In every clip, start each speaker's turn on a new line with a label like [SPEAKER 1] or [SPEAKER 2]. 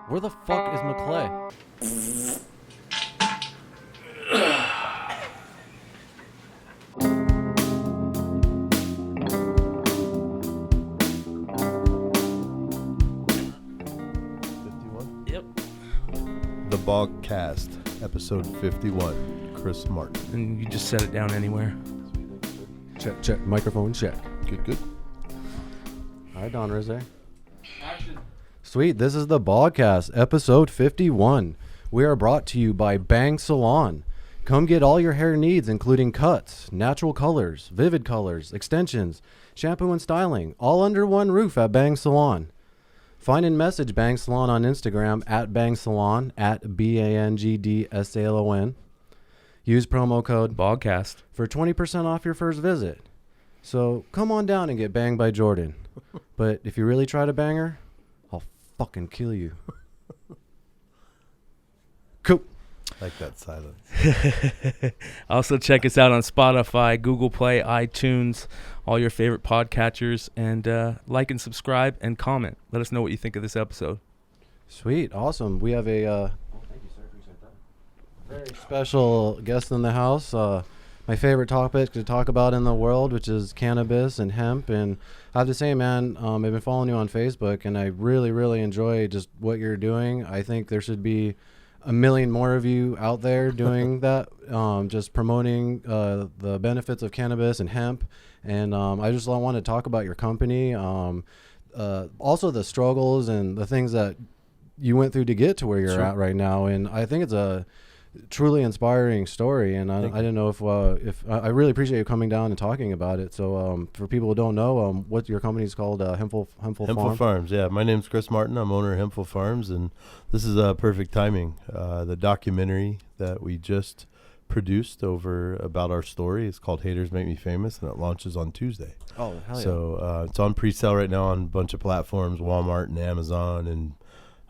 [SPEAKER 1] Where the fuck is McClay?
[SPEAKER 2] Yep.
[SPEAKER 3] The Bogcast, episode 51. Chris Martin.
[SPEAKER 2] And you just set it down anywhere.
[SPEAKER 1] Check. Microphone check.
[SPEAKER 3] Good.
[SPEAKER 1] All right, Don Rizzo. Sweet. This is the Bogcast, episode 51. We are brought to you by Bang Salon. Come get all your hair needs, including cuts, natural colors, vivid colors, extensions, shampoo and styling, all under one roof at Bang Salon. Find and message Bang Salon on Instagram at Bang Salon, at BANGDSALON. Use promo code
[SPEAKER 2] Bogcast
[SPEAKER 1] for 20% off your first visit. So come on down and get banged by Jordan. But if you really try to bang her, I'll fucking kill you. Cool.
[SPEAKER 3] Like that silence.
[SPEAKER 2] Also, check us out on Spotify, Google Play, iTunes, all your favorite podcatchers, and like and subscribe and comment. Let us know what you think of this episode.
[SPEAKER 1] Sweet. Awesome. We have a thank you, sir. Appreciate that. Very special guest in the house. My favorite topic to talk about in the world, which is cannabis and hemp. And I have to say, man, I've been following you on Facebook, and I really, really enjoy just what you're doing. I think there should be a million more of you out there doing that, just promoting the benefits of cannabis and hemp. And I just want to talk about your company, also the struggles and the things that you went through to get to where you're at right now. And I think it's a truly inspiring story, and I didn't know if I really appreciate you coming down and talking about it. So for people who don't know, what your company is called, Hempful
[SPEAKER 3] Farms. Yeah, my name's Chris Martin. I'm owner of Hempful Farms, and this is perfect timing. The documentary that we just produced about our story is called Hatersmakemefamous, and it launches on Tuesday.
[SPEAKER 1] Oh, hell yeah.
[SPEAKER 3] So it's on pre-sale right now on a bunch of platforms, Walmart and Amazon, and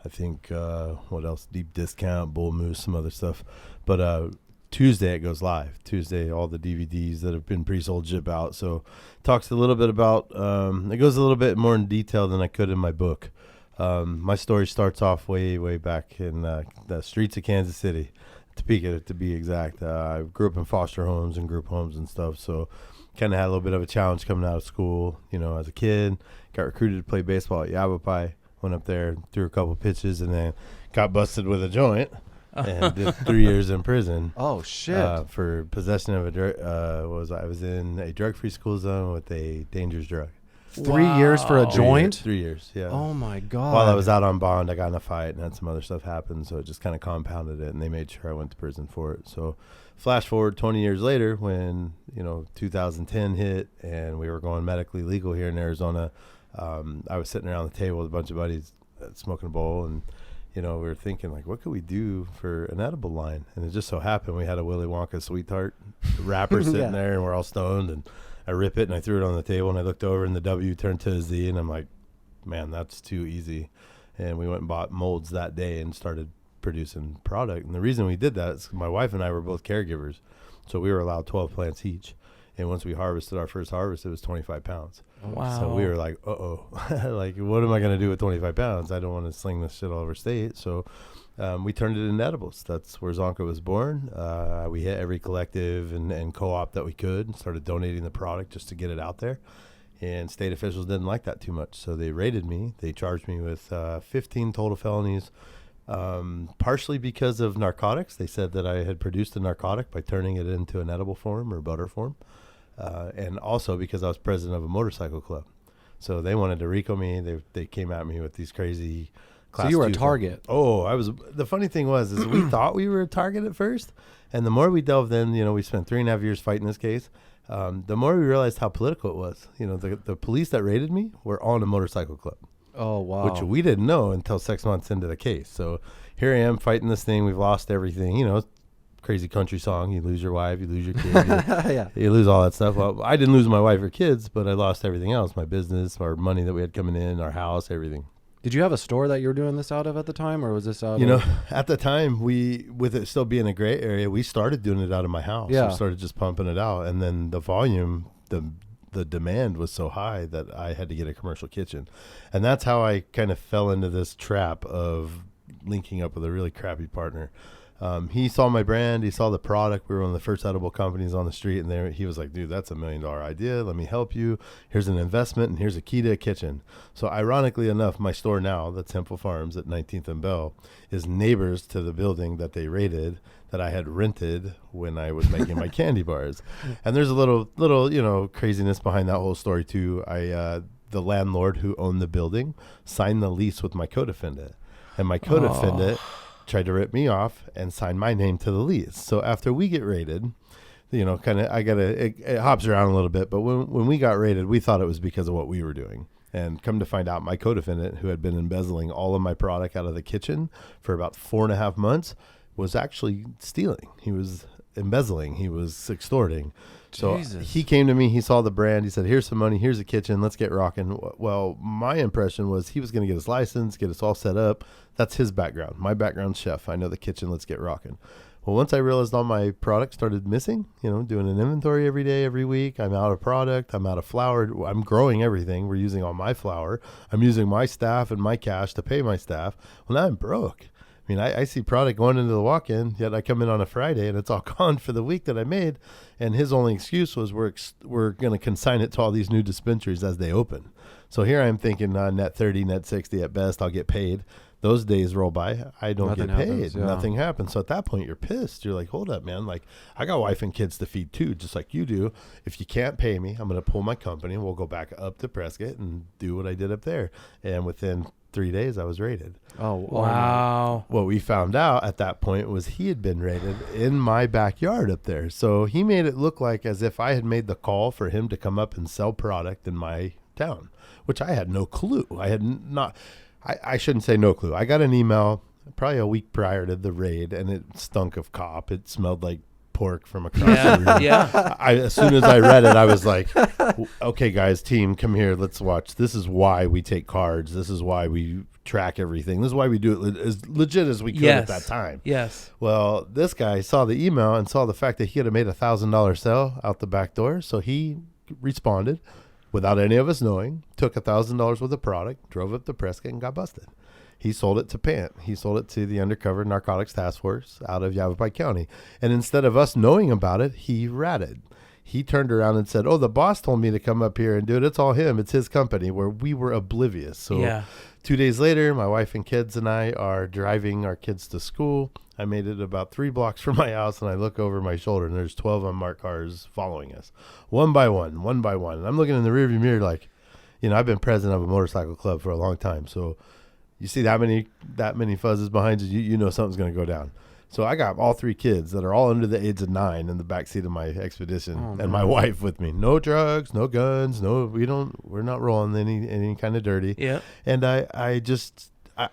[SPEAKER 3] I think, what else? Deep Discount, Bull Moose, some other stuff. But Tuesday it goes live. Tuesday, all the DVDs that have been pre-sold ship out. So it talks a little bit about, it goes a little bit more in detail than I could in my book. My story starts off way, way back in the streets of Kansas City, to be exact. I grew up in foster homes and group homes and stuff. So kind of had a little bit of a challenge coming out of school, as a kid. Got recruited to play baseball at Yavapai. Went up there, threw a couple pitches, and then got busted with a joint and did 3 years in prison.
[SPEAKER 1] Oh, shit.
[SPEAKER 3] For possession of a drug. I was in a drug-free school zone with a dangerous drug.
[SPEAKER 1] 3 years for a joint?
[SPEAKER 3] 3 years, yeah.
[SPEAKER 1] Oh, my God.
[SPEAKER 3] While I was out on bond, I got in a fight and had some other stuff happen, so it just kind of compounded it, and they made sure I went to prison for it. So flash forward 20 years later when, 2010 hit and we were going medically legal here in Arizona. I was sitting around the table with a bunch of buddies smoking a bowl, and we were thinking, like, what could we do for an edible line? And it just so happened we had a Willy Wonka Sweet Tart wrapper sitting there, and we're all stoned, and I rip it and I threw it on the table, and I looked over and the W turned to a Z, and I'm like, man, that's too easy. And we went and bought molds that day and started producing product. And the reason we did that is my wife and I were both caregivers, so we were allowed 12 plants each. And once we harvested our first harvest, it was 25 pounds.
[SPEAKER 2] Wow.
[SPEAKER 3] So we were like, like, what am I going to do with 25 pounds? I don't want to sling this shit all over state. So we turned it into edibles. That's where Zonka was born. We hit every collective and co-op that we could and started donating the product just to get it out there. And state officials didn't like that too much. So they raided me. They charged me with 15 total felonies, partially because of narcotics. They said that I had produced a narcotic by turning it into an edible form or butter form. And also because I was president of a motorcycle club. So they wanted to RICO me. They came at me with these crazy class.
[SPEAKER 1] So you were a target.
[SPEAKER 3] I was. The funny thing was we thought we were a target at first. And the more we delved in, we spent 3.5 years fighting this case. The more we realized how political it was. The police that raided me were on a motorcycle club.
[SPEAKER 1] Oh, wow.
[SPEAKER 3] Which we didn't know until 6 months into the case. So here I am fighting this thing. We've lost everything, crazy country song. You lose your wife, you lose your kids, you lose all that stuff. Well, I didn't lose my wife or kids, but I lost everything else, my business, our money that we had coming in, our house, everything.
[SPEAKER 1] Did you have a store that you were doing this out of at the time, or was this out
[SPEAKER 3] at the time, with it still being a gray area, we started doing it out of my house.
[SPEAKER 1] Yeah.
[SPEAKER 3] We started just pumping it out, and then the volume, the demand was so high that I had to get a commercial kitchen. And that's how I kind of fell into this trap of linking up with a really crappy partner. He saw my brand. He saw the product. We were one of the first edible companies on the street. And he was like, dude, that's $1 million idea. Let me help you. Here's an investment. And here's a key to a kitchen. So ironically enough, my store now, that's Hempful Farms at 19th and Bell, is neighbors to the building that they raided that I had rented when I was making my candy bars. And there's a little, craziness behind that whole story too. The landlord who owned the building signed the lease with my co-defendant. And my co-defendant tried to rip me off and sign my name to the lease. So after we get raided, it hops around a little bit, but when we got raided, we thought it was because of what we were doing. And come to find out, my co-defendant, who had been embezzling all of my product out of the kitchen for about 4.5 months, was actually stealing. He was embezzling. He was extorting. So he came to me, he saw the brand, he said, here's some money, here's a kitchen, let's get rocking. Well, my impression was he was going to get his license, get us all set up. That's his background. My background's chef. I know the kitchen, let's get rocking. Well, once I realized all my products started missing, doing an inventory every day, every week, I'm out of product, I'm out of flour, I'm growing everything, we're using all my flour, I'm using my staff and my cash to pay my staff. Well, now I'm broke. I mean, I see product going into the walk-in, yet I come in on a Friday and it's all gone for the week that I made. And his only excuse was we're going to consign it to all these new dispensaries as they open. So here I am thinking net 30, net 60 at best, I'll get paid. Those days roll by, I don't get paid. Happens, yeah. Nothing happens. So at that point, you're pissed. You're like, hold up, man. Like, I got wife and kids to feed too, just like you do. If you can't pay me, I'm going to pull my company and we'll go back up to Prescott and do what I did up there. And within 3 days, I was raided.
[SPEAKER 1] Oh,
[SPEAKER 2] wow.
[SPEAKER 3] What we found out at that point was he had been raided in my backyard up there. So he made it look like as if I had made the call for him to come up and sell product in my town, which I had no clue. I had not, I shouldn't say no clue. I got an email probably a week prior to the raid, and it stunk of cop. It smelled like pork from across the room.
[SPEAKER 2] Yeah.
[SPEAKER 3] As soon as I read it, I was like, okay, guys, team, come here. Let's watch. This is why we take cards. This is why we track everything. This is why we do it as legit as we could at that time.
[SPEAKER 2] Yes.
[SPEAKER 3] Well, this guy saw the email and saw the fact that he had made $1,000 sale out the back door. So he responded without any of us knowing, took $1,000 worth of product, drove up to Prescott and got busted. He sold it to PANT. He sold it to the Undercover Narcotics Task Force out of Yavapai County. And instead of us knowing about it, he ratted. He turned around and said, oh, the boss told me to come up here and do it. It's all him. It's his company, where we were oblivious. So 2 days later, my wife and kids and I are driving our kids to school. I made it about 3 blocks from my house, and I look over my shoulder, and there's 12 unmarked cars following us, one by one, one by one. And I'm looking in the rearview mirror like, I've been president of a motorcycle club for a long time. So you see that many fuzzes behind you, you know something's going to go down. So I got all 3 kids that are all under the age of 9 in the backseat of my Expedition, and my wife with me. No drugs, no guns, we're not rolling any kind of dirty.
[SPEAKER 2] Yeah.
[SPEAKER 3] And I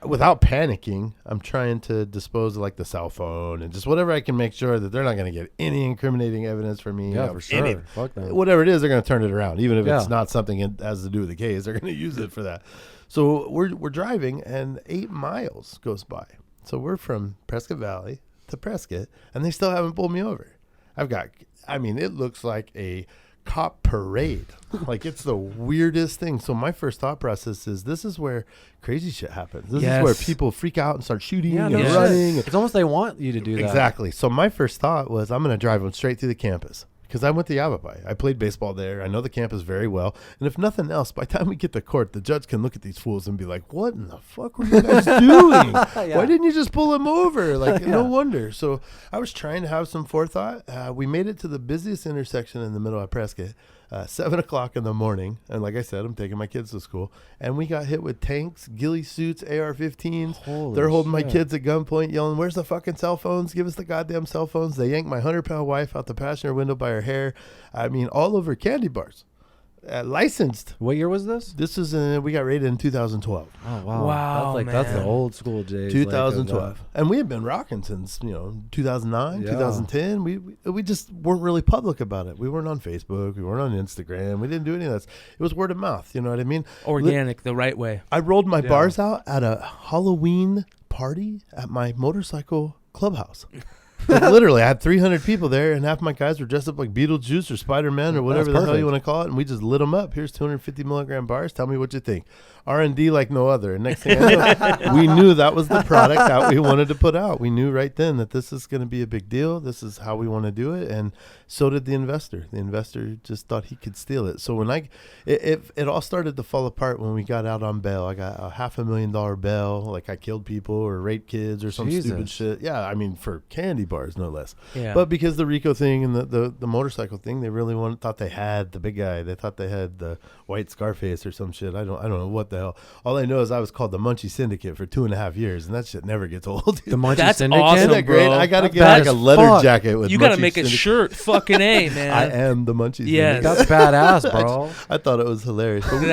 [SPEAKER 3] without panicking, I'm trying to dispose of like the cell phone and just whatever I can make sure that they're not going to get any incriminating evidence for me.
[SPEAKER 1] Yeah, for sure. Fuck that.
[SPEAKER 3] Whatever it is, they're going to turn it around. Even if it's not something that has to do with the case, they're going to use it for that. So we're driving, and 8 miles goes by. So we're from Prescott Valley to Prescott, and they still haven't pulled me over. It looks like a cop parade. Like, it's the weirdest thing. So my first thought process is, this is where crazy shit happens. This is where people freak out and start shooting and running.
[SPEAKER 1] It's almost they want you to do that.
[SPEAKER 3] Exactly. So my first thought was, I'm going to drive them straight through the campus. Because I went to Yavapai. I played baseball there. I know the campus very well. And if nothing else, by the time we get to court, the judge can look at these fools and be like, what in the fuck were you guys doing? Why didn't you just pull them over? Like, no wonder. So I was trying to have some forethought. We made it to the busiest intersection in the middle of Prescott, 7 o'clock in the morning. And like I said, I'm taking my kids to school. And we got hit with tanks, ghillie suits, AR-15s. They're holding my kids at gunpoint, yelling, where's the fucking cell phones? Give us the goddamn cell phones. They yanked my 100-pound wife out the passenger window by her hair. All over candy bars. Licensed.
[SPEAKER 1] What year was this?
[SPEAKER 3] This is we got raided in 2012.
[SPEAKER 1] Oh wow! That's the old school days.
[SPEAKER 3] 2012, and we had been rocking since 2009, 2010. We just weren't really public about it. We weren't on Facebook. We weren't on Instagram. We didn't do any of that. It was word of mouth. You know what I mean?
[SPEAKER 2] Organic, the right way.
[SPEAKER 3] I rolled my bars out at a Halloween party at my motorcycle clubhouse. Like, literally, I had 300 people there, and half my guys were dressed up like Beetlejuice or Spider-Man or whatever the hell you want to call it, and we just lit them up. Here's 250 milligram bars. Tell me what you think. R&D like no other. And next thing I know, we knew that was the product that we wanted to put out. We knew right then that this is going to be a big deal. This is how we want to do it. And so did the investor. The investor just thought he could steal it. So when it all started to fall apart when we got out on bail. I got a $500,000 bail, like I killed people or raped kids or some stupid shit. Yeah, I mean, for candy bars, no less.
[SPEAKER 2] Yeah.
[SPEAKER 3] But because the RICO thing and the motorcycle thing, they really thought they had the big guy. They thought they had the white Scarface or some shit. I don't know what the hell. All I know is I was called the Munchie Syndicate for 2.5 years, and that shit never gets old.
[SPEAKER 1] The Munchie
[SPEAKER 2] That's
[SPEAKER 1] Syndicate?
[SPEAKER 2] awesome,
[SPEAKER 3] Isn't that great?
[SPEAKER 2] bro.
[SPEAKER 3] I gotta
[SPEAKER 1] That's
[SPEAKER 3] get like
[SPEAKER 1] bad
[SPEAKER 3] a
[SPEAKER 1] as
[SPEAKER 3] leather
[SPEAKER 1] fuck.
[SPEAKER 3] jacket with
[SPEAKER 2] You got to
[SPEAKER 3] Munchie
[SPEAKER 2] make a
[SPEAKER 3] Syndicate.
[SPEAKER 2] shirt. Fucking A, man.
[SPEAKER 3] I am the Munchie
[SPEAKER 2] Yes.
[SPEAKER 3] Syndicate.
[SPEAKER 1] That's badass, bro.
[SPEAKER 3] I thought it was hilarious. But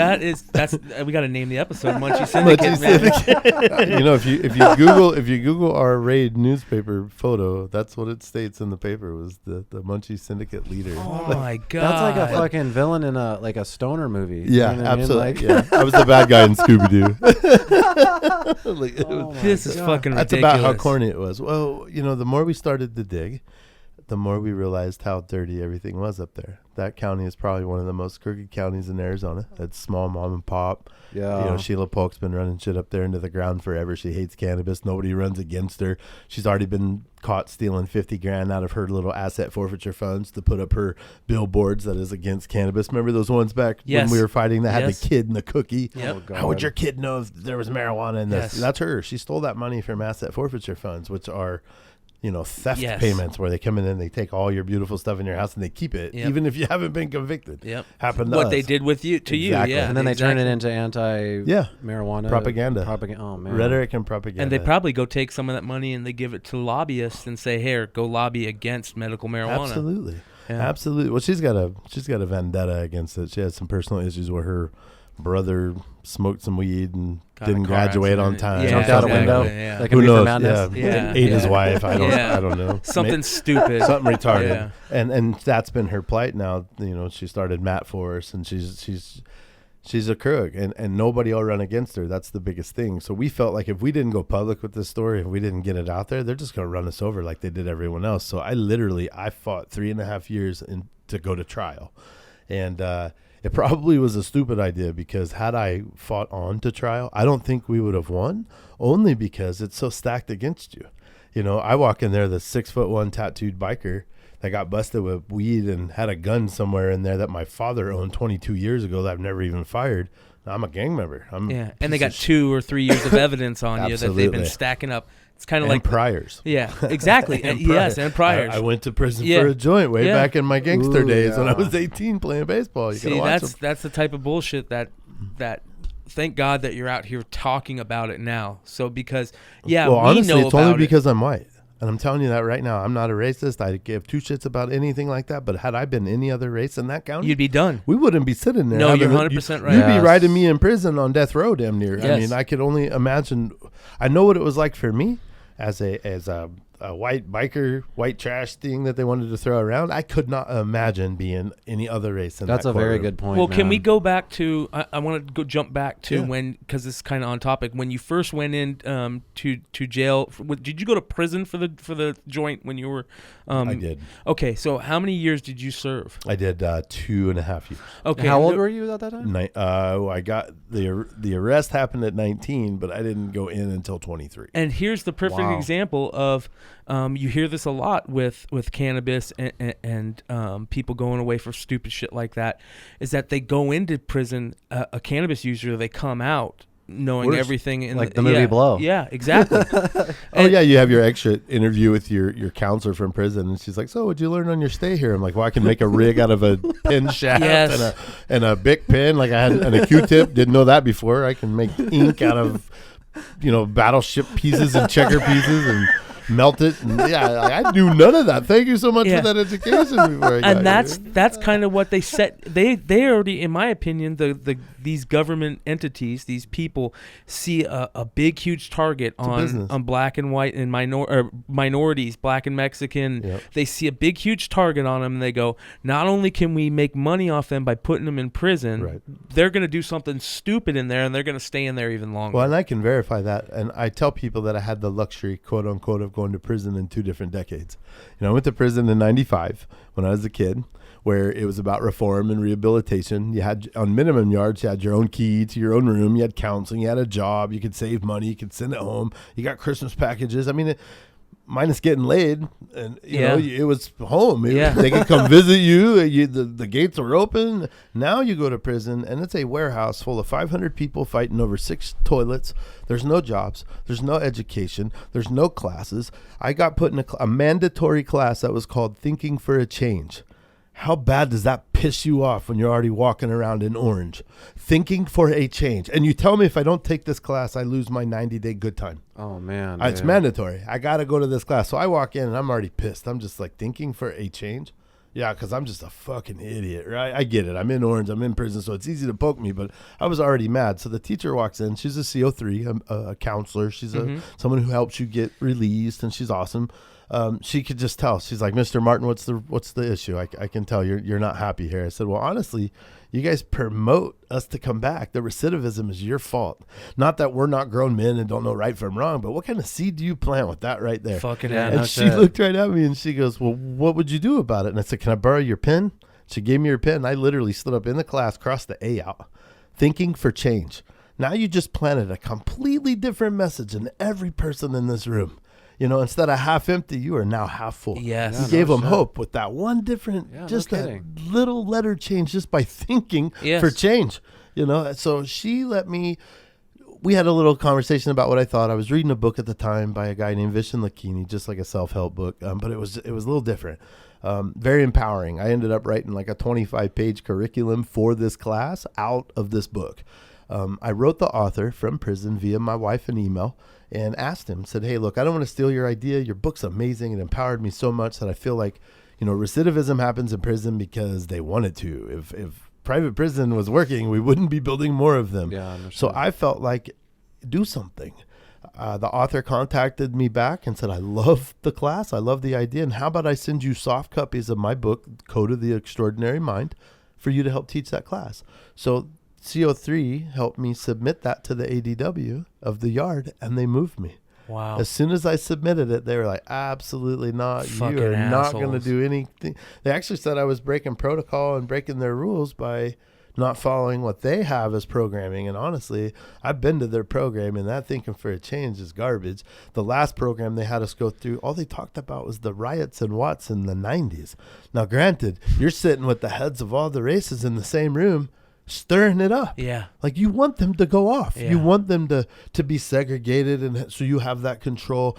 [SPEAKER 2] That's we got to name the episode Munchie Syndicate,
[SPEAKER 3] Munchie
[SPEAKER 2] man.
[SPEAKER 3] Syndicate. You know, if you Google our raid newspaper photo, that's what it states in the paper was the Munchie Syndicate leader.
[SPEAKER 2] Oh my god.
[SPEAKER 1] That's like a fucking villain in a stoner movie.
[SPEAKER 3] Yeah,
[SPEAKER 1] You know what I mean?
[SPEAKER 3] absolutely.
[SPEAKER 1] Like-
[SPEAKER 3] Yeah. I was the bad guy in Scooby Doo. Like, it
[SPEAKER 1] Oh
[SPEAKER 3] was-
[SPEAKER 1] my
[SPEAKER 2] This is
[SPEAKER 1] God.
[SPEAKER 2] fucking
[SPEAKER 3] that's
[SPEAKER 2] ridiculous.
[SPEAKER 3] about how corny it was. Well, you know, the more we started to dig, the more we realized how dirty everything was up there. That county is probably one of the most crooked counties in Arizona. It's small mom and pop.
[SPEAKER 1] Yeah.
[SPEAKER 3] You know, Sheila Polk's been running shit up there into the ground forever. She hates cannabis. Nobody runs against her. She's already been caught stealing $50,000 out of her little asset forfeiture funds to put up her billboards that is against cannabis. Remember those ones back
[SPEAKER 2] Yes.
[SPEAKER 3] when we were fighting that had
[SPEAKER 2] Yes.
[SPEAKER 3] the kid and the cookie?
[SPEAKER 2] Yep.
[SPEAKER 1] Oh, God.
[SPEAKER 3] How would your kid know if there was marijuana in this?
[SPEAKER 2] Yes.
[SPEAKER 3] That's her. She stole that money from asset forfeiture funds, which are, you know, theft
[SPEAKER 2] Yes.
[SPEAKER 3] payments where they come in and they take all your beautiful stuff in your house and they keep it,
[SPEAKER 2] Yep.
[SPEAKER 3] even if you haven't been convicted.
[SPEAKER 2] Yep.
[SPEAKER 3] Happened to
[SPEAKER 2] What
[SPEAKER 3] us.
[SPEAKER 2] they did with you to
[SPEAKER 3] Exactly.
[SPEAKER 2] you, yeah.
[SPEAKER 1] And then they turn it
[SPEAKER 2] exactly.
[SPEAKER 1] into
[SPEAKER 3] Yeah.
[SPEAKER 1] anti-marijuana
[SPEAKER 3] Propaganda.
[SPEAKER 1] Oh man,
[SPEAKER 3] Rhetoric and propaganda.
[SPEAKER 2] And they probably go take some of that money and they give it to lobbyists and say, "Here, go lobby against medical marijuana."
[SPEAKER 3] Absolutely.
[SPEAKER 2] Yeah.
[SPEAKER 3] Absolutely. Well, she's got a vendetta against it. She had some personal issues where her brother smoked some weed and
[SPEAKER 2] Got in a
[SPEAKER 3] didn't
[SPEAKER 2] car
[SPEAKER 3] graduate on
[SPEAKER 2] accident.
[SPEAKER 3] time.
[SPEAKER 2] Yeah,
[SPEAKER 1] Jumped out a
[SPEAKER 2] exactly,
[SPEAKER 1] window.
[SPEAKER 2] yeah.
[SPEAKER 1] Like
[SPEAKER 3] Who
[SPEAKER 1] a
[SPEAKER 3] knows?
[SPEAKER 1] Madness.
[SPEAKER 2] Yeah.
[SPEAKER 3] Ate his
[SPEAKER 2] Yeah.
[SPEAKER 3] wife. I
[SPEAKER 2] Yeah.
[SPEAKER 3] don't know.
[SPEAKER 2] Something stupid.
[SPEAKER 3] Something retarded.
[SPEAKER 2] Yeah.
[SPEAKER 3] And that's been her plight now. You know, she started Matt for us, and she's a crook, and nobody will run against her. That's the biggest thing. So we felt like if we didn't go public with this story, if we didn't get it out there, they're just going to run us over like they did everyone else. So I fought 3.5 years to go to trial. And it probably was a stupid idea because had I fought on to trial, I don't think we would have won, only because it's so stacked against you. You know, I walk in there, the 6'1" tattooed biker that got busted with weed and had a gun somewhere in there that my father owned 22 years ago that I've never even fired. I'm a gang member.
[SPEAKER 2] Yeah, and they got 2 or 3 years of evidence on you that they've been
[SPEAKER 3] Absolutely.
[SPEAKER 2] stacking up. It's kind of
[SPEAKER 3] and
[SPEAKER 2] like
[SPEAKER 3] priors.
[SPEAKER 2] Yeah, exactly.
[SPEAKER 3] And
[SPEAKER 2] Yes,
[SPEAKER 3] priors.
[SPEAKER 2] and priors.
[SPEAKER 3] I went to prison
[SPEAKER 2] Yeah.
[SPEAKER 3] for a joint way
[SPEAKER 2] Yeah.
[SPEAKER 3] back in my gangster
[SPEAKER 1] Ooh,
[SPEAKER 3] days when I
[SPEAKER 1] yeah.
[SPEAKER 3] was 18 playing baseball. You
[SPEAKER 2] See,
[SPEAKER 3] gotta watch 'em.
[SPEAKER 2] that's the type of bullshit that thank God that you're out here talking about it now. So because
[SPEAKER 3] well,
[SPEAKER 2] we
[SPEAKER 3] honestly,
[SPEAKER 2] know
[SPEAKER 3] it's
[SPEAKER 2] about
[SPEAKER 3] only
[SPEAKER 2] it.
[SPEAKER 3] because I'm white. And I'm telling you that right now. I'm not a racist. I give 2 shits about anything like that. But had I been any other race in that county,
[SPEAKER 2] You'd be done.
[SPEAKER 3] we wouldn't be sitting there.
[SPEAKER 2] No,
[SPEAKER 3] having
[SPEAKER 2] you're
[SPEAKER 3] a-
[SPEAKER 2] 100% right.
[SPEAKER 3] You'd
[SPEAKER 1] Yes.
[SPEAKER 3] be writing me in prison on death row damn near. I
[SPEAKER 2] Yes.
[SPEAKER 3] mean, I could only imagine. I know what it was like for me as a white biker, white trash thing that they wanted to throw around. I could not imagine being any other race in
[SPEAKER 1] That's
[SPEAKER 3] that
[SPEAKER 1] a very
[SPEAKER 3] courtroom.
[SPEAKER 1] good point.
[SPEAKER 2] Well, can we
[SPEAKER 1] man.
[SPEAKER 2] go back to? I want to go jump back to
[SPEAKER 3] Yeah.
[SPEAKER 2] when, because this is kind of on topic. When you first went in to jail, did you go to prison for the joint when you were?
[SPEAKER 3] I did.
[SPEAKER 2] Okay, so how many years did you serve?
[SPEAKER 3] I did 2.5 years.
[SPEAKER 2] Okay,
[SPEAKER 1] How old were you at that time?
[SPEAKER 3] I got the arrest happened at 19, but I didn't go in until 23.
[SPEAKER 2] And here's the perfect
[SPEAKER 1] Wow.
[SPEAKER 2] example of you hear this a lot with cannabis and people going away for stupid shit like that, is that they go into prison a cannabis user, they come out knowing
[SPEAKER 3] Worse.
[SPEAKER 2] everything in
[SPEAKER 1] Like the movie
[SPEAKER 2] yeah,
[SPEAKER 1] Blow.
[SPEAKER 2] Yeah, exactly.
[SPEAKER 3] Oh yeah, you have your extra interview with your counselor from prison, and she's like, "So, what'd you learn on your stay here?" I'm like, "Well, I can make a rig out of a pen shaft
[SPEAKER 2] Yes.
[SPEAKER 3] and a Bic pen, like I had, and a Q-tip. Didn't know that before. I can make ink out of, battleship pieces and checker pieces and melt it. And yeah, I knew none of that. Thank you so much
[SPEAKER 2] Yeah.
[SPEAKER 3] for that education before I got
[SPEAKER 2] And that's
[SPEAKER 3] here.
[SPEAKER 2] kind of what they set. They already, in my opinion, these government entities, these people see a big huge target
[SPEAKER 3] business.
[SPEAKER 2] on black and white and minorities, black and Mexican.
[SPEAKER 3] Yep.
[SPEAKER 2] They see a big huge target on them, and they go, not only can we make money off them by putting them in prison,
[SPEAKER 3] Right.
[SPEAKER 2] they're going to do something stupid in there, and they're going to stay in there even longer.
[SPEAKER 3] Well, and I can verify that. And I tell people that I had the luxury, quote unquote, of going to prison in 2 different decades. I went to prison in 95 when I was a kid. where it was about reform and rehabilitation. You had, on minimum yards, you had your own key to your own room. You had counseling. You had a job. You could save money. You could send it home. You got Christmas packages. I mean, minus getting laid, and you know, it was home. They could come visit you. The gates were open. Now you go to prison, and it's a warehouse full of 500 people fighting over 6 toilets. There's no jobs. There's no education. There's no classes. I got put in a mandatory class that was called Thinking for a Change. How bad does that piss you off when you're already walking around in orange? Thinking for a change. And you tell me if I don't take this class, I lose my 90-day good time.
[SPEAKER 1] Oh, man.
[SPEAKER 3] It's mandatory. I got to go to this class. So I walk in and I'm already pissed. I'm just like, thinking for a change? Yeah, because I'm just a fucking idiot, right? I get it. I'm in orange. I'm in prison, so it's easy to poke me. But I was already mad. So the teacher walks in. She's a CO3, a counselor. She's someone who helps you get released, and she's awesome. She could just tell. She's like, Mr. Martin, what's the issue? I can tell you're not happy here. I said, well, honestly, you guys promote us to come back. The recidivism is your fault. Not that we're not grown men and don't know right from wrong, but what kind of seed do you plant with that right there?
[SPEAKER 2] Fucking
[SPEAKER 3] and she looked right at me and she goes, well, what would you do about it? And I said, can I borrow your pen? She gave me her pen. And I literally stood up in the class, crossed the A out, thinking for change. Now you just planted a completely different message in every person in this room. You know, instead of half empty, you are now half full.
[SPEAKER 2] Yes.
[SPEAKER 3] You gave them hope with that one different, just that little letter change just by thinking for change. You know, so she let me, we had a little conversation about what I thought. I was reading a book at the time by a guy named Vishen Lakhiani, just like a self-help book, but it was a little different. Very empowering. I ended up writing like a 25-page curriculum for this class out of this book. I wrote the author from prison via my wife an email and asked him, said, hey, look, I don't want to steal your idea. Your book's amazing. It empowered me so much that I feel like, you know, recidivism happens in prison because they wanted to. If private prison was working, we wouldn't be building more of them.
[SPEAKER 1] Yeah,
[SPEAKER 3] so I felt like, do something. The author contacted me back and said, I love the class. I love the idea. And how about I send you soft copies of my book, Code of the Extraordinary Mind, for you to help teach that class. So CO3 helped me submit that to the ADW of the yard, and they moved me.
[SPEAKER 2] Wow.
[SPEAKER 3] As soon as I submitted it, they were like, absolutely not.
[SPEAKER 2] Fucking
[SPEAKER 3] you are
[SPEAKER 2] assholes.
[SPEAKER 3] not going to do anything. They actually said I was breaking protocol and breaking their rules by not following what they have as programming. And honestly, I've been to their program, and that Thinking for a Change is garbage. The last program they had us go through, all they talked about was the riots in Watts in the 90s. Now, granted, you're sitting with the heads of all the races in the same room, stirring it up.
[SPEAKER 2] Yeah.
[SPEAKER 3] Like you want them to go off.
[SPEAKER 2] Yeah.
[SPEAKER 3] You want them to be segregated, and so you have that control.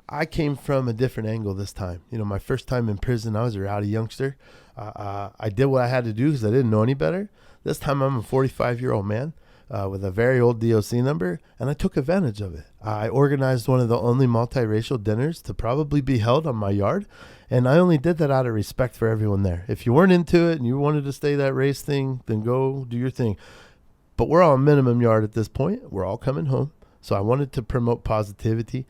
[SPEAKER 3] I came from a different angle this time. You know, my first time in prison, I was a rowdy youngster. I did what I had to do because I didn't know any better. This time I'm a 45-year-old man with a very old DOC number, and I took advantage of it. I organized one of the only multiracial dinners to probably be held on my yard, and I only did that out of respect for everyone there. If you weren't into it and you wanted to stay that race thing, then go do your thing. But we're all minimum yard at this point. We're all coming home. So I wanted to promote positivity.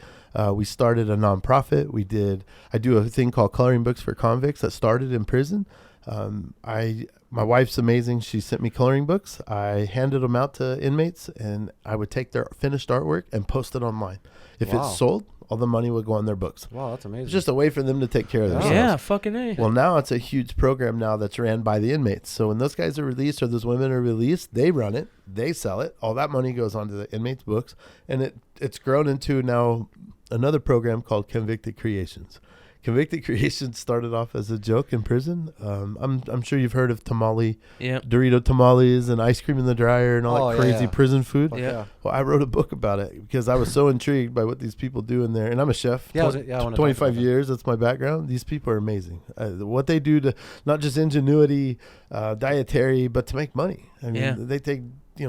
[SPEAKER 3] We started a nonprofit. I do a thing called Coloring Books for Convicts that started in prison. My wife's amazing. She sent me coloring books. I handed them out to inmates, and I would take their finished artwork and post it online. If it sold, all the money would go on their books.
[SPEAKER 1] Wow, that's amazing.
[SPEAKER 3] It's just a way for them to take care of themselves.
[SPEAKER 2] Yeah, fucking A.
[SPEAKER 3] Well, now it's a huge program now that's ran by the inmates. So when those guys are released or those women are released, they run it, they sell it. All that money goes onto the inmates' books, and it's grown into now another program called Convicted Creations. Convicted Creations started off as a joke in prison. I'm sure you've heard of Dorito tamales and ice cream in the dryer and all that crazy prison food.
[SPEAKER 2] Yeah.
[SPEAKER 3] Well, I wrote a book about it because I was so intrigued by what these people do in there. And I'm a chef. 25 years. That's my background. These people are amazing. What they do to not just ingenuity, dietary, but to make money. I mean, they take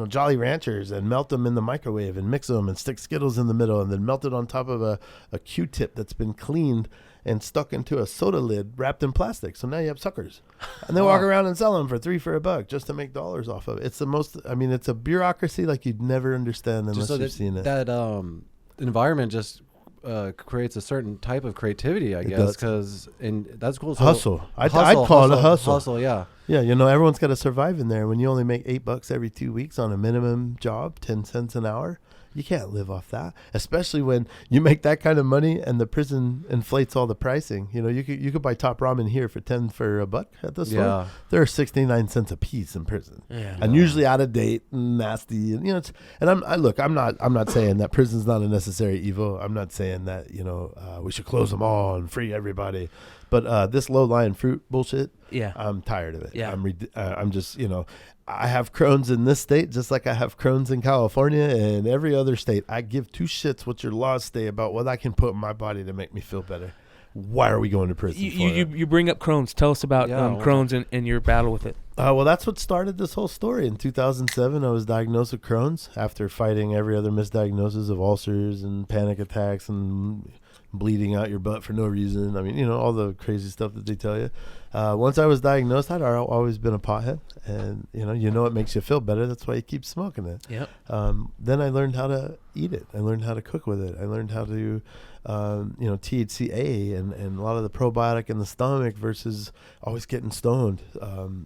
[SPEAKER 3] Jolly Ranchers and melt them in the microwave and mix them and stick Skittles in the middle and then melt it on top of a Q-tip that's been cleaned and stuck into a soda lid wrapped in plastic. So now you have suckers. And they walk around and sell them for $3 just to make dollars off of it. It's it's a bureaucracy like you'd never understand unless you've seen it.
[SPEAKER 1] That environment just creates a certain type of creativity, I guess, because that's cool. So
[SPEAKER 3] hustle. I'd call it a hustle.
[SPEAKER 1] Hustle, yeah.
[SPEAKER 3] Yeah, everyone's got to survive in there. When you only make $8 every 2 weeks on a minimum job, 10 cents an hour, You can't live off that, especially when you make that kind of money and the prison inflates all the pricing. You know, you could buy top ramen here for $10 for a buck at the store.
[SPEAKER 1] Yeah.
[SPEAKER 3] They're 69 cents a piece in prison,
[SPEAKER 2] Yeah.
[SPEAKER 3] and usually out of date and nasty. And, you know, I'm not saying that prison's not a necessary evil. I'm not saying that, you know, we should close them all and free everybody. But this low-lying fruit bullshit,
[SPEAKER 2] Yeah.
[SPEAKER 3] I'm tired of it.
[SPEAKER 2] Yeah.
[SPEAKER 3] I'm just, you know, I have Crohn's in this state just like I have Crohn's in California and every other state. I give two shits what your laws say about what I can put in my body to make me feel better. Why are we going to prison for it?
[SPEAKER 2] You bring up Crohn's. Tell us about Crohn's and your battle with it.
[SPEAKER 3] Well, that's what started this whole story. In 2007, I was diagnosed with Crohn's after fighting every other misdiagnosis of ulcers and panic attacks and bleeding out your butt for no reason. I mean, you know, all the crazy stuff that they tell you. Once I was diagnosed, I'd always been a pothead, and you know, it makes you feel better. That's why you keep smoking it.
[SPEAKER 2] Yep.
[SPEAKER 3] Then I learned how to eat it. I learned how to cook with it. I learned how to, THCA and a lot of the probiotic in the stomach versus always getting stoned,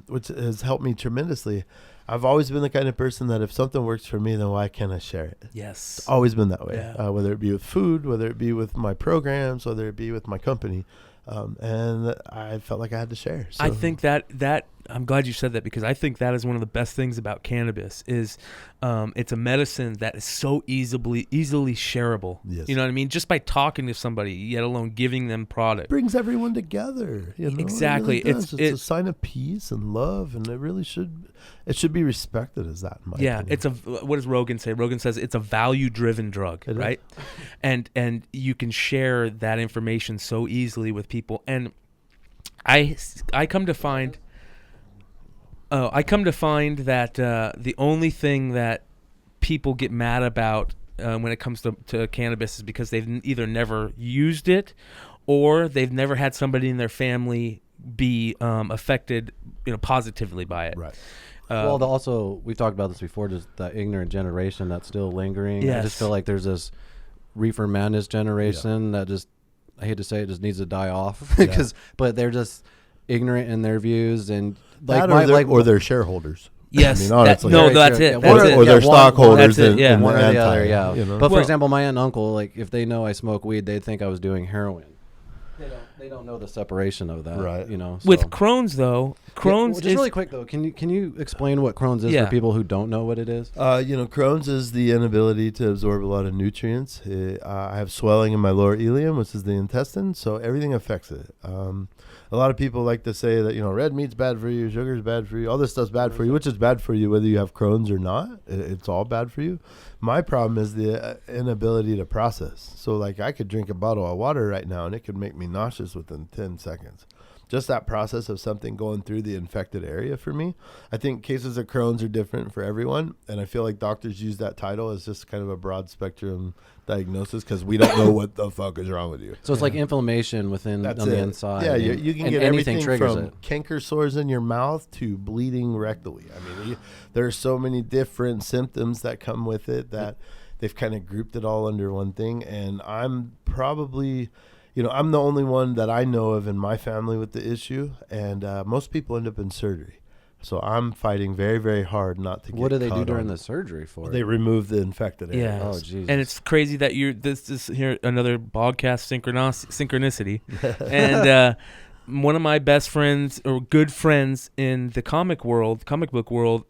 [SPEAKER 3] which has helped me tremendously. I've always been the kind of person that if something works for me, then why can't I share it?
[SPEAKER 2] Yes.
[SPEAKER 3] It's always been that way,
[SPEAKER 2] Yeah.
[SPEAKER 3] whether it be with food, whether it be with my programs, whether it be with my company. And I felt like I had to share. So.
[SPEAKER 2] I think that I'm glad you said that, because I think that is one of the best things about cannabis is it's a medicine that is so easily shareable.
[SPEAKER 3] Yes.
[SPEAKER 2] You know what I mean? Just by talking to somebody, yet alone giving them product.
[SPEAKER 3] Brings everyone together. You know?
[SPEAKER 2] Exactly.
[SPEAKER 3] It really does. It's a sign of peace and love, and it should be respected as that. In my opinion.
[SPEAKER 2] It's what does Rogan say? Rogan says it's a value-driven drug, right? And you can share that information so easily with people. And I come to find that the only thing that people get mad about when it comes to cannabis is because they've either never used it or they've never had somebody in their family be affected, positively by it.
[SPEAKER 3] Right.
[SPEAKER 1] Well, also, we've talked about this before, just the ignorant generation that's still lingering.
[SPEAKER 2] Yes.
[SPEAKER 1] I just feel like there's this reefer madness generation that just, I hate to say it, just needs to die off. But they're just ignorant in their views. And
[SPEAKER 3] or their shareholders.
[SPEAKER 2] Yes.
[SPEAKER 3] I mean, honestly.
[SPEAKER 2] That's it.
[SPEAKER 3] Or their stockholders.
[SPEAKER 2] That's it, yeah.
[SPEAKER 1] One or the other, yeah.
[SPEAKER 3] You know?
[SPEAKER 1] But for example, my aunt and uncle, like if they know I smoke weed, they think I was doing heroin. They don't know the separation of that,
[SPEAKER 3] right?
[SPEAKER 1] So.
[SPEAKER 2] With Crohn's, though, is
[SPEAKER 1] just really quick though. Can you explain what Crohn's is for people who don't know what it is?
[SPEAKER 3] Crohn's is the inability to absorb a lot of nutrients. I have swelling in my lower ileum, which is the intestine, so everything affects it. A lot of people like to say that red meat's bad for you, sugar's bad for you, all this stuff's bad for you, which is bad for you whether you have Crohn's or not. It's all bad for you. My problem is the inability to process. So like I could drink a bottle of water right now and it could make me nauseous within 10 seconds. Just that process of something going through the infected area for me. I think cases of Crohn's are different for everyone. And I feel like doctors use that title as just kind of a broad spectrum diagnosis because we don't know what the fuck is wrong with you.
[SPEAKER 1] So it's like inflammation on the inside.
[SPEAKER 3] Yeah, you can get everything from
[SPEAKER 1] it.
[SPEAKER 3] canker sores in your mouth to bleeding rectally. I mean, there are so many different symptoms that come with it that they've kind of grouped it all under one thing. And I'm probably... I'm the only one that I know of in my family with the issue, and most people end up in surgery. So I'm fighting very, very hard not to get
[SPEAKER 1] What do they do
[SPEAKER 3] caught
[SPEAKER 1] during
[SPEAKER 3] on
[SPEAKER 1] the surgery for?
[SPEAKER 3] They remove the infected area.
[SPEAKER 2] Yeah.
[SPEAKER 1] Oh, Jesus.
[SPEAKER 2] And it's crazy that this is here another Bogcast synchronicity. And one of my best friends or good friends in the comic book world,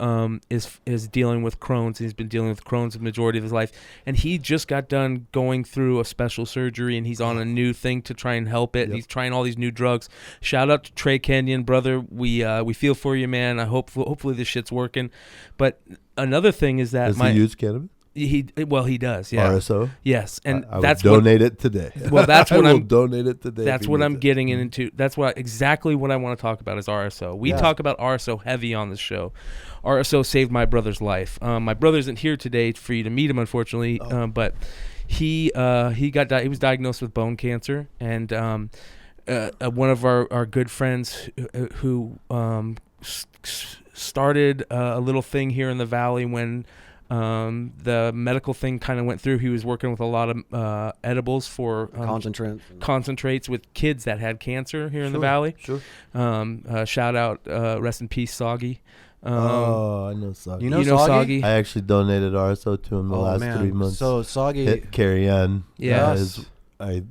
[SPEAKER 2] is dealing with Crohn's. He's been dealing with Crohn's the majority of his life, and he just got done going through a special surgery, and he's on a new thing to try and help it. Yep. He's trying all these new drugs. Shout out to Trey Kenyon, brother. We feel for you, man. Hopefully this shit's working. But another thing is that
[SPEAKER 3] Does he use cannabis?
[SPEAKER 2] He does, yeah.
[SPEAKER 3] RSO?
[SPEAKER 2] Yes, and
[SPEAKER 3] I
[SPEAKER 2] that's
[SPEAKER 3] would donate it today.
[SPEAKER 2] Well, that's what I'm
[SPEAKER 3] donate it today.
[SPEAKER 2] That's what I'm getting into. That's exactly what I want to talk about is RSO. We talk about RSO heavy on this show. RSO saved my brother's life. My brother isn't here today for you to meet him, unfortunately. But he was diagnosed with bone cancer, and one of our good friends who started a little thing here in the Valley when. The medical thing kind of went through. He was working with a lot of edibles for concentrates with kids that had cancer here in the Valley.
[SPEAKER 3] Sure.
[SPEAKER 2] Shout out, rest in peace, Soggy.
[SPEAKER 3] I know Soggy.
[SPEAKER 1] You know Soggy?
[SPEAKER 3] I actually donated RSO to him the last 3 months.
[SPEAKER 1] So Soggy,
[SPEAKER 3] Carrie Ann.
[SPEAKER 2] Yes.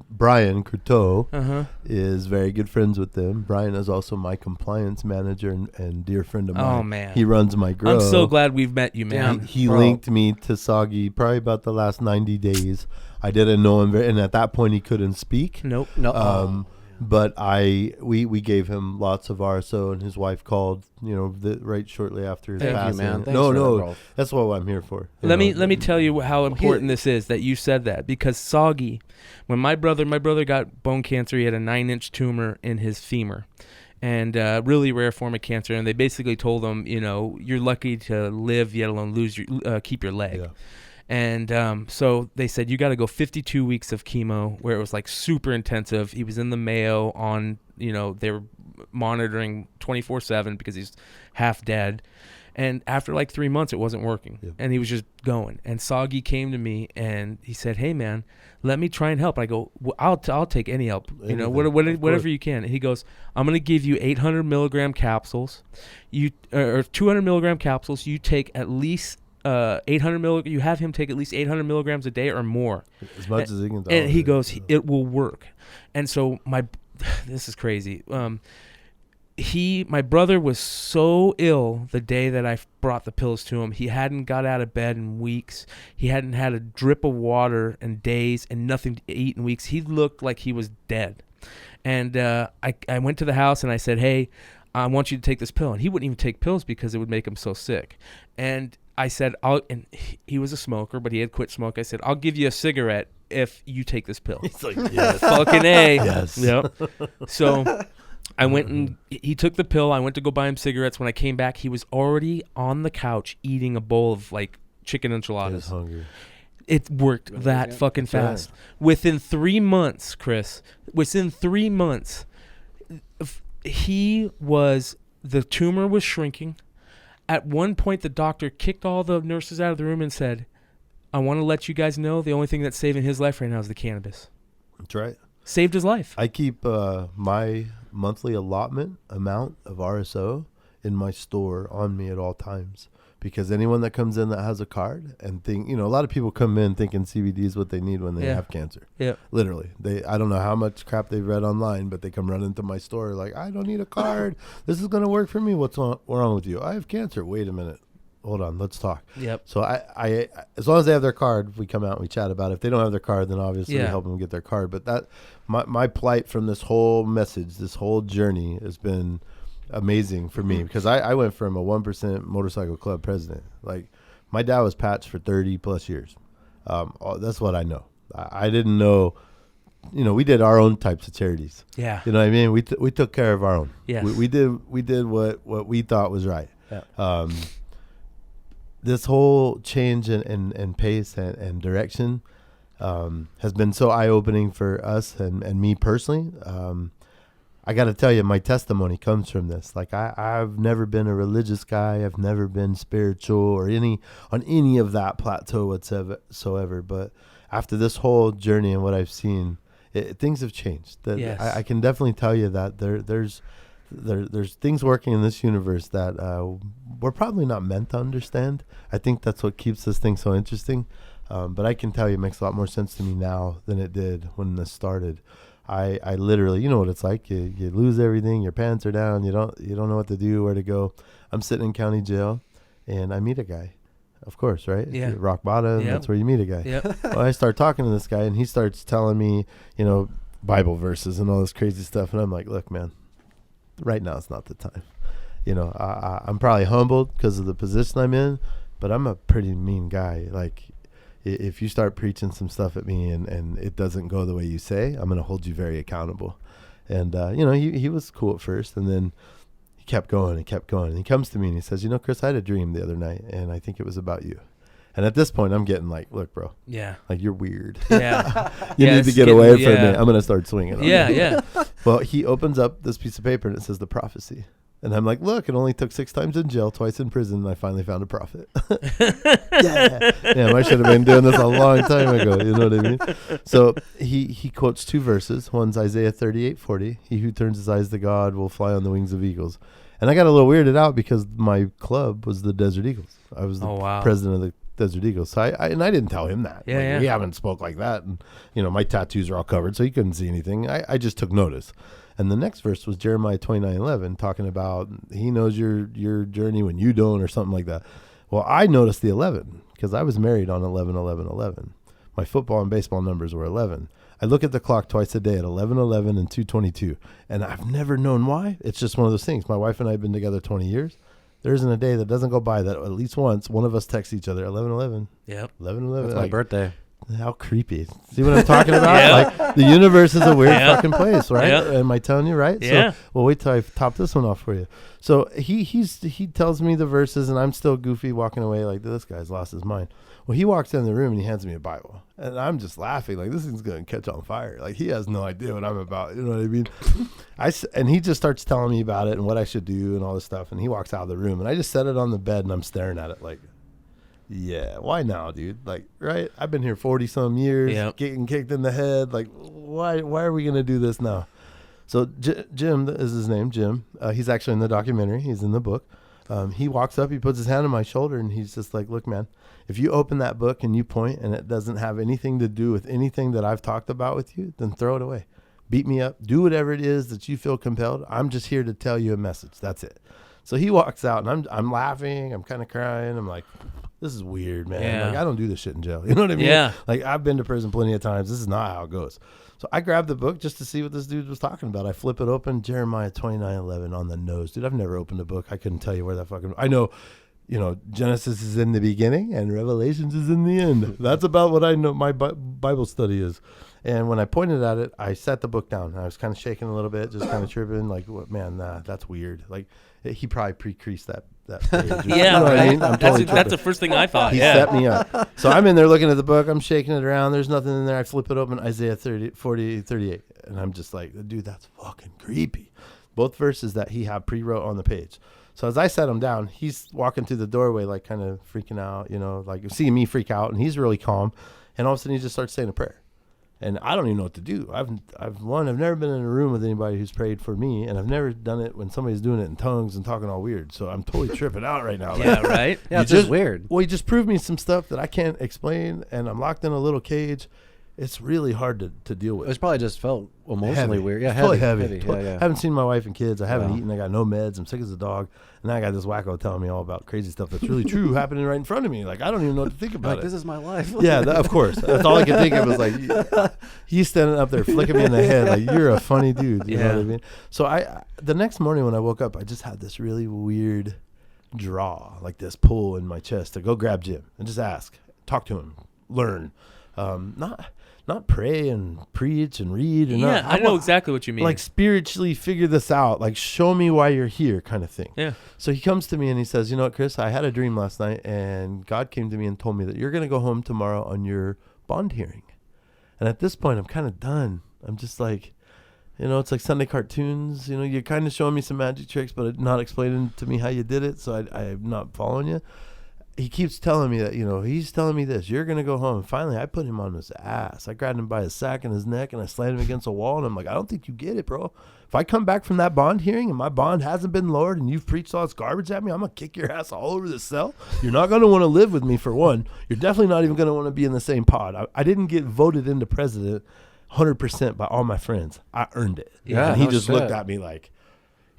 [SPEAKER 3] Brian Courteau
[SPEAKER 2] Uh-huh.
[SPEAKER 3] is very good friends with them. Brian is also my compliance manager and dear friend of mine.
[SPEAKER 2] Oh, man.
[SPEAKER 3] He runs my grow.
[SPEAKER 2] I'm so glad we've met you, man.
[SPEAKER 1] Damn.
[SPEAKER 3] He
[SPEAKER 1] Bro.
[SPEAKER 3] linked me to Soggy probably about the last 90 days. I didn't know him, and at that point he couldn't speak.
[SPEAKER 2] Nope.
[SPEAKER 1] no.
[SPEAKER 3] But we gave him lots of RSO, and his wife called, right shortly after his
[SPEAKER 1] Thank you,
[SPEAKER 3] passing.
[SPEAKER 1] man. Thanks
[SPEAKER 3] No,
[SPEAKER 1] for that,
[SPEAKER 3] no,
[SPEAKER 1] bro.
[SPEAKER 3] that's what I'm here for.
[SPEAKER 2] Let me tell you how important this is that you said that, because Soggy, when my brother got bone cancer, he had a 9-inch tumor in his femur, and really rare form of cancer, and they basically told him, you're lucky to live, yet alone keep your leg.
[SPEAKER 3] Yeah.
[SPEAKER 2] And so they said, you got to go 52 weeks of chemo, where it was like super intensive. He was in the Mayo on, they were monitoring 24/7 because he's half dead. And after like 3 months, it wasn't working.
[SPEAKER 3] Yep.
[SPEAKER 2] And he was just going. And Soggy came to me and he said, hey, man, let me try and help. I go, well, I'll take any help,
[SPEAKER 3] Anything,
[SPEAKER 2] whatever you can. And he goes, I'm going to give you 800 milligram capsules, or 200 milligram capsules. You take at least 800 milligrams. You have him take at least 800 milligrams a day or more,
[SPEAKER 3] as much as he can.
[SPEAKER 2] and he goes, it will work. And so this is crazy. My brother was so ill the day that I brought the pills to him. He hadn't got out of bed in weeks. He hadn't had a drip of water in days, and nothing to eat in weeks. He looked like he was dead. And I went to the house and I said, hey, I want you to take this pill. And he wouldn't even take pills because it would make him so sick. And I said, and he was a smoker, but he had quit smoke. I said, I'll give you a cigarette if you take this pill.
[SPEAKER 3] He's like, yes.
[SPEAKER 2] Fucking A.
[SPEAKER 3] Yes.
[SPEAKER 2] Yep. So I went and he took the pill. I went to go buy him cigarettes. When I came back, he was already on the couch eating a bowl of like chicken
[SPEAKER 3] He was
[SPEAKER 2] enchiladas.
[SPEAKER 3] hungry.
[SPEAKER 2] It worked that fucking fast. Within 3 months, Chris, the tumor was shrinking. At one point, the doctor kicked all the nurses out of the room and said, I want to let you guys know the only thing that's saving his life right now is the cannabis.
[SPEAKER 3] That's right.
[SPEAKER 2] Saved his life.
[SPEAKER 3] I keep my monthly allotment amount of RSO in my store on me at all times, because anyone that comes in that has a card and a lot of people come in thinking CBD is what they need when they have cancer.
[SPEAKER 2] Yeah.
[SPEAKER 3] Literally. I don't know how much crap they've read online, but they come running to my store like, I don't need a card. This is going to work for me. What's wrong with you? I have cancer. Wait a minute. Hold on. Let's talk.
[SPEAKER 2] Yep.
[SPEAKER 3] So I as long as they have their card, we come out and we chat about it. If they don't have their card, then obviously we help them get their card. But my plight from this whole message, this whole journey has been amazing for me, because I went from a 1% motorcycle club president. Like, my dad was patched for 30 plus years. That's what I know. I didn't know, we did our own types of charities.
[SPEAKER 2] Yeah.
[SPEAKER 3] You know what I mean? We took care of our own.
[SPEAKER 2] Yes.
[SPEAKER 3] We did what we thought was right.
[SPEAKER 2] Yeah.
[SPEAKER 3] This whole change in pace and direction has been so eye-opening for us and me personally. I got to tell you, my testimony comes from this. Like, I've never been a religious guy. I've never been spiritual or on any of that plateau whatsoever. But after this whole journey and what I've seen, things have changed.
[SPEAKER 2] Yes.
[SPEAKER 3] I can definitely tell you that there's things working in this universe that we're probably not meant to understand. I think that's what keeps this thing so interesting. But I can tell you, it makes a lot more sense to me now than it did when this started. I literally, you know what it's like. You lose everything. Your pants are down. You don't know what to do, where to go. I'm sitting in county jail, and I meet a guy. Of course, right?
[SPEAKER 2] Yeah.
[SPEAKER 3] Rock bottom.
[SPEAKER 2] Yep.
[SPEAKER 3] That's where you meet a guy.
[SPEAKER 2] Yep.
[SPEAKER 3] Well, I start talking to this guy, and he starts telling me, Bible verses and all this crazy stuff, and I'm like, look, man, right now it's not the time. I'm probably humbled because of the position I'm in, but I'm a pretty mean guy. Like, if you start preaching some stuff at me and it doesn't go the way you say, I'm going to hold you very accountable. And, he was cool at first, and then he kept going and kept going. And he comes to me and he says, Chris, I had a dream the other night, and I think it was about you. And at this point, I'm getting like, look, bro.
[SPEAKER 2] Yeah.
[SPEAKER 3] Like, you're weird.
[SPEAKER 2] Yeah.
[SPEAKER 3] You need to get away from me. I'm going to start swinging on you.
[SPEAKER 2] Yeah.
[SPEAKER 3] Well, he opens up this piece of paper and it says the prophecy. And I'm like, look, it only took 6 times in jail, twice in prison, and I finally found a prophet. Yeah. Damn, I should have been doing this a long time ago. You know what I mean? So he quotes 2 verses. One's Isaiah 38:40. He who turns his eyes to God will fly on the wings of eagles. And I got a little weirded out because my club was the Desert Eagles. I was the president of the Desert Eagles. So I didn't tell him that. We haven't spoke like that. And, my tattoos are all covered, so he couldn't see anything. I just took notice. And the next verse was Jeremiah 29:11, talking about he knows your journey when you don't, or something like that. Well, I noticed the 11 because I was married on 11/11/11. My football and baseball numbers were 11. I look at the clock twice a day at 11:11 and 2:22, and I've never known why. It's just one of those things. My wife and I have been together 20 years. There isn't a day that doesn't go by that at least once one of us texts each other 11:11.
[SPEAKER 2] Yep.
[SPEAKER 3] 11:11.
[SPEAKER 1] That's my birthday.
[SPEAKER 3] How creepy. See what I'm talking about? Like, the universe is a weird fucking place, right?
[SPEAKER 2] Yep.
[SPEAKER 3] Am I telling you, right?
[SPEAKER 2] Yeah.
[SPEAKER 3] So, well, wait till I top this one off for you. So he tells me the verses, and I'm still goofy walking away like, this guy's lost his mind. Well, he walks in the room and he hands me a Bible, and I'm just laughing like, this thing's going to catch on fire. Like, he has no idea what I'm about. You know what I mean? And he just starts telling me about it and what I should do and all this stuff. And he walks out of the room, and I just set it on the bed and I'm staring at it like, yeah, why now, dude? Like, right? I've been here 40 some years, getting kicked in the head. Like, why are we going to do this now? So Jim is his name, Jim. He's actually in the documentary. He's in the book. He walks up, he puts his hand on my shoulder, and he's just like, look, man, if you open that book and you point and it doesn't have anything to do with anything that I've talked about with you, then throw it away. Beat me up. Do whatever it is that you feel compelled. I'm just here to tell you a message. That's it. So he walks out, and I'm laughing. I'm kind of crying. I'm like, this is weird, man.
[SPEAKER 2] Yeah.
[SPEAKER 3] Like, I don't do this shit in jail. You know what I mean?
[SPEAKER 2] Yeah.
[SPEAKER 3] Like, I've been to prison plenty of times. This is not how it goes. So I grabbed the book just to see what this dude was talking about. I flip it open, Jeremiah 29:11 on the nose. Dude, I've never opened a book. I couldn't tell you where that fucking... I know, Genesis is in the beginning and Revelations is in the end. That's about what I know my Bible study is. And when I pointed at it, I set the book down. I was kind of shaking a little bit, just kind of tripping. Like, man, that's weird. Like, he probably pre-creased that page.
[SPEAKER 2] Yeah,
[SPEAKER 3] you know what I mean? I'm totally
[SPEAKER 2] that's the first thing I thought.
[SPEAKER 3] He set me up. So I'm in there looking at the book. I'm shaking it around. There's nothing in there. I flip it open, Isaiah 40:38. And I'm just like, dude, that's fucking creepy. Both verses that he had pre-wrote on the page. So as I set him down, he's walking through the doorway, like kind of freaking out, like seeing me freak out. And he's really calm. And all of a sudden he just starts saying a prayer. And I don't even know what to do. I've never been in a room with anybody who's prayed for me, and I've never done it when somebody's doing it in tongues and talking all weird. So I'm totally tripping out right now.
[SPEAKER 2] Yeah, right?
[SPEAKER 1] Yeah, it's just weird.
[SPEAKER 3] Well, he just proved me some stuff that I can't explain, and I'm locked in a little cage. It's really hard to deal with.
[SPEAKER 1] It's probably just felt emotionally weird. Yeah,
[SPEAKER 3] totally
[SPEAKER 1] heavy.
[SPEAKER 3] Yeah. I haven't seen my wife and kids. I haven't eaten. I got no meds. I'm sick as a dog. And now I got this wacko telling me all about crazy stuff that's really true happening right in front of me. Like, I don't even know what to think about it.
[SPEAKER 1] This is my life.
[SPEAKER 3] Yeah, of course. That's all I could think of was like, he's standing up there flicking me in the head like, you're a funny dude. You know what I mean? So the next morning when I woke up, I just had this really weird draw, like this pull in my chest to go grab Jim and just ask, talk to him, learn. Not pray and preach and read.
[SPEAKER 2] I know exactly what you mean.
[SPEAKER 3] Like, spiritually figure this out. Like, show me why you're here, kind of thing.
[SPEAKER 2] Yeah.
[SPEAKER 3] So he comes to me and he says, you know what, Chris, I had a dream last night, and God came to me and told me that you're going to go home tomorrow on your bond hearing. And at this point, I'm kind of done. I'm just like, it's like Sunday cartoons. You're kind of showing me some magic tricks, but not explaining to me how you did it. So I'm not following you. He keeps telling me that, he's telling me this, you're going to go home. And finally, I put him on his ass. I grabbed him by his sack and his neck, and I slammed him against a wall. And I'm like, I don't think you get it, bro. If I come back from that bond hearing and my bond hasn't been lowered and you've preached all this garbage at me, I'm going to kick your ass all over the cell. You're not going to want to live with me, for one. You're definitely not even going to want to be in the same pod. I didn't get voted into president 100% by all my friends. I earned it.
[SPEAKER 1] Yeah,
[SPEAKER 3] and he just looked at me like,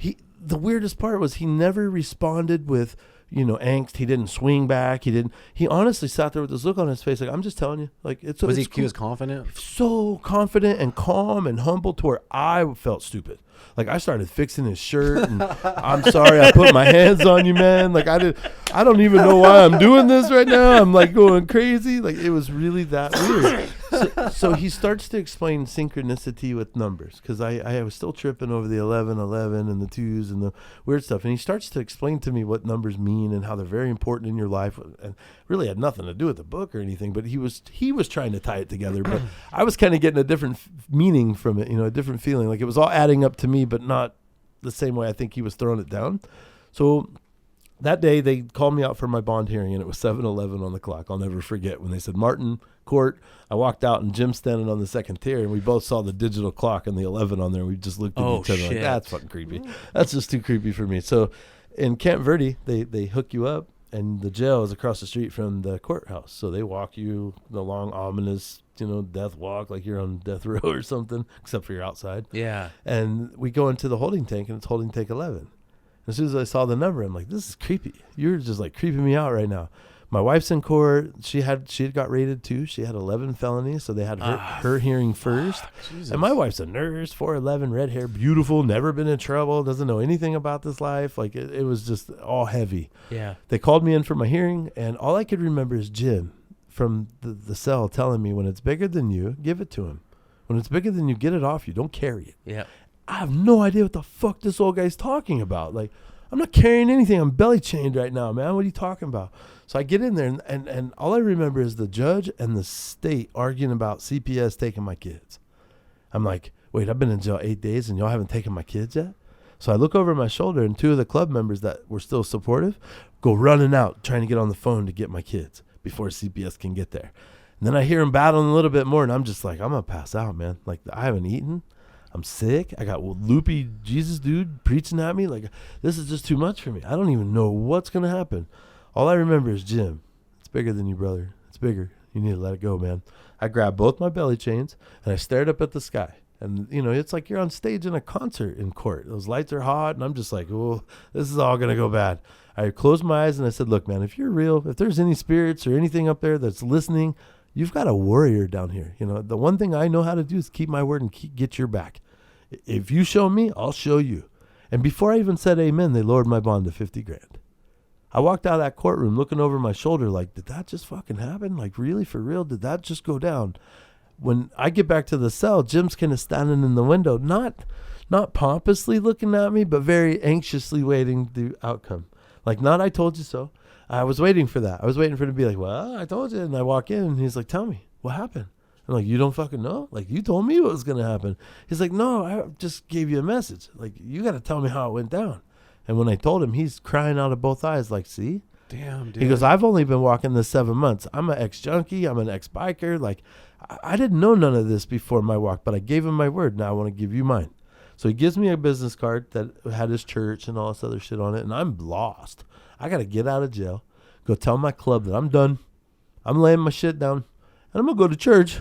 [SPEAKER 3] the weirdest part was he never responded with, angst. He didn't swing back. He honestly sat there with this look on his face. Like, I'm just telling you, like, he was
[SPEAKER 1] confident?
[SPEAKER 3] So confident and calm and humble to where I felt stupid. Like, I started fixing his shirt and I'm sorry I put my hands on you, man. Like, I don't even know why I'm doing this right now. I'm like going crazy. Like, it was really that weird. So he starts to explain synchronicity with numbers, because I was still tripping over the 11:11 and the 2s and the weird stuff. And he starts to explain to me what numbers mean and how they're very important in your life, and really had nothing to do with the book or anything. But he was trying to tie it together. But I was kind of getting a different meaning from it, a different feeling. Like, it was all adding up to me, but not the same way I think he was throwing it down. So that day they called me out for my bond hearing, and it was 7:11 on the clock. I'll never forget when they said, Martin, court. I walked out and Jim's standing on the second tier, and we both saw the digital clock and the 11 on there. We just looked at each other like, that's fucking creepy. That's just too creepy for me. So in Camp Verde, they hook you up, and the jail is across the street from the courthouse. So they walk you the long, ominous, death walk, like you're on death row or something, except for you're outside.
[SPEAKER 2] Yeah.
[SPEAKER 3] And we go into the holding tank, and it's holding tank 11. As soon as I saw the number, I'm like, this is creepy. You're just like creeping me out right now. My wife's in court. She had got raided too. She had 11 felonies, so they had her hearing first. Jesus. And my wife's a nurse, 4'11", red hair, beautiful, never been in trouble, doesn't know anything about this life. Like it was just all heavy.
[SPEAKER 2] Yeah.
[SPEAKER 3] They called me in for my hearing, and all I could remember is Jim from the cell telling me, when it's bigger than you, give it to him. When it's bigger than you, get it off you. Don't carry it.
[SPEAKER 2] Yeah.
[SPEAKER 3] I have no idea what the fuck this old guy's talking about. Like, I'm not carrying anything. I'm belly chained right now, man. What are you talking about? So I get in there, and all I remember is the judge and the state arguing about CPS taking my kids. I'm like, wait, I've been in jail 8 days, and y'all haven't taken my kids yet? So I look over my shoulder, and 2 of the club members that were still supportive go running out, trying to get on the phone to get my kids before CPS can get there. And then I hear them battling a little bit more, and I'm just like, I'm going to pass out, man. Like, I haven't eaten. I'm sick. I got loopy Jesus dude preaching at me. Like, this is just too much for me. I don't even know what's going to happen. All I remember is, Jim, it's bigger than you, brother. It's bigger. You need to let it go, man. I grabbed both my belly chains, and I stared up at the sky. And, it's like you're on stage in a concert in court. Those lights are hot, and I'm just like, oh, this is all going to go bad. I closed my eyes, and I said, look, man, if you're real, if there's any spirits or anything up there that's listening, you've got a warrior down here. The one thing I know how to do is keep my word and get your back. If you show me, I'll show you. And before I even said amen, they lowered my bond to $50,000. I walked out of that courtroom looking over my shoulder like, did that just fucking happen? Like, really, for real? Did that just go down? When I get back to the cell, Jim's kind of standing in the window, not pompously looking at me, but very anxiously waiting the outcome. Like, not I told you so. I was waiting for that. I was waiting for him to be like, well, I told you. And I walk in, and he's like, tell me, what happened? I'm like, you don't fucking know? Like, you told me what was going to happen. He's like, no, I just gave you a message. Like, you got to tell me how it went down. And when I told him, he's crying out of both eyes, like, see?
[SPEAKER 1] Damn, dude.
[SPEAKER 3] He goes, I've only been walking this 7 months. I'm an ex-junkie. I'm an ex-biker. Like, I didn't know none of this before my walk, but I gave him my word. Now I want to give you mine. So he gives me a business card that had his church and all this other shit on it, and I'm lost. I got to get out of jail, go tell my club that I'm done. I'm laying my shit down, and I'm going to go to church.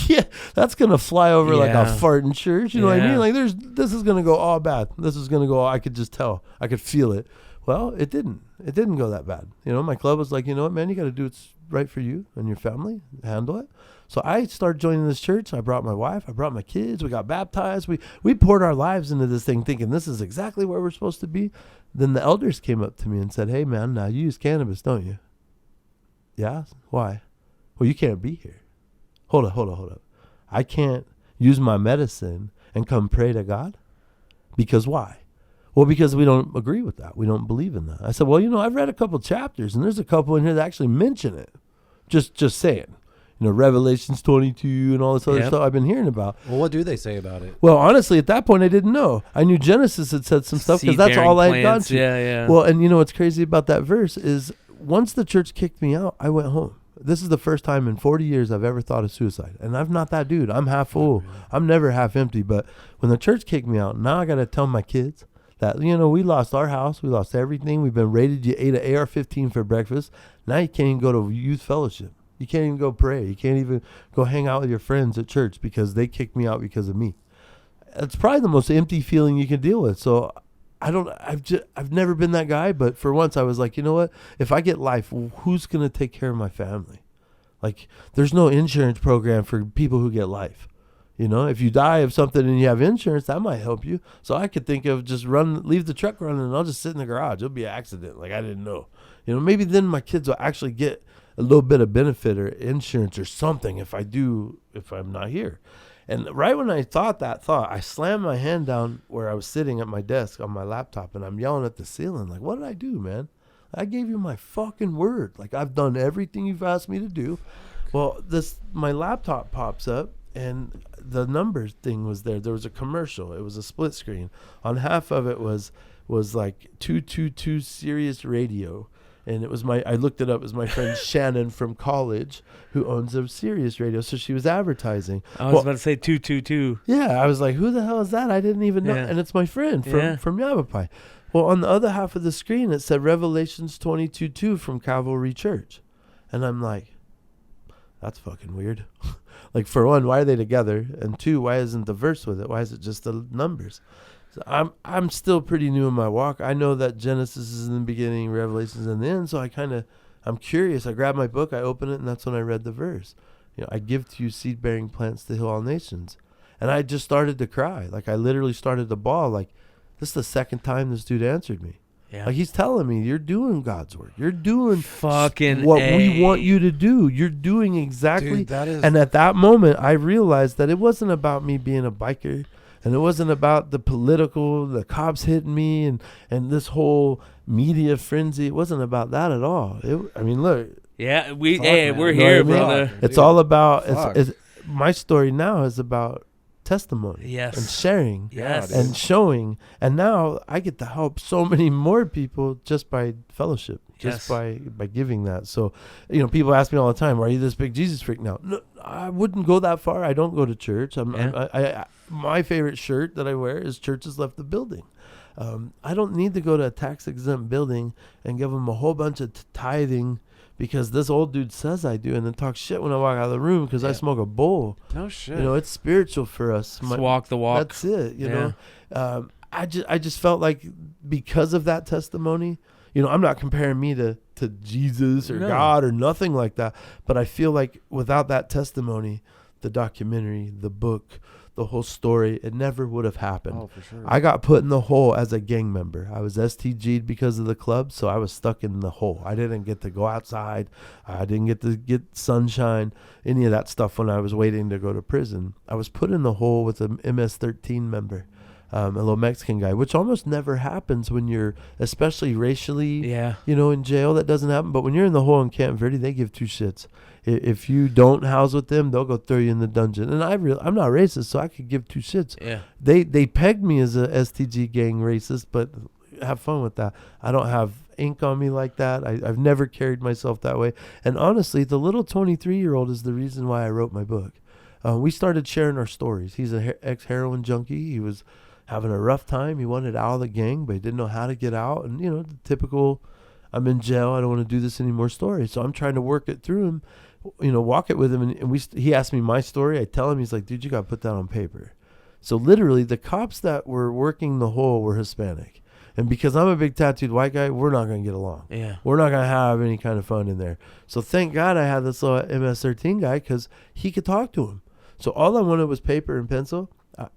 [SPEAKER 3] Yeah, that's going to fly over like a fart in church. You know what I mean? Like, this is going to go all bad. This is going to go, I could just tell. I could feel it. Well, it didn't. It didn't go that bad. My club was like, you know what, man, you got to do what's right for you and your family. Handle it. So I started joining this church. I brought my wife. I brought my kids. We got baptized. We poured our lives into this thing thinking this is exactly where we're supposed to be. Then the elders came up to me and said, hey, man, now you use cannabis, don't you? Yeah? Why? Well, you can't be here. Hold up. I can't use my medicine and come pray to God? Because why? Well, because we don't agree with that. We don't believe in that. I said, well, I've read a couple chapters, and there's a couple in here that actually mention it. Just saying. Revelations 22 and all this other stuff I've been hearing about.
[SPEAKER 1] Well, what do they say about it?
[SPEAKER 3] Well, honestly, at that point, I didn't know. I knew Genesis had said some stuff because that's all I had gone to.
[SPEAKER 2] Yeah.
[SPEAKER 3] Well, and what's crazy about that verse is once the church kicked me out, I went home. This is the first time in 40 years I've ever thought of suicide. And I'm not that dude. I'm half full. I'm never half empty. But when the church kicked me out, now I got to tell my kids that, we lost our house. We lost everything. We've been raided. You ate an AR-15 for breakfast. Now you can't even go to youth fellowship. You can't even go pray. You can't even go hang out with your friends at church because they kicked me out because of me. It's probably the most empty feeling you can deal with. So I've never been that guy, but for once I was like, you know what? If I get life, who's going to take care of my family? Like, there's no insurance program for people who get life. If you die of something and you have insurance, that might help you. So I could think of just leave the truck running and I'll just sit in the garage. It'll be an accident. Like, I didn't know. Maybe then my kids will actually get a little bit of benefit or insurance or something if I'm not here. And right when I thought that thought, I slammed my hand down where I was sitting at my desk on my laptop, and I'm yelling at the ceiling, like, what did I do, man? I gave you my fucking word. Like, I've done everything you've asked me to do. Well, my laptop pops up, and the numbers thing was there. There was a commercial. It was a split screen. On half of it was like 222 Sirius Radio. And I looked it up. It was my friend Shannon from college who owns a Sirius radio. So she was advertising.
[SPEAKER 2] I was about to say 222.
[SPEAKER 3] Yeah, I was like, who the hell is that? I didn't even know.
[SPEAKER 2] Yeah.
[SPEAKER 3] And it's my friend from Yavapai. Well, on the other half of the screen, it said Revelations 22:2 from Calvary Church. And I'm like, that's fucking weird. Like, for one, why are they together? And two, why isn't the verse with it? Why is it just the numbers? So I'm still pretty new in my walk. I know that Genesis is in the beginning, Revelation is in the end. So I'm curious. I grabbed my book, I opened it, and that's when I read the verse. I give to you seed-bearing plants to heal all nations. And I just started to cry. Like, I literally started to bawl. Like, this is the second time this dude answered me.
[SPEAKER 2] Yeah.
[SPEAKER 3] Like, he's telling me, you're doing God's work. You're doing
[SPEAKER 2] fucking
[SPEAKER 3] what we want you to do. You're doing exactly.
[SPEAKER 1] Dude, that is.
[SPEAKER 3] And at that moment, I realized that it wasn't about me being a biker. And it wasn't about the cops hitting me and this whole media frenzy. It wasn't about that at all. Look.
[SPEAKER 2] Yeah,
[SPEAKER 1] Fuck,
[SPEAKER 2] we're
[SPEAKER 1] man.
[SPEAKER 2] here,
[SPEAKER 3] You know what I mean?
[SPEAKER 2] brother.
[SPEAKER 3] It's
[SPEAKER 1] Dude,
[SPEAKER 3] all about,
[SPEAKER 1] fuck.
[SPEAKER 3] it's my story now is about testimony.
[SPEAKER 2] Yes.
[SPEAKER 3] And sharing.
[SPEAKER 2] Yes.
[SPEAKER 1] Yeah,
[SPEAKER 3] And showing. And now I get to help so many more people just by fellowship, just by giving that. So, people ask me all the time, are you this big Jesus freak now? No, I wouldn't go that far. I don't go to church. My favorite shirt that I wear is Church has left the building. I don't need to go to a tax exempt building and give them a whole bunch of tithing because this old dude says I do, and then talk shit when I walk out of the room because I smoke a bowl.
[SPEAKER 1] No shit.
[SPEAKER 3] It's spiritual for us.
[SPEAKER 2] Just walk the walk.
[SPEAKER 3] That's it. I just felt like because of that testimony, I'm not comparing me to Jesus or God or nothing like that, but I feel like without that testimony, the documentary, the book, the whole story, it never would have happened.
[SPEAKER 1] Oh, for sure.
[SPEAKER 3] I got put in the hole as a gang member. I was STG'd because of the club, so I was stuck in the hole. I didn't get to go outside. I didn't get to get sunshine, any of that stuff when I was waiting to go to prison. I was put in the hole with an MS-13 member, a little Mexican guy, which almost never happens when you're, especially racially, in jail. That doesn't happen. But when you're in the hole in Camp Verde, they give two shits. If you don't house with them, they'll go throw you in the dungeon. And I'm not racist, so I could give two shits.
[SPEAKER 2] Yeah.
[SPEAKER 3] They pegged me as a STG gang racist, but have fun with that. I don't have ink on me like that. I've never carried myself that way. And honestly, the little 23-year-old is the reason why I wrote my book. We started sharing our stories. He's an ex-heroin junkie. He was having a rough time. He wanted out of the gang, but he didn't know how to get out. And, the typical, I'm in jail, I don't want to do this anymore story. So I'm trying to work it through him, walk it with him. And he asked me my story. I tell him, he's like, dude, you got to put that on paper. So literally the cops that were working the hole were Hispanic. And because I'm a big tattooed white guy, we're not going to get along.
[SPEAKER 2] Yeah.
[SPEAKER 3] We're not going to have any kind of fun in there. So thank God I had this little MS-13 guy because he could talk to him. So all I wanted was paper and pencil.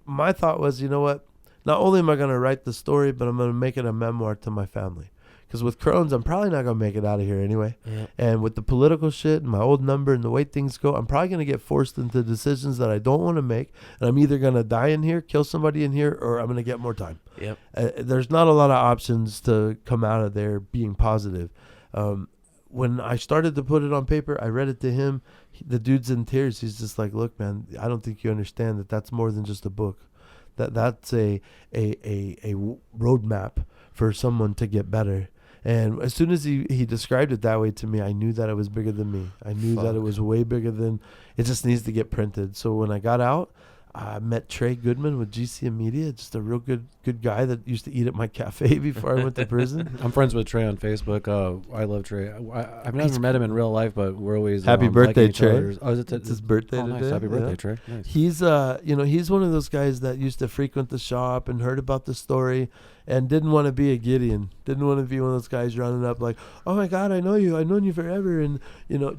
[SPEAKER 3] My thought was, you know what? Not only am I going to write the story, but I'm going to make it a memoir to my family. Because with Crohn's, I'm probably not going to make it out of here anyway. Yeah. And with the political shit and my old number and the way things go, I'm probably going to get forced into decisions that I don't want to make. And I'm either going to die in here, kill somebody in here, or I'm going to get more time.
[SPEAKER 2] Yep.
[SPEAKER 3] There's not a lot of options to come out of there being positive. When I started to put it on paper, I read it to him. The dude's in tears. He's just like, look, man, I don't think you understand that that's more than just a book. That's a roadmap for someone to get better. And as soon as he described it that way to me, I knew that it was bigger than me. I knew that it was way bigger than, it just needs to get printed. So when I got out, I met Trey Goodman with GCM Media, just a real good guy that used to eat at my cafe before I went to prison.
[SPEAKER 1] I'm friends with Trey on Facebook. I love Trey. I've never met him in real life, but we're always
[SPEAKER 3] happy birthday, Trey.
[SPEAKER 1] It's
[SPEAKER 3] his birthday today.
[SPEAKER 1] Nice. Happy birthday, Trey. Nice.
[SPEAKER 3] He's he's one of those guys that used to frequent the shop and heard about the story and didn't want to be a Gideon. Didn't want to be one of those guys running up like, oh my God, I know you. I've known you forever. And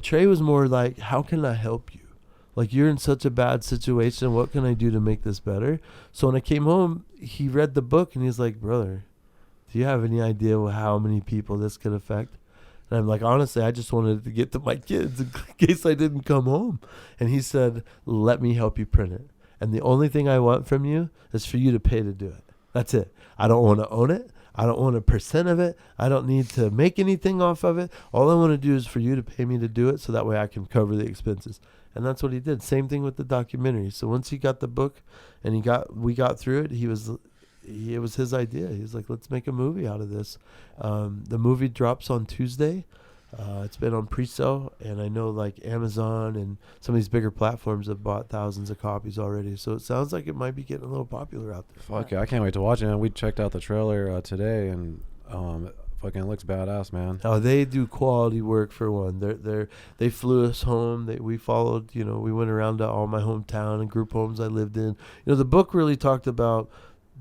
[SPEAKER 3] Trey was more like, how can I help you? Like, you're in such a bad situation. What can I do to make this better? So when I came home, he read the book and he's like, brother, do you have any idea how many people this could affect? And I'm like, honestly, I just wanted to get to my kids in case I didn't come home. And he said, let me help you print it. And the only thing I want from you is for you to pay to do it. That's it. I don't want to own it. I don't want a percent of it. I don't need to make anything off of it. All I want to do is for you to pay me to do it so that way I can cover the expenses. And that's what he did. Same thing with the documentary. So once he got the book and we got through it, it was his idea. He was like, let's make a movie out of this. The movie drops on Tuesday. It's been on pre-sale, and I know like Amazon and some of these bigger platforms have bought thousands of copies already. So it sounds like it might be getting a little popular out there.
[SPEAKER 1] Fuck yeah, I can't wait to watch it. And we checked out the trailer today, and it fucking looks badass, man.
[SPEAKER 3] Oh, they do quality work for one. They flew us home. We followed. We went around to all my hometown and group homes I lived in. The book really talked about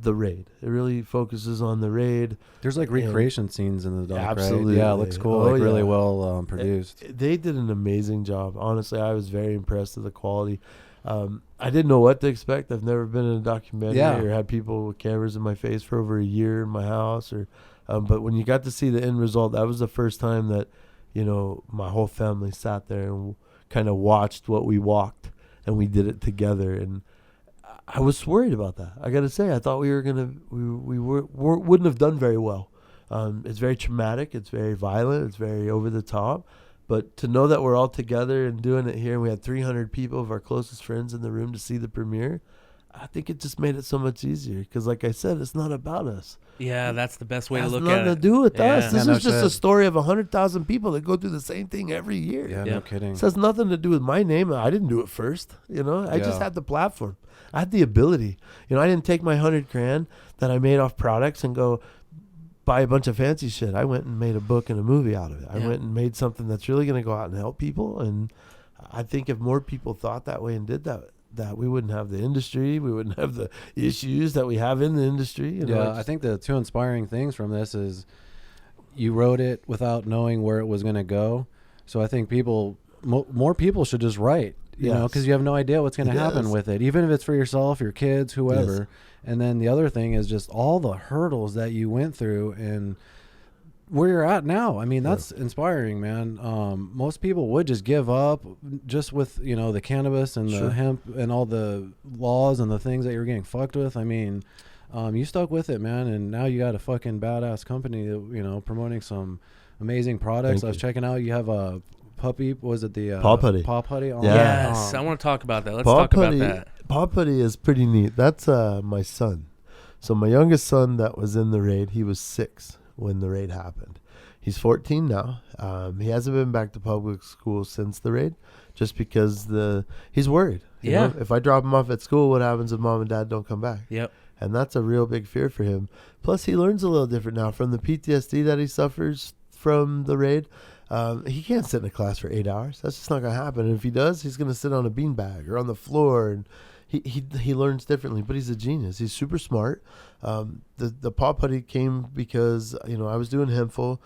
[SPEAKER 3] the raid. It really focuses on the raid.
[SPEAKER 1] There's like recreation scenes in the doc,
[SPEAKER 3] absolutely,
[SPEAKER 1] right? Yeah, it looks cool.
[SPEAKER 3] Oh,
[SPEAKER 1] like really
[SPEAKER 3] yeah.
[SPEAKER 1] well produced.
[SPEAKER 3] They did an amazing job. Honestly, I was very impressed with the quality. I didn't know what to expect. I've never been in a documentary or had people with cameras in my face for over a year in my house. But when you got to see the end result, that was the first time that, my whole family sat there and kind of watched what we walked, and we did it together. And I was worried about that. I got to say, I thought we wouldn't have done very well. It's very traumatic. It's very violent. It's very over the top. But to know that we're all together and doing it here, and we had 300 people of our closest friends in the room to see the premiere, I think it just made it so much easier. Because like I said, it's not about us.
[SPEAKER 2] Yeah, that's the best way to look at it.
[SPEAKER 3] It has nothing to do with us. This
[SPEAKER 1] no
[SPEAKER 3] is just
[SPEAKER 1] shit.
[SPEAKER 3] a story of 100,000 people that go through the same thing every year.
[SPEAKER 1] Yeah, no kidding.
[SPEAKER 3] This has nothing to do with my name. I didn't do it first. I just had the platform. I had the ability. I didn't take my $100,000 that I made off products and go buy a bunch of fancy shit. I went and made a book and a movie out of it. I went and made something that's really going to go out and help people. And I think if more people thought that way and did that we wouldn't have the industry. We wouldn't have the issues that we have in the industry.
[SPEAKER 1] I think the two inspiring things from this is you wrote it without knowing where it was going to go. So I think more people should just write, because you have no idea what's going to happen with it, even if it's for yourself, your kids, whoever. Yes. And then the other thing is just all the hurdles that you went through and where you're at now. I mean, that's inspiring, man. Most people would just give up just with, the cannabis and the hemp and all the laws and the things that you're getting fucked with. I mean, you stuck with it, man. And now you got a fucking badass company, promoting some amazing products. I was checking out, you have a puppy. Was it the
[SPEAKER 3] Paw Putty?
[SPEAKER 1] Paw Putty?
[SPEAKER 2] Yes, I want to talk about that. Let's talk about that.
[SPEAKER 3] Paw Putty is pretty neat. That's my son. So my youngest son that was in the raid, he was 6 when the raid happened. He's 14 now. He hasn't been back to public school since the raid, just because he's worried. You know, if I drop him off at school, what happens if mom and dad don't come back?
[SPEAKER 2] Yep.
[SPEAKER 3] And that's a real big fear for him. Plus, he learns a little different now from the PTSD that he suffers from the raid. He can't sit in a class for 8 hours. That's just not going to happen. And if he does, he's going to sit on a beanbag or on the floor, and he learns differently. But he's a genius. He's super smart. The Paw Putty came because I was doing Hempful.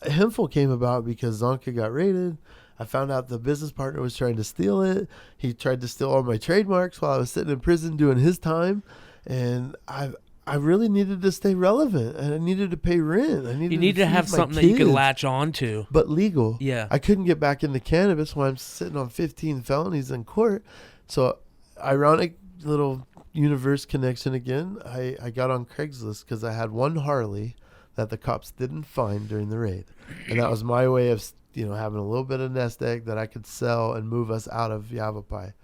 [SPEAKER 3] Hempful came about because Zonka got raided. I found out the business partner was trying to steal it. He tried to steal all my trademarks while I was sitting in prison doing his time, and I really needed to stay relevant, and I needed to pay rent. You
[SPEAKER 2] needed to have something that you could latch on to.
[SPEAKER 3] But legal.
[SPEAKER 2] Yeah.
[SPEAKER 3] I couldn't get back into cannabis while I'm sitting on 15 felonies in court. So, ironic little universe connection again. I got on Craigslist because I had one Harley that the cops didn't find during the raid. And that was my way of, having a little bit of nest egg that I could sell and move us out of Yavapai.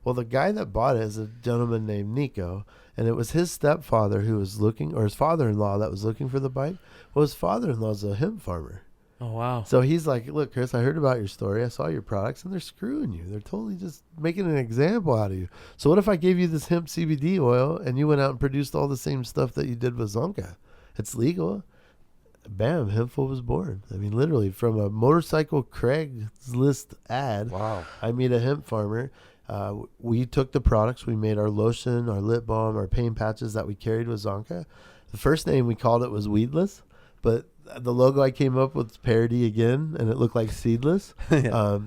[SPEAKER 3] Well, the guy that bought it is a gentleman named Nico. And it was his stepfather who was looking, or his father-in-law that was looking for the bike. Well, his father-in-law's a hemp farmer.
[SPEAKER 2] Oh, wow.
[SPEAKER 3] So he's like, look, Chris, I heard about your story. I saw your products, and they're screwing you. They're totally just making an example out of you. So what if I gave you this hemp CBD oil, and you went out and produced all the same stuff that you did with Zonka? It's legal. Bam, Hempful was born. I mean, literally, from a motorcycle Craigslist ad.
[SPEAKER 1] Wow.
[SPEAKER 3] I meet a hemp farmer. We took the products. We made our lotion, our lip balm, our pain patches that we carried with Zonka. The first name we called it was Weedless, but the logo I came up with parody again, and it looked like Seedless,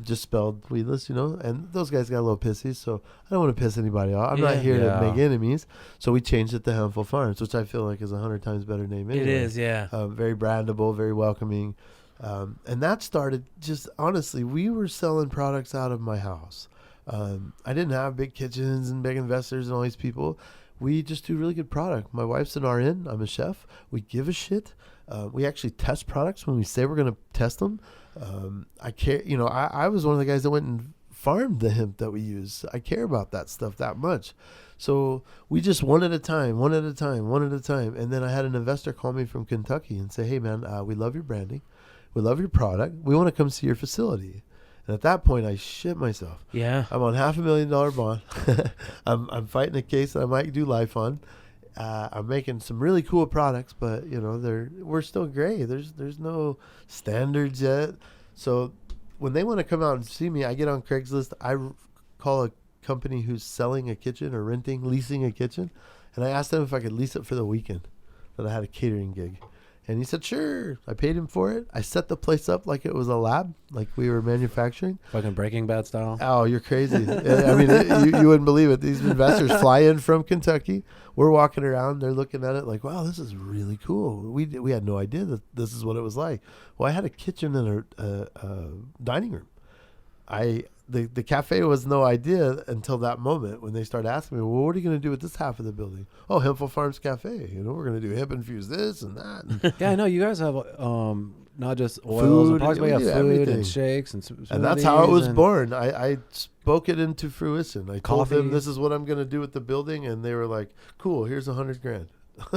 [SPEAKER 3] just spelled Weedless, and those guys got a little pissy, so I don't want to piss anybody off. I'm not here to make enemies, so we changed it to Hempful Farms, which I feel like is 100 times better name anyway.
[SPEAKER 2] It is, yeah.
[SPEAKER 3] Very brandable, very welcoming, and that started just, honestly, we were selling products out of my house. I didn't have big kitchens and big investors and all these people. We just do really good product. My wife's an RN. I'm a chef. We give a shit. We actually test products when we say we're going to test them. I was one of the guys that went and
[SPEAKER 4] farmed the hemp that we use. I care about that stuff that much. So we just one at a time. And then I had an investor call me from Kentucky and say, hey, man, we love your branding. We love your product. We want to come see your facility. And at that point, I shit myself.
[SPEAKER 2] Yeah.
[SPEAKER 4] I'm on $500,000 bond. I'm fighting a case that I might do life on. I'm making some really cool products, but we're still gray. There's no standards yet. So when they want to come out and see me, I get on Craigslist. I call a company who's selling a kitchen or leasing a kitchen, and I asked them if I could lease it for the weekend. That I had a catering gig. And he said, sure. I paid him for it. I set the place up like it was a lab, like we were manufacturing.
[SPEAKER 1] Fucking Breaking Bad style.
[SPEAKER 4] Oh, you're crazy. I mean, you wouldn't believe it. These investors fly in from Kentucky. We're walking around. They're looking at it like, wow, this is really cool. We had no idea that this is what it was like. Well, I had a kitchen and a dining room. The cafe was no idea until that moment when they started asking me, well, what are you going to do with this half of the building? Oh, Hempful Farms Cafe. We're going to do hemp infused this and that. And
[SPEAKER 1] Yeah, I know you guys have not just oils
[SPEAKER 4] Food,
[SPEAKER 1] and products, but you have
[SPEAKER 4] yeah,
[SPEAKER 1] food
[SPEAKER 4] everything.
[SPEAKER 1] and shakes and
[SPEAKER 4] And that's how it was
[SPEAKER 1] smoothies
[SPEAKER 4] born. I spoke it into fruition. I told them
[SPEAKER 1] Coffee.
[SPEAKER 4] this is what I'm going to do with the building, and they were like, cool, here's $100,000.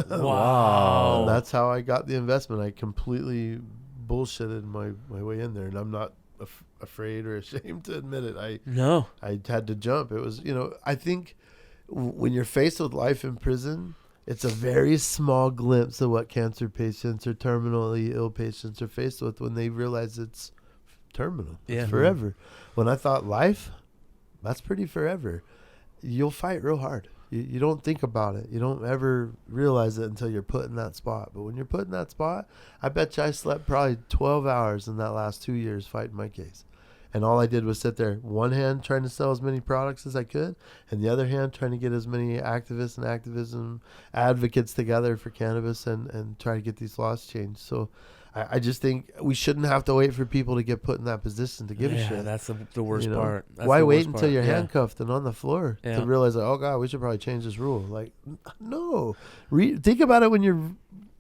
[SPEAKER 2] Wow.
[SPEAKER 4] That's how I got the investment. I completely bullshitted my way in there, and I'm not afraid or ashamed to admit it. I had to jump. It was, I think when you're faced with life in prison, it's a very small glimpse of what cancer patients or terminally ill patients are faced with when they realize it's terminal.
[SPEAKER 2] Yeah.
[SPEAKER 4] It's forever. When I thought life, that's pretty forever. You'll fight real hard. You don't think about it. You don't ever realize it until you're put in that spot. But when you're put in that spot, I bet you I slept probably 12 hours in that last 2 years fighting my case. And all I did was sit there, one hand trying to sell as many products as I could, and the other hand trying to get as many activists and activism advocates together for cannabis and try to get these laws changed. So I just think we shouldn't have to wait for people to get put in that position to give a shit.
[SPEAKER 2] That's the worst part. That's
[SPEAKER 4] Why
[SPEAKER 2] the
[SPEAKER 4] wait
[SPEAKER 2] worst
[SPEAKER 4] until
[SPEAKER 2] part.
[SPEAKER 4] you're
[SPEAKER 2] Yeah.
[SPEAKER 4] handcuffed and on the floor
[SPEAKER 2] Yeah.
[SPEAKER 4] to realize, like, oh, God, we should probably change this rule? Like, no. Think about it when you're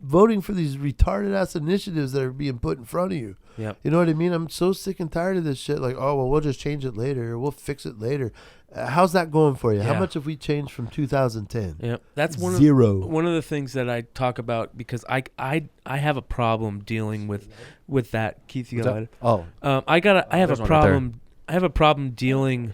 [SPEAKER 4] voting for these retarded-ass initiatives that are being put in front of you.
[SPEAKER 2] Yep.
[SPEAKER 4] You know what I mean? I'm so sick and tired of this shit. Like, oh, well, we'll just change it later, or we'll fix it later. How's that going for you?
[SPEAKER 2] Yeah.
[SPEAKER 4] How much have we changed from 2010?
[SPEAKER 2] Yep. That's one
[SPEAKER 4] Zero.
[SPEAKER 2] one of the things that I talk about because I have a problem dealing with that. Keith, you got it.
[SPEAKER 1] Oh,
[SPEAKER 2] I have
[SPEAKER 1] There's
[SPEAKER 2] a
[SPEAKER 1] one right there.
[SPEAKER 2] problem. I have a problem dealing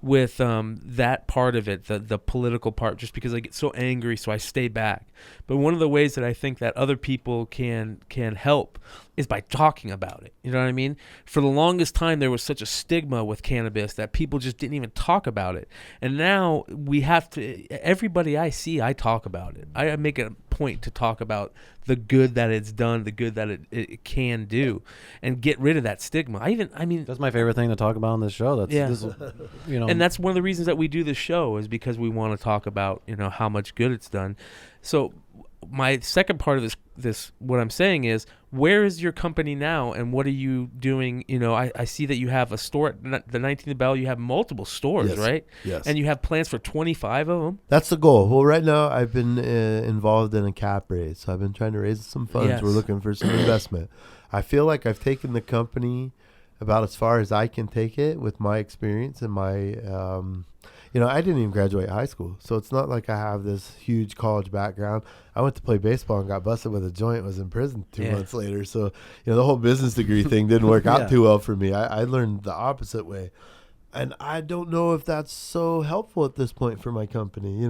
[SPEAKER 2] with that part of it, the political part, just because I get so angry, so I stay back. But one of the ways that I think that other people can help is by talking about it. You know what I mean? For the longest time, there was such a stigma with cannabis that people just didn't even talk about it. And now we have to. Everybody I see, I talk about it. I make a point to talk about the good that it's done, the good that it can do, and get rid of that stigma. I mean,
[SPEAKER 1] that's my favorite thing to talk about on this show. This,
[SPEAKER 2] and that's one of the reasons that we do this show is because we want to talk about how much good it's done. So my second part of this what I'm saying is, where is your company now and what are you doing? I see that you have a store at the 19th Bell. You have multiple stores,
[SPEAKER 4] Yes.
[SPEAKER 2] right?
[SPEAKER 4] Yes.
[SPEAKER 2] And you have plans for 25 of them.
[SPEAKER 4] That's the goal. Well, right now I've been involved in a cap raise. So I've been trying to raise some funds.
[SPEAKER 2] Yes.
[SPEAKER 4] We're looking for some investment. I feel like I've taken the company about as far as I can take it with my experience and my, I didn't even graduate high school. So it's not like I have this huge college background. I went to play baseball and got busted with a joint, was in prison 2 months later. So, the whole business degree thing didn't work out too well for me. I learned the opposite way. And I don't know if that's so helpful at this point for my company.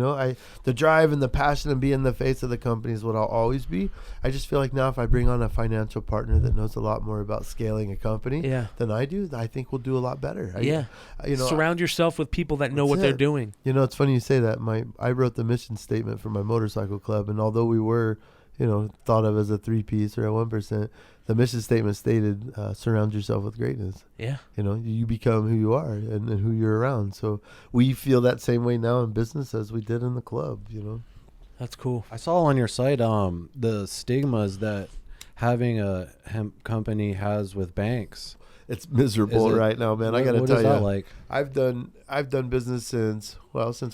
[SPEAKER 4] The drive and the passion and being the face of the company is what I'll always be. I just feel like now if I bring on a financial partner that knows a lot more about scaling a company than I do, I think we'll do a lot better.
[SPEAKER 2] Surround yourself with people that know what they're doing.
[SPEAKER 4] It's funny you say that. I wrote the mission statement for my motorcycle club, and although we were, thought of as a 3-piece or a 1%, the mission statement stated, surround yourself with greatness. Yeah. You become who you are and who you're around. So we feel that same way now in business as we did in the club,
[SPEAKER 2] That's cool.
[SPEAKER 1] I saw on your site the stigmas that having a hemp company has with banks.
[SPEAKER 4] It's miserable right now, man. I got to tell you.
[SPEAKER 1] What is that like?
[SPEAKER 4] I've done business since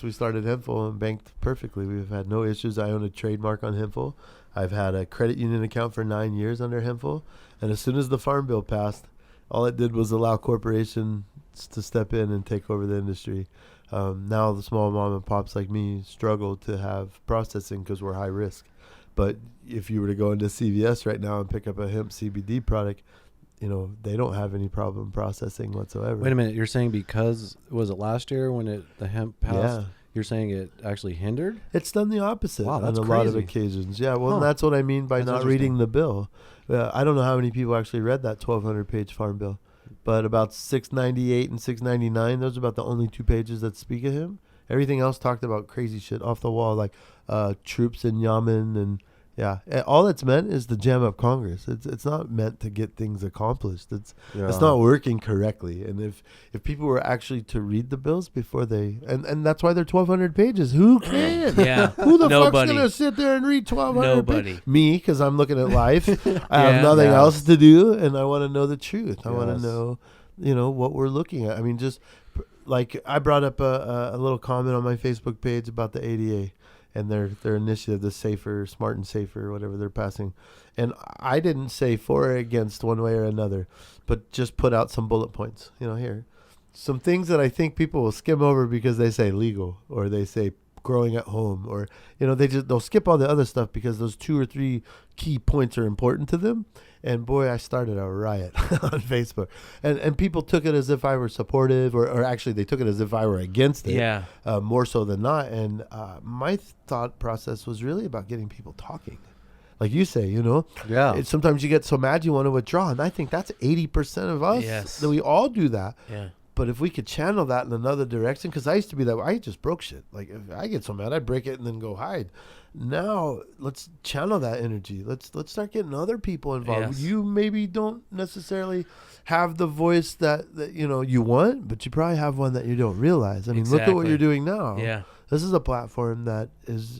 [SPEAKER 4] we started Hempful and banked perfectly. We've had no issues. I own a trademark on Hempful. I've had a credit union account for 9 years under Hempful. And as soon as the Farm Bill passed, all it did was allow corporations giants to step in and take over the industry. Now the small mom and pops like me struggle to have processing because we're high risk. But if you were to go into CVS right now and pick up a hemp CBD product, they don't have any problem processing whatsoever.
[SPEAKER 1] Wait a minute. You're saying because, was it last year when the hemp passed?
[SPEAKER 4] Yeah.
[SPEAKER 1] You're saying it actually hindered?
[SPEAKER 4] It's done the opposite
[SPEAKER 1] Wow,
[SPEAKER 4] on
[SPEAKER 1] that's
[SPEAKER 4] a lot of
[SPEAKER 1] crazy.
[SPEAKER 4] occasions. Yeah, well,
[SPEAKER 1] Huh.
[SPEAKER 4] and that's what I mean by
[SPEAKER 1] That's
[SPEAKER 4] not
[SPEAKER 1] interesting.
[SPEAKER 4] reading the bill. I don't know how many people actually read that 1,200-page farm bill, but about 698 and 699, those are about the only 2 pages that speak of him. Everything else talked about crazy shit off the wall, like troops in Yemen and all it's meant is to jam up Congress. It's not meant to get things accomplished. It's not working correctly. And if people were actually to read the bills before they and that's why they're 1,200 pages. Who can?
[SPEAKER 2] Yeah.
[SPEAKER 4] Who the
[SPEAKER 2] Nobody.
[SPEAKER 4] fuck's gonna sit there and read 1,200
[SPEAKER 2] Nobody.
[SPEAKER 4] pages? Me, because I'm looking at life. I
[SPEAKER 2] Yeah.
[SPEAKER 4] have nothing
[SPEAKER 1] Yeah.
[SPEAKER 4] else to do, and I want to know the truth. I want
[SPEAKER 1] Yes.
[SPEAKER 4] to know, what we're looking at. I mean, just like I brought up a little comment on my Facebook page about the ADA. And their initiative, the safer, smart and safer, whatever they're passing. And I didn't say for or against one way or another, but just put out some bullet points, here. Some things that I think people will skim over because they say legal or they say growing at home or, they'll skip all the other stuff because those 2 or 3 key points are important to them. And boy, I started a riot on Facebook. And people took it as if I were supportive or actually they took it as if I were against it.
[SPEAKER 2] Yeah.
[SPEAKER 4] More so than not. And my thought process was really about getting people talking. Like you say,
[SPEAKER 1] Yeah.
[SPEAKER 4] sometimes you get so mad you want to withdraw. And I think that's 80% of us.
[SPEAKER 2] Yes.
[SPEAKER 4] That we all do that.
[SPEAKER 2] Yeah.
[SPEAKER 4] But if we could channel that in another direction, because I used to be that way. I just broke shit. Like if I get so mad, I break it and then go hide. Now let's channel that energy. Let's start getting other people involved.
[SPEAKER 2] Yes.
[SPEAKER 4] You maybe don't necessarily have the voice that you want, but you probably have one that you don't realize. I mean, look at what
[SPEAKER 2] Exactly.
[SPEAKER 4] you're doing now.
[SPEAKER 2] Yeah.
[SPEAKER 4] This is a platform that is,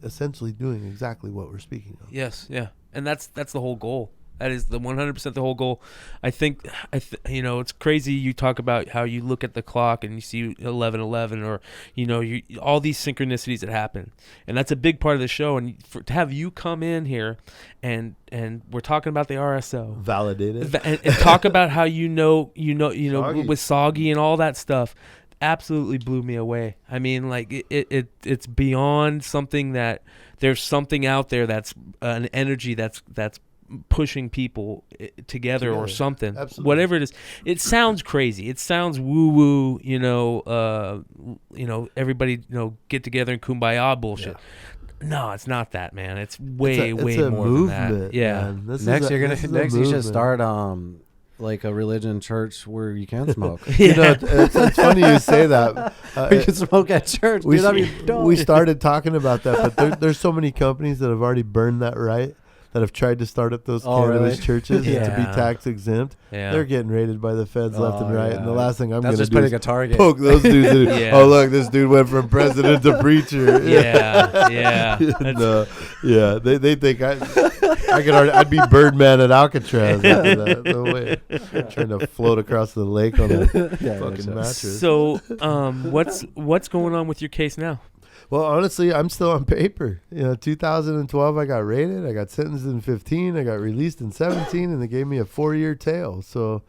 [SPEAKER 4] essentially doing exactly what we're speaking of.
[SPEAKER 2] Yes. Yeah. And that's the whole goal. That is the 100% the whole goal. I think, it's crazy. You talk about how you look at the clock and you see 11:11, or all these synchronicities that happen, and that's a big part of the show. And to have you come in here, and we're talking about the RSO,
[SPEAKER 4] Validated.
[SPEAKER 2] and talk about how
[SPEAKER 4] Soggy.
[SPEAKER 2] with Soggy and all that stuff, absolutely blew me away. I mean, like it's beyond something that there's something out there that's an energy that's pushing people together or something.
[SPEAKER 4] Absolutely.
[SPEAKER 2] Whatever it is. It sounds crazy. It sounds woo-woo, everybody, get together and kumbaya bullshit.
[SPEAKER 4] Yeah.
[SPEAKER 2] No, it's not that, man. It's way
[SPEAKER 4] it's
[SPEAKER 2] way
[SPEAKER 4] a
[SPEAKER 2] more
[SPEAKER 4] movement,
[SPEAKER 2] than that. Yeah.
[SPEAKER 4] man. This
[SPEAKER 1] Next,
[SPEAKER 4] is a
[SPEAKER 1] you should
[SPEAKER 4] movement.
[SPEAKER 1] start like a religion church where you can smoke.
[SPEAKER 4] It's funny you say that.
[SPEAKER 1] We can smoke at church.
[SPEAKER 4] We,
[SPEAKER 1] Dude, that'd be dope.
[SPEAKER 4] we started talking about that, but there's so many companies that have already burned that right, that have tried to start up those cannabis
[SPEAKER 1] really?
[SPEAKER 4] churches to be
[SPEAKER 2] Yeah.
[SPEAKER 4] tax exempt.
[SPEAKER 2] Yeah.
[SPEAKER 4] They're getting raided by the feds left and right, and the last thing I'm going
[SPEAKER 1] That's
[SPEAKER 4] to
[SPEAKER 1] just
[SPEAKER 4] do
[SPEAKER 1] putting
[SPEAKER 4] is
[SPEAKER 1] a target.
[SPEAKER 4] poke those dudes. In.
[SPEAKER 2] Yeah.
[SPEAKER 4] Oh, look, this dude went from president to preacher.
[SPEAKER 2] Yeah. Yeah.
[SPEAKER 4] No, yeah, they think I'd be Birdman at Alcatraz after that. No way. Trying to float across the lake on a fucking mattress.
[SPEAKER 2] So, what's going on with your case now?
[SPEAKER 4] Well, honestly, I'm still on paper. 2012, I got raided. I got sentenced in 15. I got released in 17, and they gave me a 4-year tail. So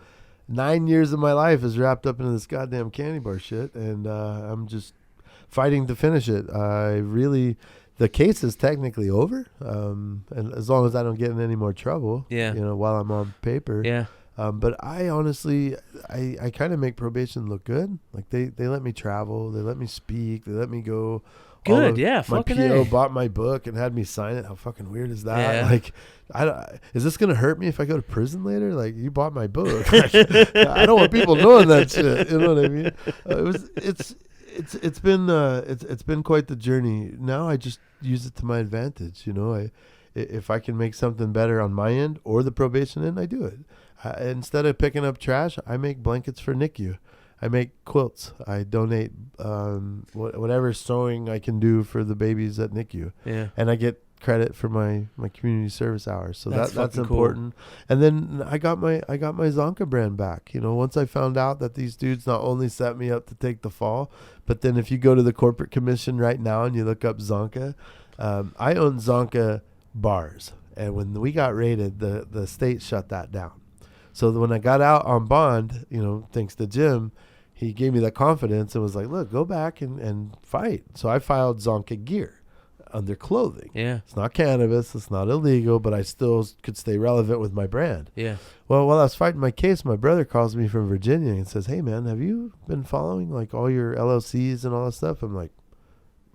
[SPEAKER 4] 9 years of my life is wrapped up into this goddamn candy bar shit, and I'm just fighting to finish it. The case is technically over, and as long as I don't get in any more trouble,
[SPEAKER 2] Yeah.
[SPEAKER 4] while I'm on paper.
[SPEAKER 2] Yeah.
[SPEAKER 4] But I honestly, I kind of make probation look good. Like they let me travel, they let me speak, they let me go.
[SPEAKER 2] Good, yeah,
[SPEAKER 4] My
[SPEAKER 2] fucking
[SPEAKER 4] PO
[SPEAKER 2] A.
[SPEAKER 4] bot my book and had me sign it. How fucking weird is that?
[SPEAKER 2] Yeah.
[SPEAKER 4] Like, is this gonna hurt me if I go to prison later? Like, you bought my book. I don't want people knowing that shit. You know what I mean? It's been quite the journey. Now I just use it to my advantage. If I can make something better on my end or the probation end, I do it. Instead of picking up trash, I make blankets for NICU. I make quilts. I donate whatever sewing I can do for the babies at NICU.
[SPEAKER 2] Yeah.
[SPEAKER 4] And I get credit for my community service hours. So
[SPEAKER 2] That's
[SPEAKER 4] that's
[SPEAKER 2] fucking cool.
[SPEAKER 4] important. And then I got my Zonka brand back. Once I found out that these dudes not only set me up to take the fall, but then if you go to the corporate commission right now and you look up Zonka, I own Zonka bars. And when we got raided, the state shut that down. So when I got out on bond, thanks to Jim, he gave me that confidence and was like, look, go back and fight. So I filed Zonka gear under clothing.
[SPEAKER 2] Yeah.
[SPEAKER 4] It's not cannabis. It's not illegal, but I still could stay relevant with my brand.
[SPEAKER 2] Yeah. Well,
[SPEAKER 4] while I was fighting my case, my brother calls me from Virginia and says, hey, man, have you been following like all your LLCs and all that stuff? I'm like,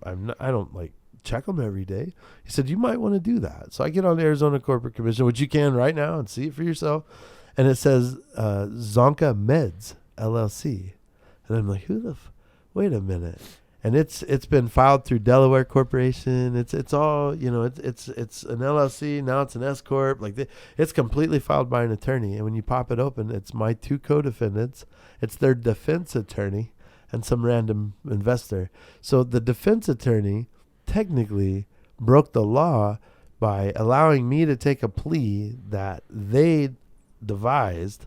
[SPEAKER 4] I don't like check them every day. He said, you might want to do that. So I get on the Arizona Corporate Commission, which you can right now and see it for yourself. And it says Zonka Meds LLC. And I'm like, wait a minute. And it's been filed through Delaware Corporation. It's all, it's an LLC. Now it's an S Corp. It's completely filed by an attorney. And when you pop it open, it's my 2 co-defendants. It's their defense attorney and some random investor. So the defense attorney technically broke the law by allowing me to take a plea that they devised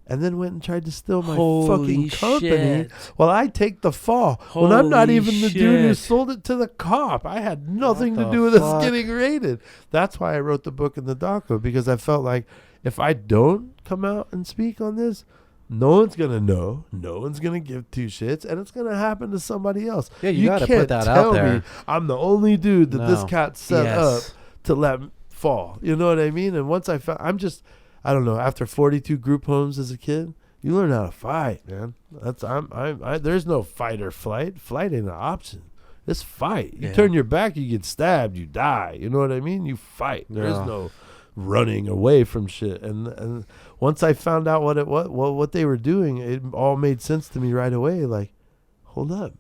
[SPEAKER 4] and then went and tried to steal my fucking company.
[SPEAKER 2] Shit.
[SPEAKER 4] Well, I take the fall. When I'm not even the dude who sold it to the cop. I had nothing to do with us getting raided. That's why I wrote the book in the doco, because I felt like if I don't come out and speak on this, no one's going to know. No one's going to give 2 shits, and it's going to happen to somebody else.
[SPEAKER 1] Yeah, you got to put that out there.
[SPEAKER 4] Me I'm the only dude that this cat set up to let fall. You know what I mean? And once I found, I don't know, after 42 group homes as a kid, you learn how to fight, man. There's no fight or flight. Flight ain't an option. It's fight. You turn your back, you get stabbed, you die. You know what I mean? You fight. There's no running away from shit. And once I found out what they were doing, it all made sense to me right away. Like, hold up.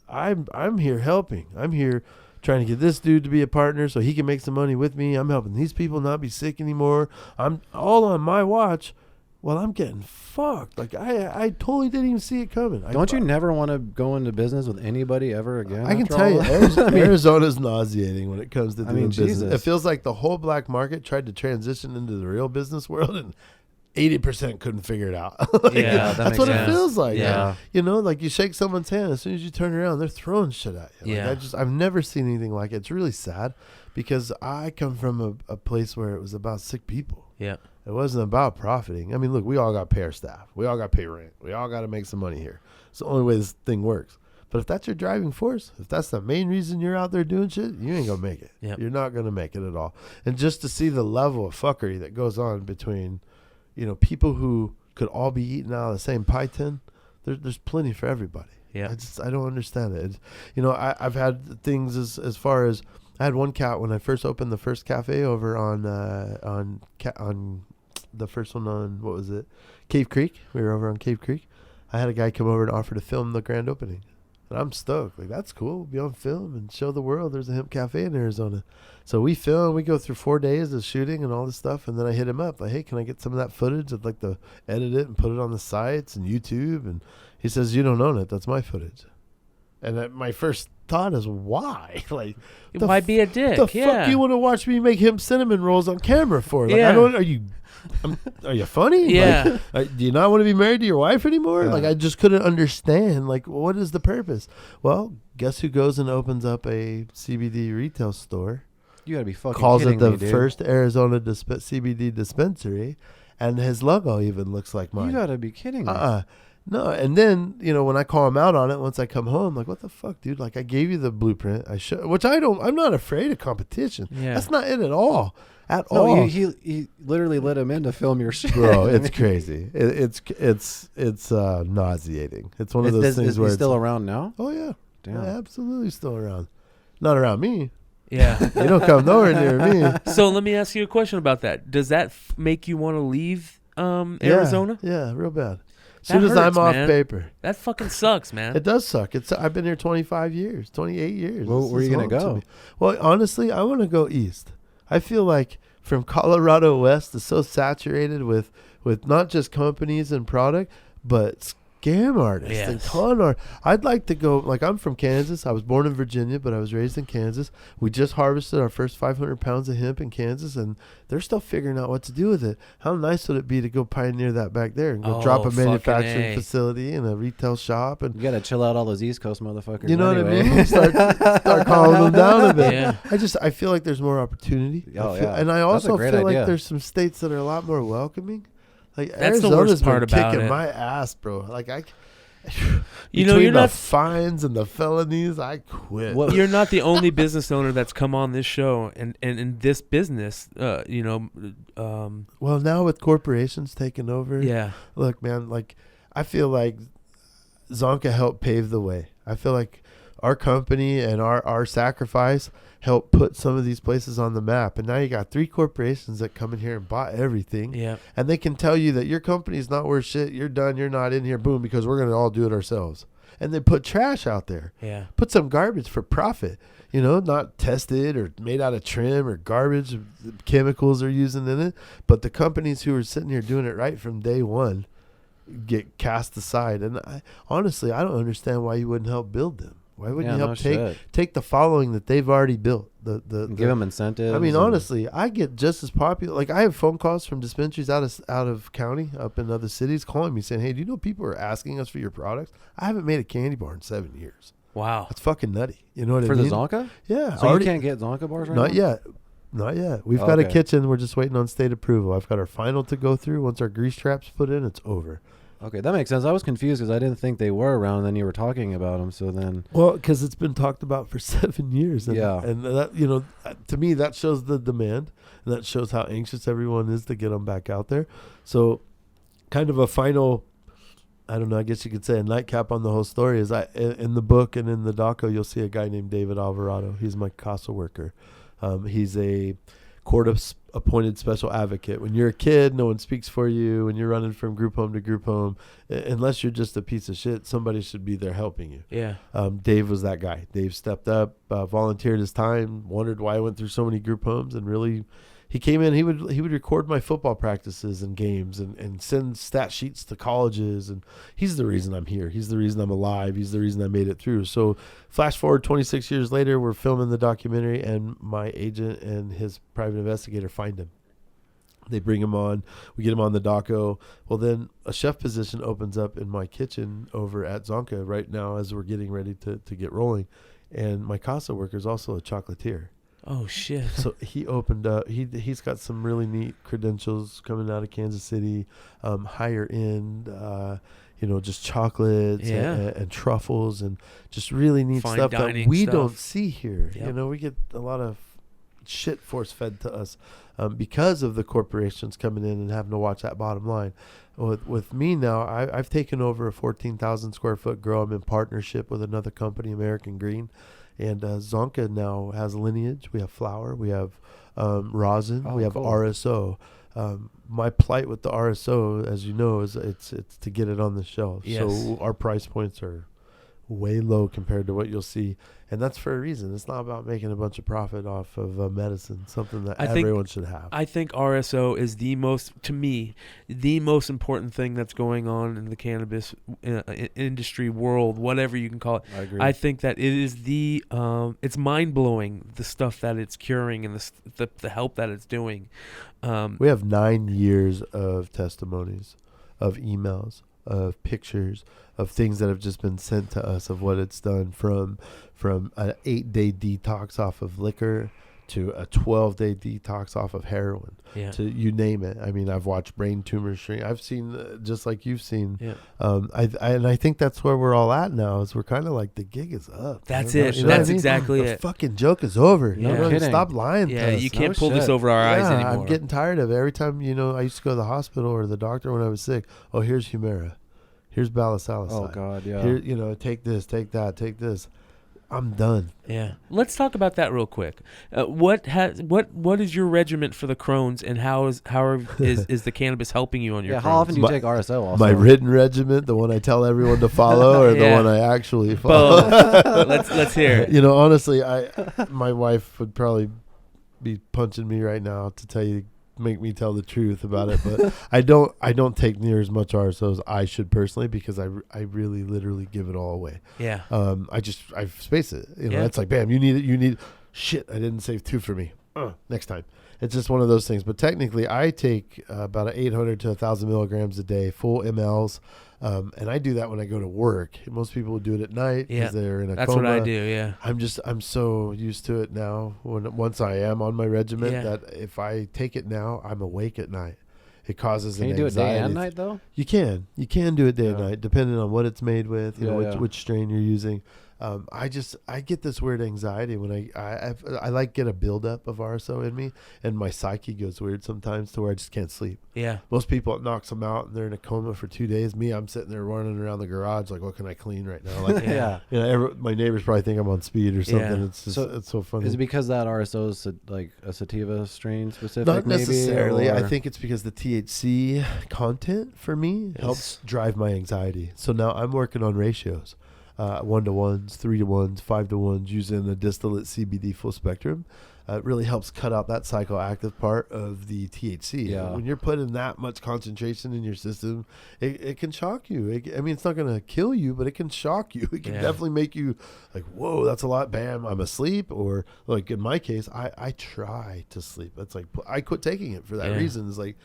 [SPEAKER 4] I'm here helping. I'm here trying to get this dude to be a partner so he can make some money with me. I'm helping these people not be sick anymore. I'm all on my watch while I'm getting fucked. Like, I totally didn't even see it coming.
[SPEAKER 1] Don't you never want to go into business with anybody ever again?
[SPEAKER 4] I can tell you, Arizona's nauseating when it comes to doing business. It feels like the whole black market tried to transition into the real business world, and 80% couldn't figure it out. That's what it feels like.
[SPEAKER 1] Yeah.
[SPEAKER 4] Like you shake someone's hand, as soon as you turn around, they're throwing shit at you. I've never seen anything like it. It's really sad because I come from a place where it was about sick people.
[SPEAKER 2] Yeah.
[SPEAKER 4] It wasn't about profiting. I mean, look, we all got to pay our staff. We all got to pay rent. We all got to make some money here. It's the only way this thing works. But if that's your driving force, if that's the main reason you're out there doing shit, you ain't going to make it.
[SPEAKER 2] Yep.
[SPEAKER 4] You're not going to make it at all. And just to see the level of fuckery that goes on between people who could all be eating out of the same pie tin, there's plenty for everybody.
[SPEAKER 2] Yeah.
[SPEAKER 4] I don't understand it. I've had things as far as, I had one cat when I first opened the first cafe over on the first one on, what was it? Cave Creek. We were over on Cave Creek. I had a guy come over and offer to film the grand opening. And I'm stoked. Like, that's cool. We'll be on film and show the world there's a hemp cafe in Arizona. So we film. We go through 4 days of shooting and all this stuff. And then I hit him up. Like, hey, can I get some of that footage? I'd like to edit it and put it on the sites and YouTube. And he says, you don't own it. That's my footage. And my first thought is, why? Like,
[SPEAKER 2] why be a dick?
[SPEAKER 4] The fuck you want to watch me make hemp cinnamon rolls on camera for? Like, are you funny?
[SPEAKER 2] Yeah.
[SPEAKER 4] Like, do you not want to be married to your wife anymore?
[SPEAKER 1] Yeah.
[SPEAKER 4] Like, I just couldn't understand. Like, what is the purpose? Well, guess who goes and opens up a CBD retail store?
[SPEAKER 1] You gotta be fucking
[SPEAKER 4] calls
[SPEAKER 1] kidding
[SPEAKER 4] it the
[SPEAKER 1] me, dude.
[SPEAKER 4] first Arizona CBD dispensary, and his logo even looks like mine.
[SPEAKER 1] You gotta be kidding me.
[SPEAKER 4] No, and then, when I call him out on it, once I come home, like, what the fuck, dude? Like, I gave you the blueprint. I'm not afraid of competition.
[SPEAKER 2] Yeah.
[SPEAKER 4] That's not it at all.
[SPEAKER 1] No, he literally let him in to film your shit.
[SPEAKER 4] Bro, it's crazy. It's nauseating. It's one of those things
[SPEAKER 1] is
[SPEAKER 4] where
[SPEAKER 1] he still around now?
[SPEAKER 4] Oh, yeah.
[SPEAKER 1] Damn.
[SPEAKER 4] Yeah, absolutely still around. Not around me.
[SPEAKER 2] Yeah.
[SPEAKER 4] You don't come nowhere near me.
[SPEAKER 2] So let me ask you a question about that. Does that make you want to leave Arizona?
[SPEAKER 4] Yeah, real bad. As
[SPEAKER 2] That
[SPEAKER 4] soon as I'm
[SPEAKER 2] hurts,
[SPEAKER 4] off
[SPEAKER 2] man.
[SPEAKER 4] paper.
[SPEAKER 2] That fucking sucks, man.
[SPEAKER 4] It does suck. I've been here 25 years, 28 years.
[SPEAKER 1] Well,
[SPEAKER 4] This
[SPEAKER 1] where are
[SPEAKER 4] is
[SPEAKER 1] you going to
[SPEAKER 4] home
[SPEAKER 1] go?
[SPEAKER 4] me. Well, honestly, I want to go east. I feel like from Colorado west is so saturated with not just companies and product, but scam artists and con art. I'd like to go, like, I'm from Kansas. I was born in Virginia, but I was raised in Kansas. We just harvested our first 500 pounds of hemp in Kansas, and they're still figuring out what to do with it. How nice would it be to go pioneer that back there and go drop a manufacturing facility and a retail shop? And
[SPEAKER 1] you got to chill out all those East Coast motherfuckers.
[SPEAKER 4] You know
[SPEAKER 1] anyway.
[SPEAKER 4] what I mean? Start calling them down a bit.
[SPEAKER 2] Yeah.
[SPEAKER 4] I feel like there's more opportunity.
[SPEAKER 1] Oh, yeah.
[SPEAKER 4] And I
[SPEAKER 1] That's a
[SPEAKER 4] also
[SPEAKER 1] great
[SPEAKER 4] feel
[SPEAKER 1] idea.
[SPEAKER 4] like there's some states that are a lot more welcoming. Like
[SPEAKER 2] That's the
[SPEAKER 4] Arizona's
[SPEAKER 2] worst part
[SPEAKER 4] been
[SPEAKER 2] about
[SPEAKER 4] kicking
[SPEAKER 2] it.
[SPEAKER 4] my ass, bro. Like
[SPEAKER 2] You know,
[SPEAKER 4] between
[SPEAKER 2] you're
[SPEAKER 4] the
[SPEAKER 2] not
[SPEAKER 4] fines and the felonies, I quit.
[SPEAKER 1] What-
[SPEAKER 2] you're not the only business owner that's come on this show and in this business.
[SPEAKER 4] Well, now with corporations taking over,
[SPEAKER 2] Yeah.
[SPEAKER 4] look, man, like I feel like Zonka helped pave the way. I feel like our company and our sacrifice helped put some of these places on the map. And now you got 3 corporations that come in here and bought everything.
[SPEAKER 2] Yeah.
[SPEAKER 4] And they can tell you that your company's not worth shit. You're done. You're not in here. Boom, because we're going to all do it ourselves. And they put trash out there.
[SPEAKER 2] Yeah.
[SPEAKER 4] Put some garbage for profit. You know, not tested or made out of trim or garbage chemicals are using in it. But the companies who are sitting here doing it right from day one get cast aside. And honestly, I don't understand why you wouldn't help build them. Why wouldn't you help take the following that they've already built?
[SPEAKER 1] Give them incentives.
[SPEAKER 4] I mean, honestly, I get just as popular. Like I have phone calls from dispensaries out of county, up in other cities, calling me saying, "Hey, do you know people are asking us for your products? I haven't made a candy bar in 7 years.
[SPEAKER 2] Wow.
[SPEAKER 4] That's fucking nutty. You know what I
[SPEAKER 1] for
[SPEAKER 4] mean?
[SPEAKER 1] the Zonka?
[SPEAKER 4] Yeah.
[SPEAKER 1] So you can't get Zonka bars right
[SPEAKER 4] Not
[SPEAKER 1] now?
[SPEAKER 4] yet. Not yet. We've got a
[SPEAKER 1] Okay.
[SPEAKER 4] kitchen. We're just waiting on state approval. I've got our final to go through. Once our grease trap's put in, it's over.
[SPEAKER 1] Okay, that makes sense. I was confused because I didn't think they were around. And then you were talking about them. So then,
[SPEAKER 4] Well, because it's been talked about for 7 years. And,
[SPEAKER 1] Yeah.
[SPEAKER 4] And that, you know, to me, that shows the demand. And that shows how anxious everyone is to get them back out there. So kind of a final, I don't know, I guess you could say a nightcap on the whole story is in the book and in the doco, you'll see a guy named David Alvarado. He's my CASA worker. He's a court-appointed special advocate. When you're a kid, no one speaks for you. When you're running from group home to group home, unless you're just a piece of shit, somebody should be there helping you.
[SPEAKER 2] Yeah.
[SPEAKER 4] Dave was that guy. Dave stepped up, volunteered his time, wondered why I went through so many group homes, and really, he came in. He would record my football practices and games, and send stat sheets to colleges. And he's the reason I'm here. He's the reason I'm alive. He's the reason I made it through. So, flash forward 26 years later, we're filming the documentary, and my agent and his private investigator find him. They bring him on. We get him on the doco. Well, then a chef position opens up in my kitchen over at Zonka right now as we're getting ready to get rolling. And my CASA worker is also a chocolatier.
[SPEAKER 2] Oh shit.
[SPEAKER 4] So he opened up. He's got some really neat credentials coming out of Kansas City, higher end, just chocolates and truffles and just really neat
[SPEAKER 2] Fine
[SPEAKER 4] stuff that
[SPEAKER 2] dining
[SPEAKER 4] we
[SPEAKER 2] stuff.
[SPEAKER 4] don't see here.
[SPEAKER 2] Yep.
[SPEAKER 4] You know, we get a lot of shit force fed to us because of the corporations coming in and having to watch that bottom line. With me now, I've taken over a 14,000 square foot grow. I'm in partnership with another company, American Green. And Zonka now has lineage. We have flour. We have rosin.
[SPEAKER 1] Oh,
[SPEAKER 4] we have
[SPEAKER 1] cool.
[SPEAKER 4] RSO. My plight with the RSO, as you know, is it's to get it on the shelf.
[SPEAKER 2] Yes.
[SPEAKER 4] So our price points are way low compared to what you'll see. And that's for a reason. It's not about making a bunch of profit off of medicine, something that everyone should have.
[SPEAKER 2] I think RSO is the most important thing that's going on in the cannabis industry world, whatever you can call it.
[SPEAKER 1] I agree.
[SPEAKER 2] I think that it is it's mind blowing, the stuff that it's curing and the help that it's doing.
[SPEAKER 4] We have 9 years of testimonies, of emails, of pictures, of things that have just been sent to us of what it's done from an 8-day detox off of liquor to a 12-day detox off of heroin, to you name it. I mean, I've watched brain tumors shrink. I've seen, just like you've seen.
[SPEAKER 2] Yeah.
[SPEAKER 4] I think that's where we're all at now, is we're kind of like, the gig is up.
[SPEAKER 2] That's
[SPEAKER 4] You know
[SPEAKER 2] it.
[SPEAKER 4] what
[SPEAKER 2] That's
[SPEAKER 4] I mean?
[SPEAKER 2] exactly
[SPEAKER 4] the
[SPEAKER 2] it.
[SPEAKER 4] fucking joke is over.
[SPEAKER 2] Yeah.
[SPEAKER 4] You know,
[SPEAKER 1] kidding.
[SPEAKER 4] stop lying
[SPEAKER 2] Yeah,
[SPEAKER 4] to us.
[SPEAKER 2] you can't
[SPEAKER 1] No
[SPEAKER 2] pull this
[SPEAKER 1] shit.
[SPEAKER 2] over our eyes anymore.
[SPEAKER 4] I'm getting tired of it. Every time, I used to go to the hospital or the doctor when I was sick. Oh, here's Humira. Here's Balisalicide.
[SPEAKER 1] Oh God, yeah.
[SPEAKER 4] Here, take this, take that, take this. I'm done.
[SPEAKER 2] Yeah. Let's talk about that real quick. What is your regimen for the Crohn's, and how is the cannabis helping you on your Crohn's?
[SPEAKER 1] How often do you take RSO also?
[SPEAKER 4] My written regiment, the one I tell everyone to follow, or the
[SPEAKER 2] Yeah.
[SPEAKER 4] one I actually follow?
[SPEAKER 2] Let's hear it.
[SPEAKER 4] Honestly, my wife would probably be punching me right now to make me tell the truth about it, but I don't take near as much RSO as I should personally, because I really literally give it all away.
[SPEAKER 2] Yeah.
[SPEAKER 4] I space it.
[SPEAKER 2] Yeah.
[SPEAKER 4] It's like, bam, you need it. Shit, I didn't save 2 for me. Next time. It's just one of those things. But technically, I take about 800 to 1,000 milligrams a day, full mLs. And I do that when I go to work. Most people would do it at night because they're in a
[SPEAKER 2] That's
[SPEAKER 4] coma.
[SPEAKER 2] what I do. Yeah.
[SPEAKER 4] I'm so used to it now. Once I am on my regimen,
[SPEAKER 2] Yeah.
[SPEAKER 4] that if I take it now, I'm awake at night. It causes
[SPEAKER 1] Can
[SPEAKER 4] an
[SPEAKER 1] you do it
[SPEAKER 4] anxiety.
[SPEAKER 1] day and night though?
[SPEAKER 4] You can do it day and
[SPEAKER 1] Yeah.
[SPEAKER 4] night, depending on what it's made with, you know,
[SPEAKER 1] Yeah, yeah.
[SPEAKER 4] which strain you're using. I get this weird anxiety when I like get a buildup of RSO in me, and my psyche goes weird sometimes to where I just can't sleep.
[SPEAKER 2] Yeah.
[SPEAKER 4] Most people, it knocks them out and they're in a coma for 2 days. Me, I'm sitting there running around the garage like, what can I clean right now? Like,
[SPEAKER 1] Yeah.
[SPEAKER 4] you know, my neighbors probably think I'm on speed or something.
[SPEAKER 2] Yeah.
[SPEAKER 4] It's just,
[SPEAKER 1] So
[SPEAKER 4] it's so funny.
[SPEAKER 1] Is it because that RSO is like a sativa strain specific?
[SPEAKER 4] Not necessarily.
[SPEAKER 1] Maybe,
[SPEAKER 4] I
[SPEAKER 1] or-
[SPEAKER 4] think it's because the THC content for me helps drive my anxiety. So now I'm working on ratios, 1-to-1s, 3-to-1s, 5-to-1s, using a distillate CBD full spectrum. It really helps cut out that psychoactive part of the THC.
[SPEAKER 1] Yeah.
[SPEAKER 4] When you're putting that much concentration in your system, it can shock you. I mean, it's not going to kill you, but it can shock you. It can definitely make you like, whoa, that's a lot. Bam, I'm asleep. Or like in my case, I try to sleep. It's like I quit taking it for that reason. It's like,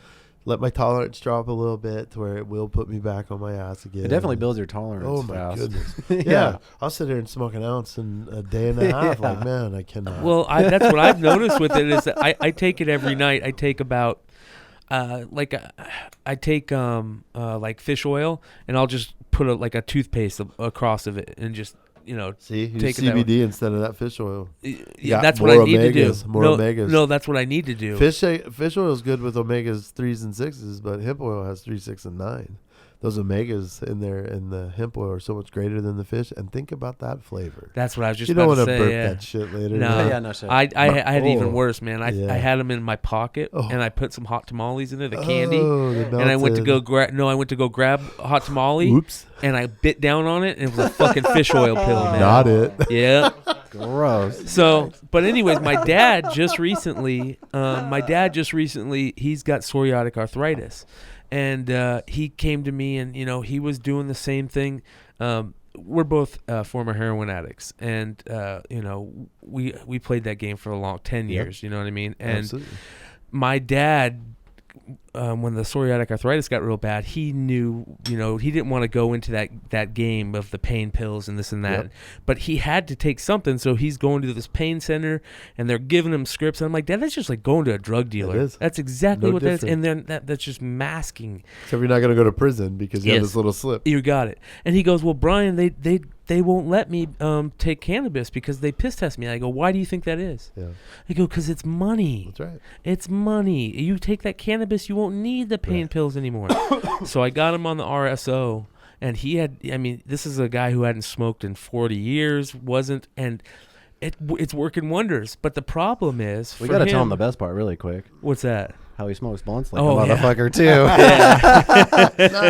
[SPEAKER 4] let my tolerance drop a little bit to where it will put me back on my ass again.
[SPEAKER 1] It definitely builds your tolerance.
[SPEAKER 4] Oh my
[SPEAKER 1] fast.
[SPEAKER 4] goodness! Yeah, I'll sit here and smoke an ounce in a day and a half.
[SPEAKER 1] Yeah.
[SPEAKER 4] Like, man, I cannot.
[SPEAKER 2] Well, that's what I've noticed with it is that I take it every night. I take about I take like fish oil, and I'll just put like a toothpaste across of it and just
[SPEAKER 4] See, use
[SPEAKER 2] take it that way.
[SPEAKER 4] CBD instead of that fish oil.
[SPEAKER 2] Yeah,
[SPEAKER 4] got
[SPEAKER 2] that's
[SPEAKER 4] more
[SPEAKER 2] what I need to do.
[SPEAKER 4] omegas, more
[SPEAKER 2] no,
[SPEAKER 4] omegas.
[SPEAKER 2] No, that's what I need to do.
[SPEAKER 4] Fish oil is good with omegas 3s and 6s, but hemp oil has 3, 6, and 9. Those omegas in there in the hemp oil are so much greater than the fish. And think about that flavor.
[SPEAKER 2] That's what I was just
[SPEAKER 4] You don't
[SPEAKER 2] about
[SPEAKER 4] want
[SPEAKER 2] to
[SPEAKER 4] to
[SPEAKER 2] say.
[SPEAKER 4] burp
[SPEAKER 2] Yeah.
[SPEAKER 4] that shit later.
[SPEAKER 2] No.
[SPEAKER 1] Yeah, no shit.
[SPEAKER 2] I had it even
[SPEAKER 4] Oh.
[SPEAKER 2] worse, man. I had them in my pocket,
[SPEAKER 4] Oh.
[SPEAKER 2] and I put some hot tamales in there, the candy,
[SPEAKER 4] Oh, the
[SPEAKER 2] and I went to
[SPEAKER 4] melted.
[SPEAKER 2] I went to go grab a hot tamale,
[SPEAKER 4] Oops,
[SPEAKER 2] and I bit down on it, and it was a fucking fish oil pill, man.
[SPEAKER 4] not it.
[SPEAKER 2] Yeah.
[SPEAKER 1] Gross.
[SPEAKER 2] So, but anyways, my dad just recently, he's got psoriatic arthritis, and he came to me, and he was doing the same thing. We're both former heroin addicts, and we played that game for a long 10 years. You know what I mean? And
[SPEAKER 4] Absolutely.
[SPEAKER 2] my dad, when the psoriatic arthritis got real bad, he knew, he didn't want to go into that game of the pain pills and this and that.
[SPEAKER 4] Yep.
[SPEAKER 2] But he had to take something, so he's going to this pain center, and they're giving him scripts. And I'm like, Dad, that's just like going to a drug dealer.
[SPEAKER 4] is.
[SPEAKER 2] That's exactly
[SPEAKER 4] No
[SPEAKER 2] what that is.
[SPEAKER 4] different.
[SPEAKER 2] And then that's just masking.
[SPEAKER 4] Except you're not going to go to prison because you have
[SPEAKER 2] Yes.
[SPEAKER 4] this little slip.
[SPEAKER 2] You got it. And he goes, well, Brian, they won't let me take cannabis because they piss test me. I go, why do you think that is?
[SPEAKER 4] Yeah,
[SPEAKER 2] I go, because it's money.
[SPEAKER 4] that's right.
[SPEAKER 2] It's money. You take that cannabis, you won't need the pain
[SPEAKER 4] Right.
[SPEAKER 2] pills anymore. So I got him on the RSO, and this is a guy who hadn't smoked in 40 years, and it's working wonders. But the problem is,
[SPEAKER 1] We
[SPEAKER 2] for
[SPEAKER 1] got to tell him
[SPEAKER 2] him-
[SPEAKER 1] the best part really quick.
[SPEAKER 2] What's that?
[SPEAKER 1] How he smokes blunts like
[SPEAKER 2] Oh,
[SPEAKER 1] a
[SPEAKER 2] yeah.
[SPEAKER 1] motherfucker too.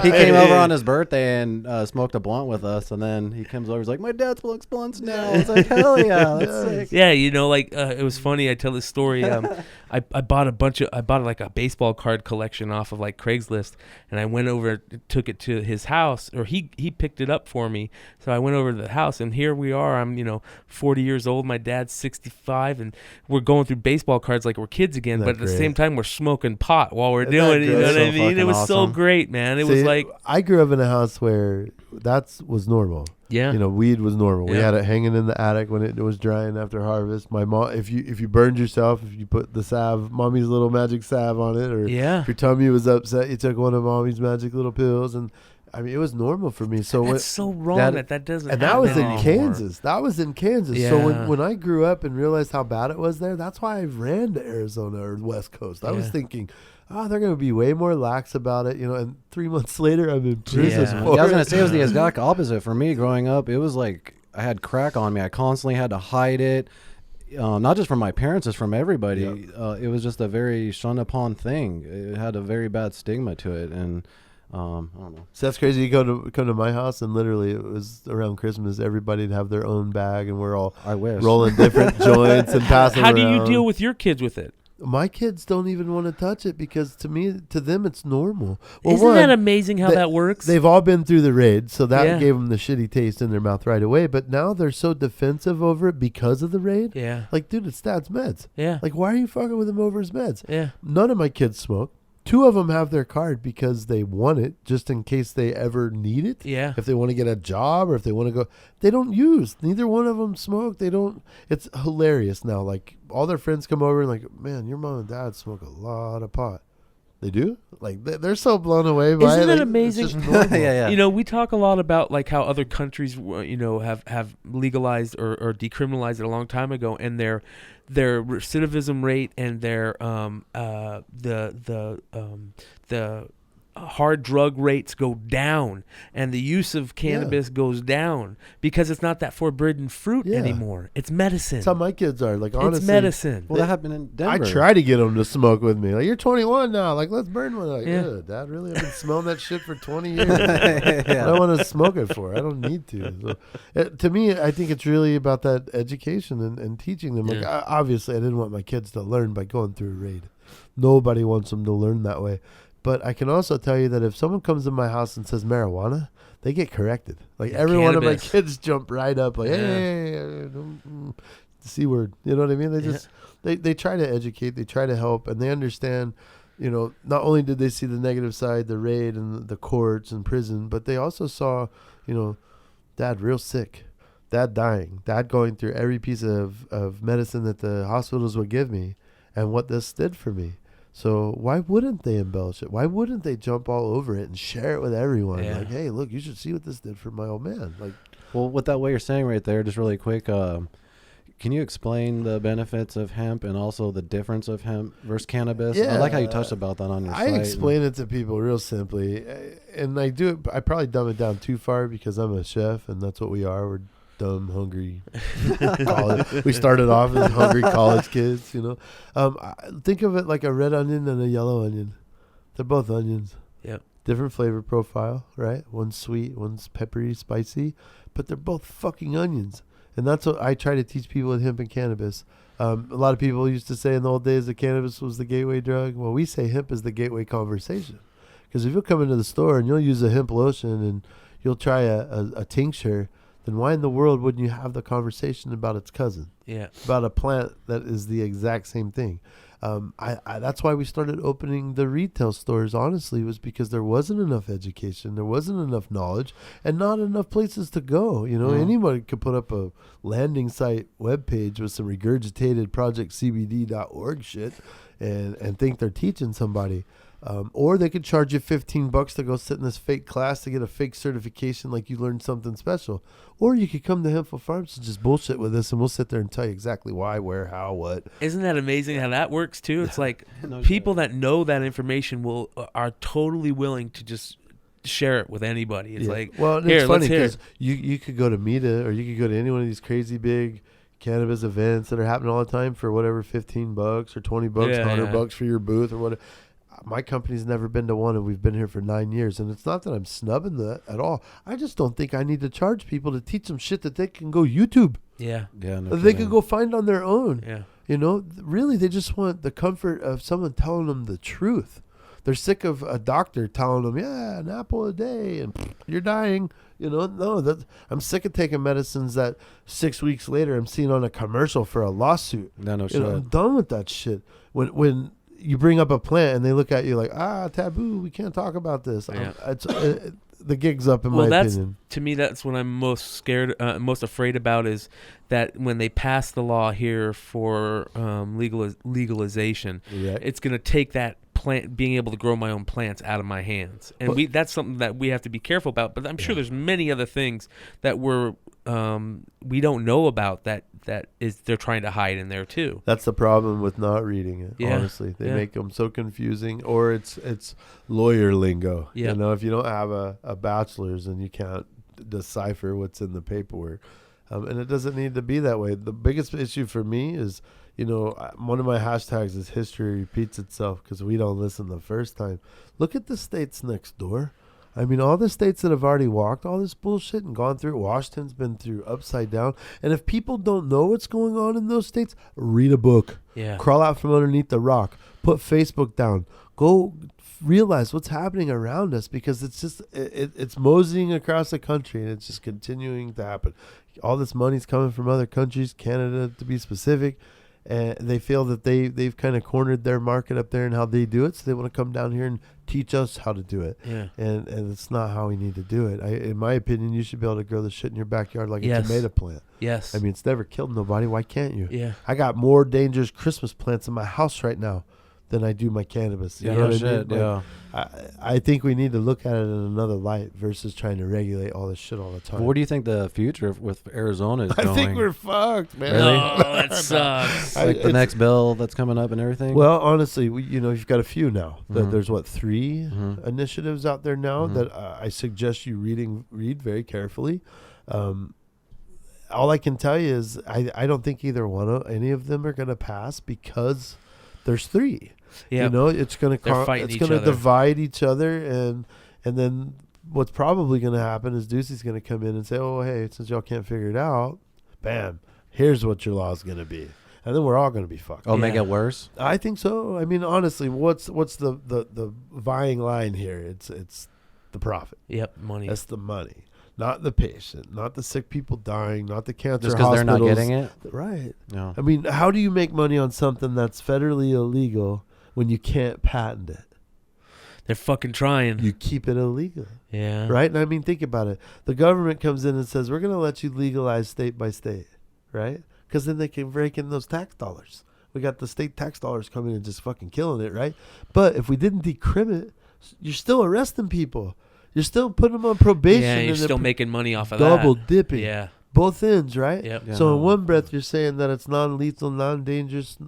[SPEAKER 1] He came over on his birthday and smoked a blunt with us, and then he comes over. He's like, "My dad smokes blunts now." I was like, "Hell yeah, that's sick."
[SPEAKER 2] Yeah, it was funny. I tell this story. I bought like a baseball card collection off of like Craigslist, and I went over, took it to his house, or he picked it up for me. So I went over to the house, and here we are. I'm 40 years old. My dad's 65, and we're going through baseball cards like we're kids again.
[SPEAKER 4] Isn't
[SPEAKER 2] But
[SPEAKER 4] that
[SPEAKER 2] at the
[SPEAKER 4] great?
[SPEAKER 2] same time, we're smoking pot while we're
[SPEAKER 4] Isn't that
[SPEAKER 2] doing it. You
[SPEAKER 4] great?
[SPEAKER 2] know what
[SPEAKER 1] So
[SPEAKER 2] I mean? It
[SPEAKER 1] fucking
[SPEAKER 2] was so
[SPEAKER 1] awesome.
[SPEAKER 2] great, man. It was
[SPEAKER 4] See,
[SPEAKER 2] like,
[SPEAKER 4] I grew up in a house where that was normal.
[SPEAKER 2] yeah,
[SPEAKER 4] Weed was normal. We
[SPEAKER 2] Yeah.
[SPEAKER 4] had it hanging in the attic when it was drying after harvest. My mom, if you burned yourself, if you put the salve, mommy's little magic salve on it, or
[SPEAKER 2] yeah.
[SPEAKER 4] if your tummy was upset, you took one of mommy's magic little pills, and I mean it was normal for me. So
[SPEAKER 2] That's so wrong that doesn't.
[SPEAKER 4] and that was in
[SPEAKER 2] happen anymore.
[SPEAKER 4] Kansas. That was in Kansas. So
[SPEAKER 2] Yeah.
[SPEAKER 4] when I grew up and realized how bad it was there, that's why I ran to Arizona or the West Coast. I was
[SPEAKER 2] Yeah.
[SPEAKER 4] thinking, oh, they're going to be way more lax about it, And 3 months later, I'm in prison.
[SPEAKER 2] Yeah.
[SPEAKER 1] Yeah,
[SPEAKER 4] for
[SPEAKER 1] I was gonna
[SPEAKER 4] it.
[SPEAKER 1] say it was the exact opposite for me growing up. It was like I had crack on me. I constantly had to hide it, not just from my parents, it's from everybody. It was just a very shunned upon thing. It had a very bad stigma to it, and I don't know.
[SPEAKER 4] So that's crazy. You come to my house, and literally it was around Christmas. Everybody'd have their own bag, and we're all
[SPEAKER 1] I wish.
[SPEAKER 4] rolling different joints and passing.
[SPEAKER 2] How do you
[SPEAKER 4] around.
[SPEAKER 2] deal with your kids with it?
[SPEAKER 4] My kids don't even want to touch it because to them, it's normal. Well,
[SPEAKER 2] Isn't
[SPEAKER 4] one,
[SPEAKER 2] that amazing how
[SPEAKER 4] they-
[SPEAKER 2] that works?
[SPEAKER 4] They've all been through the raid, so that
[SPEAKER 2] Yeah.
[SPEAKER 4] gave them the shitty taste in their mouth right away. But now they're so defensive over it because of the raid.
[SPEAKER 2] Yeah.
[SPEAKER 4] Like, dude, it's Dad's meds.
[SPEAKER 2] Yeah.
[SPEAKER 4] Like, why are you fucking with him over his meds?
[SPEAKER 2] Yeah.
[SPEAKER 4] None of my kids smoke. 2 of them have their card because they want it, just in case they ever need it.
[SPEAKER 2] Yeah.
[SPEAKER 4] If they want to get a job or if they want to go, they don't use. Neither one of them smoke. They don't. It's hilarious now. Like, all their friends come over and like, man, your mom and dad smoke a lot of pot. They do? Like, they're so blown away by
[SPEAKER 2] Isn't
[SPEAKER 4] it.
[SPEAKER 2] it
[SPEAKER 4] Like,
[SPEAKER 2] amazing?
[SPEAKER 4] It's just normal.
[SPEAKER 1] Yeah.
[SPEAKER 2] You know, we talk a lot about like how other countries, have legalized or decriminalized it a long time ago, and their recidivism rate and their the hard drug rates go down, and the use of cannabis goes down because it's not that forbidden fruit anymore. It's medicine.
[SPEAKER 4] That's how my kids are. Like, honestly.
[SPEAKER 2] It's medicine.
[SPEAKER 1] Well, that happened in Denver.
[SPEAKER 4] I try to get them to smoke with me. Like, you're 21 now. Like, let's burn one. Like,
[SPEAKER 2] Yeah.
[SPEAKER 4] Dad, really? I've been smelling that shit for 20 years. I don't want to smoke it for. I don't need to. So, to me, I think it's really about that education and teaching them. Like, obviously, I didn't want my kids to learn by going through a raid. Nobody wants them to learn that way. But I can also tell you that if someone comes in my house and says marijuana, they get corrected. Like, every one of my kids jump right up like, hey, C word. You know what I mean? They just they try to educate, they try to help, and they understand, not only did they see the negative side, the raid and the courts and prison, but they also saw, Dad real sick, Dad dying, Dad going through every piece of medicine that the hospitals would give me and what this did for me. So why wouldn't they embellish it? Why wouldn't they jump all over it and share it with everyone?
[SPEAKER 2] Yeah.
[SPEAKER 4] Like, hey, look, you should see what this did for my old man. Like,
[SPEAKER 1] Well, with that, what you're saying right there, just really quick, can you explain the benefits of hemp and also the difference of hemp versus cannabis? I like how you touched about that on your site.
[SPEAKER 4] I explain it to people real simply, and I do it. I probably dumb it down too far because I'm a chef, and that's what we are. We're dumb, hungry. We started off as hungry college kids, think of it like a red onion and a yellow onion. They're both onions.
[SPEAKER 2] Yep.
[SPEAKER 4] Different flavor profile, right? One's sweet, one's peppery, spicy, but they're both fucking onions. And that's what I try to teach people with hemp and cannabis. A lot of people used to say in the old days that cannabis was the gateway drug. Well, we say hemp is the gateway conversation. Because if you'll come into the store and you'll use a hemp lotion and you'll try a tincture, then why in the world wouldn't you have the conversation about its cousin?
[SPEAKER 2] Yeah.
[SPEAKER 4] About a plant that is the exact same thing. That's why we started opening the retail stores, honestly, was because there wasn't enough education, there wasn't enough knowledge, and not enough places to go. Anybody could put up a landing site webpage with some regurgitated projectcbd.org shit and think they're teaching somebody. Or they could charge you $15 to go sit in this fake class to get a fake certification like you learned something special. Or you could come to Hempful Farms and just bullshit with us, and we'll sit there and tell you exactly why, where, how, what.
[SPEAKER 2] Isn't that amazing how that works too? It's like people that know that information are totally willing to just share it with anybody. It's like,
[SPEAKER 4] well, and
[SPEAKER 2] here,
[SPEAKER 4] it's funny
[SPEAKER 2] let's hear
[SPEAKER 4] because you could go to META or you could go to any one of these crazy big cannabis events that are happening all the time for whatever, $15 or $20, $100 for your booth or whatever. My company's never been to one, and we've been here for 9 years. And it's not that I'm snubbing that at all. I just don't think I need to charge people to teach them shit that they can go YouTube.
[SPEAKER 2] Yeah.
[SPEAKER 1] Yeah. No
[SPEAKER 4] That they can go find on their own.
[SPEAKER 2] Yeah.
[SPEAKER 4] Really, they just want the comfort of someone telling them the truth. They're sick of a doctor telling them, an apple a day and you're dying. I'm sick of taking medicines that 6 weeks later I'm seeing on a commercial for a lawsuit.
[SPEAKER 1] No shit.
[SPEAKER 4] I'm done with that shit. When you bring up a plant and they look at you like, taboo, we can't talk about this.
[SPEAKER 2] Yeah.
[SPEAKER 4] The gig's up in my opinion.
[SPEAKER 2] To me, that's what I'm most scared, most afraid about is that when they pass the law here for legalization, it's going to take that plant, being able to grow my own plants out of my hands. And that's something that we have to be careful about. But I'm sure there's many other things that we don't know about that they're trying to hide in there too.
[SPEAKER 4] That's the problem with not reading it. Honestly, they make them so confusing, or it's lawyer lingo. If you don't have a bachelor's and you can't decipher what's in the paperwork, and it doesn't need to be that way. The biggest issue for me is, one of my hashtags is history repeats itself because we don't listen the first time. Look at the states next door. I mean, all the states that have already walked all this bullshit and gone through it. Washington's been through upside down. And if people don't know what's going on in those states, read a book.
[SPEAKER 2] Yeah.
[SPEAKER 4] Crawl out from underneath the rock. Put Facebook down. Go realize what's happening around us, because it's just it's moseying across the country and it's just continuing to happen. All this money's coming from other countries, Canada to be specific. And they feel that they've kind of cornered their market up there and how they do it, so they want to come down here and teach us how to do it.
[SPEAKER 2] Yeah.
[SPEAKER 4] And it's not how we need to do it. In my opinion, you should be able to grow the shit in your backyard like a tomato plant.
[SPEAKER 2] Yes.
[SPEAKER 4] I mean, it's never killed nobody. Why can't you?
[SPEAKER 2] Yeah.
[SPEAKER 4] I got more dangerous Christmas plants in my house right now than I do my cannabis. You
[SPEAKER 1] Yeah,
[SPEAKER 4] know
[SPEAKER 1] no
[SPEAKER 4] what I
[SPEAKER 1] shit.
[SPEAKER 4] mean?
[SPEAKER 1] Yeah.
[SPEAKER 4] I think we need to look at it in another light versus trying to regulate all this shit all the time.
[SPEAKER 1] But what do you think the future with Arizona is going?
[SPEAKER 4] I think we're fucked, man.
[SPEAKER 1] Really?
[SPEAKER 2] No, that sucks.
[SPEAKER 1] Like the
[SPEAKER 4] it's-
[SPEAKER 1] next bill that's coming up and everything.
[SPEAKER 4] Well, honestly, you've got a few now.
[SPEAKER 1] Mhm.
[SPEAKER 4] There's 3
[SPEAKER 1] Mhm.
[SPEAKER 4] initiatives out there now
[SPEAKER 1] Mhm.
[SPEAKER 4] that I suggest you read very carefully. All I can tell you is I don't think any of them are going to pass because there's 3.
[SPEAKER 2] Yeah.
[SPEAKER 4] You know, it's going
[SPEAKER 2] They're fighting
[SPEAKER 4] it's
[SPEAKER 2] each
[SPEAKER 4] going to
[SPEAKER 2] other.
[SPEAKER 4] divide each other, and then what's probably going to happen is Ducey's going to come in and say, "Oh, hey, since y'all can't figure it out, bam, here's what your law is going to be," and then we're all going to be fucked.
[SPEAKER 1] Oh, make
[SPEAKER 2] Yeah.
[SPEAKER 1] it worse.
[SPEAKER 4] I think so. I mean, honestly, what's the vying line here? It's the profit.
[SPEAKER 2] Yep, money.
[SPEAKER 4] That's the money, not the patient, not the sick people dying, not the cancer
[SPEAKER 1] Just because they're not
[SPEAKER 4] hospitals.
[SPEAKER 1] getting it.
[SPEAKER 4] Right.
[SPEAKER 1] No.
[SPEAKER 4] I mean, how do you make money on something that's federally illegal when you can't patent it?
[SPEAKER 2] They're fucking trying.
[SPEAKER 4] You keep it illegal,
[SPEAKER 2] Yeah.
[SPEAKER 4] right? And I mean, think about it. The government comes in and says, we're going to let you legalize state by state, right? Because then they can rake in those tax dollars. We got the state tax dollars coming and just fucking killing it, right? But if we didn't decrim it, you're still arresting people. You're still putting them on probation.
[SPEAKER 2] Yeah, you're
[SPEAKER 4] and they're
[SPEAKER 2] still making money off of
[SPEAKER 4] double
[SPEAKER 2] that.
[SPEAKER 4] dipping.
[SPEAKER 2] Yeah.
[SPEAKER 4] Both ends, right?
[SPEAKER 2] Yep.
[SPEAKER 1] Yeah,
[SPEAKER 4] So
[SPEAKER 1] no.
[SPEAKER 4] in one breath, you're saying that it's non-lethal, non-dangerous,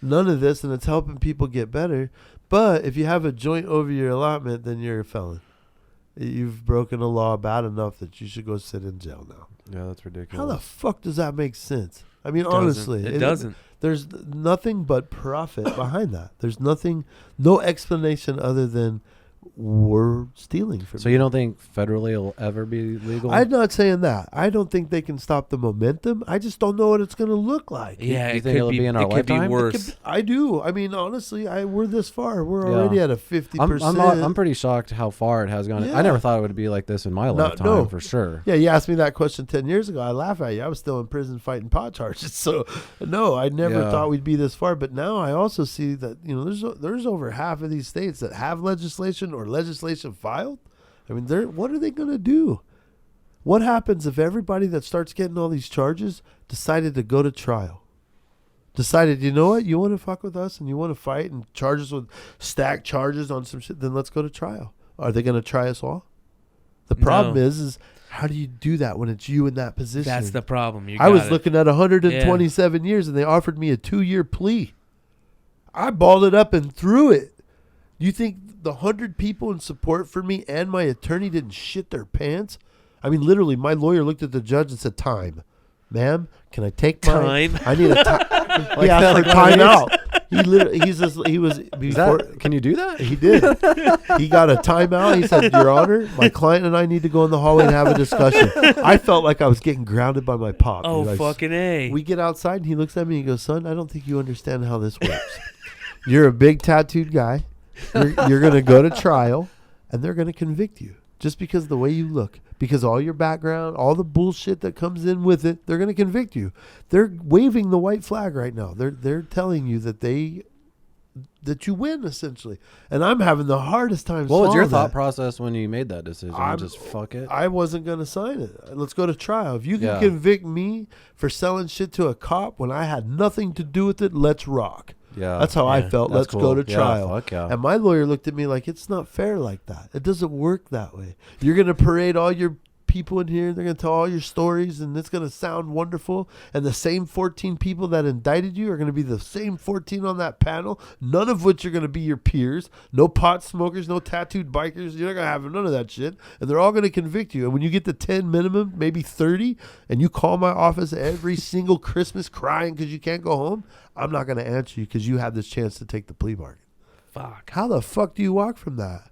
[SPEAKER 4] none of this, and it's helping people get better. But if you have a joint over your allotment, then you're a felon. You've broken a law bad enough that you should go sit in jail now.
[SPEAKER 1] Yeah, that's
[SPEAKER 4] How
[SPEAKER 1] ridiculous.
[SPEAKER 4] the fuck does that make sense? I mean,
[SPEAKER 2] Doesn't.
[SPEAKER 4] honestly.
[SPEAKER 2] It doesn't.
[SPEAKER 4] There's nothing but profit behind that. There's no explanation other than we're stealing from
[SPEAKER 1] So you don't think federally it'll ever be legal?
[SPEAKER 4] I'm not saying that. I don't think they can stop the momentum. I just don't know what it's going to look like.
[SPEAKER 2] Yeah,
[SPEAKER 1] you
[SPEAKER 2] it
[SPEAKER 1] think
[SPEAKER 2] could
[SPEAKER 1] it'll
[SPEAKER 2] be,
[SPEAKER 1] be in our
[SPEAKER 2] it could be
[SPEAKER 1] lifetime? It
[SPEAKER 2] worse.
[SPEAKER 4] I do. I mean, honestly, we're this far. We're
[SPEAKER 1] Yeah.
[SPEAKER 4] already at a 50%.
[SPEAKER 1] I'm pretty shocked how far it has gone.
[SPEAKER 4] Yeah.
[SPEAKER 1] I never thought it would be like this in my lifetime,
[SPEAKER 4] no.
[SPEAKER 1] for sure.
[SPEAKER 4] Yeah, you asked me that question 10 years ago. I laugh at you. I was still in prison fighting pot charges. So, no, I never
[SPEAKER 1] Yeah.
[SPEAKER 4] thought we'd be this far. But now I also see that, there's over half of these states that have legislation or legislation filed. I mean, what are they going to do? What happens if everybody that starts getting all these charges decided to go to trial? Decided, you know what? You want to fuck with us and you want to fight and charge us with stacked charges on some shit, then let's go to trial. Are they going to try us all? The problem
[SPEAKER 2] No.
[SPEAKER 4] is how do you do that when it's you in that position?
[SPEAKER 2] That's the problem.
[SPEAKER 4] I was looking at 127 years and they offered me a 2-year plea. I balled it up and threw it. You think the 100 people in support for me and my attorney didn't shit their pants? I mean, literally, my lawyer looked at the judge and said, "Time, ma'am, can I take
[SPEAKER 2] Time?
[SPEAKER 4] I need a time."
[SPEAKER 1] Like
[SPEAKER 4] He asked
[SPEAKER 1] that,
[SPEAKER 4] for
[SPEAKER 1] like
[SPEAKER 4] time
[SPEAKER 1] one
[SPEAKER 4] out. He was
[SPEAKER 1] Is
[SPEAKER 4] before.
[SPEAKER 1] can you do that?
[SPEAKER 4] He did. He got a timeout. He said, "Your Honor, my client and I need to go in the hallway and have a discussion." I felt like I was getting grounded by my pop.
[SPEAKER 2] Oh,
[SPEAKER 4] He was like,
[SPEAKER 2] fucking A.
[SPEAKER 4] we get outside and he looks at me and he goes, "Son, I don't think you understand how this works. You're a big tattooed guy. You're going to go to trial and they're going to convict you just because of the way you look, because all your background, all the bullshit that comes in with it, they're going to convict you." They're waving the white flag right now. They're telling you that you win essentially. And I'm having the hardest time
[SPEAKER 1] What was your
[SPEAKER 4] swallowing
[SPEAKER 1] thought
[SPEAKER 4] that.
[SPEAKER 1] process when you made that decision?
[SPEAKER 4] I'm-
[SPEAKER 1] Just fuck it.
[SPEAKER 4] I wasn't going to sign it. Let's go to trial. If you can
[SPEAKER 1] Yeah.
[SPEAKER 4] convict me for selling shit to a cop when I had nothing to do with it, let's rock.
[SPEAKER 1] Yeah,
[SPEAKER 4] That's how I
[SPEAKER 2] Yeah,
[SPEAKER 4] felt.
[SPEAKER 1] that's
[SPEAKER 4] Let's go
[SPEAKER 1] cool.
[SPEAKER 4] to
[SPEAKER 1] Yeah,
[SPEAKER 4] trial.
[SPEAKER 1] fuck yeah.
[SPEAKER 4] And my lawyer looked at me like, it's not fair like that. It doesn't work that way. You're going to parade all your people in here. They're going to tell all your stories and it's going to sound wonderful. And the same 14 people that indicted you are going to be the same 14 on that panel, none of which are going to be your peers. No pot smokers, no tattooed bikers. You're not going to have none of that shit. And they're all going to convict you. And when you get to 10 minimum, maybe 30, and you call my office every single Christmas crying because you can't go home, I'm not going to answer you because you have this chance to take the plea bargain.
[SPEAKER 2] Fuck.
[SPEAKER 4] How the fuck do you walk from that?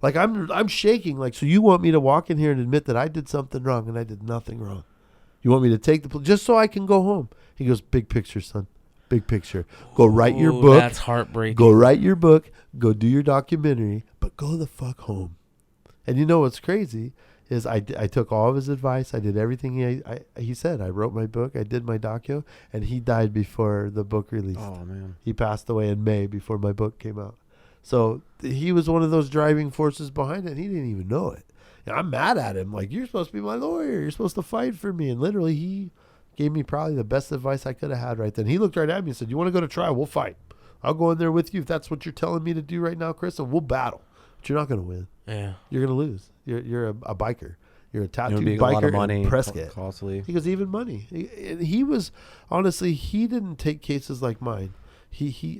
[SPEAKER 4] Like I'm shaking. Like, so you want me to walk in here and admit that I did something wrong and I did nothing wrong? You want me to take the just so I can go home? He goes, "Big picture, son. Big picture. Go write your
[SPEAKER 2] Ooh,
[SPEAKER 4] book.
[SPEAKER 2] That's heartbreaking.
[SPEAKER 4] Go write your book. Go do your documentary. But go the fuck home." And you know what's crazy is I took all of his advice. I did everything he said. I wrote my book. I did my docu, and he died before the book released.
[SPEAKER 1] Oh man.
[SPEAKER 4] He passed away in May before my book came out. So he was one of those driving forces behind it, and he didn't even know it. And I'm mad at him. Like, you're supposed to be my lawyer. You're supposed to fight for me. And literally, he gave me probably the best advice I could have had right then. He looked right at me and said, "You want to go to trial? We'll fight. I'll go in there with you if that's what you're telling me to do right now, Chris, and we'll battle. But you're not going to win.
[SPEAKER 2] Yeah.
[SPEAKER 4] You're going to lose. You're a biker. You're a tattooed
[SPEAKER 1] be a
[SPEAKER 4] biker
[SPEAKER 1] lot of money,
[SPEAKER 4] in Prescott.
[SPEAKER 1] costly.
[SPEAKER 4] He goes, even money. He was, honestly, he didn't take cases like mine. He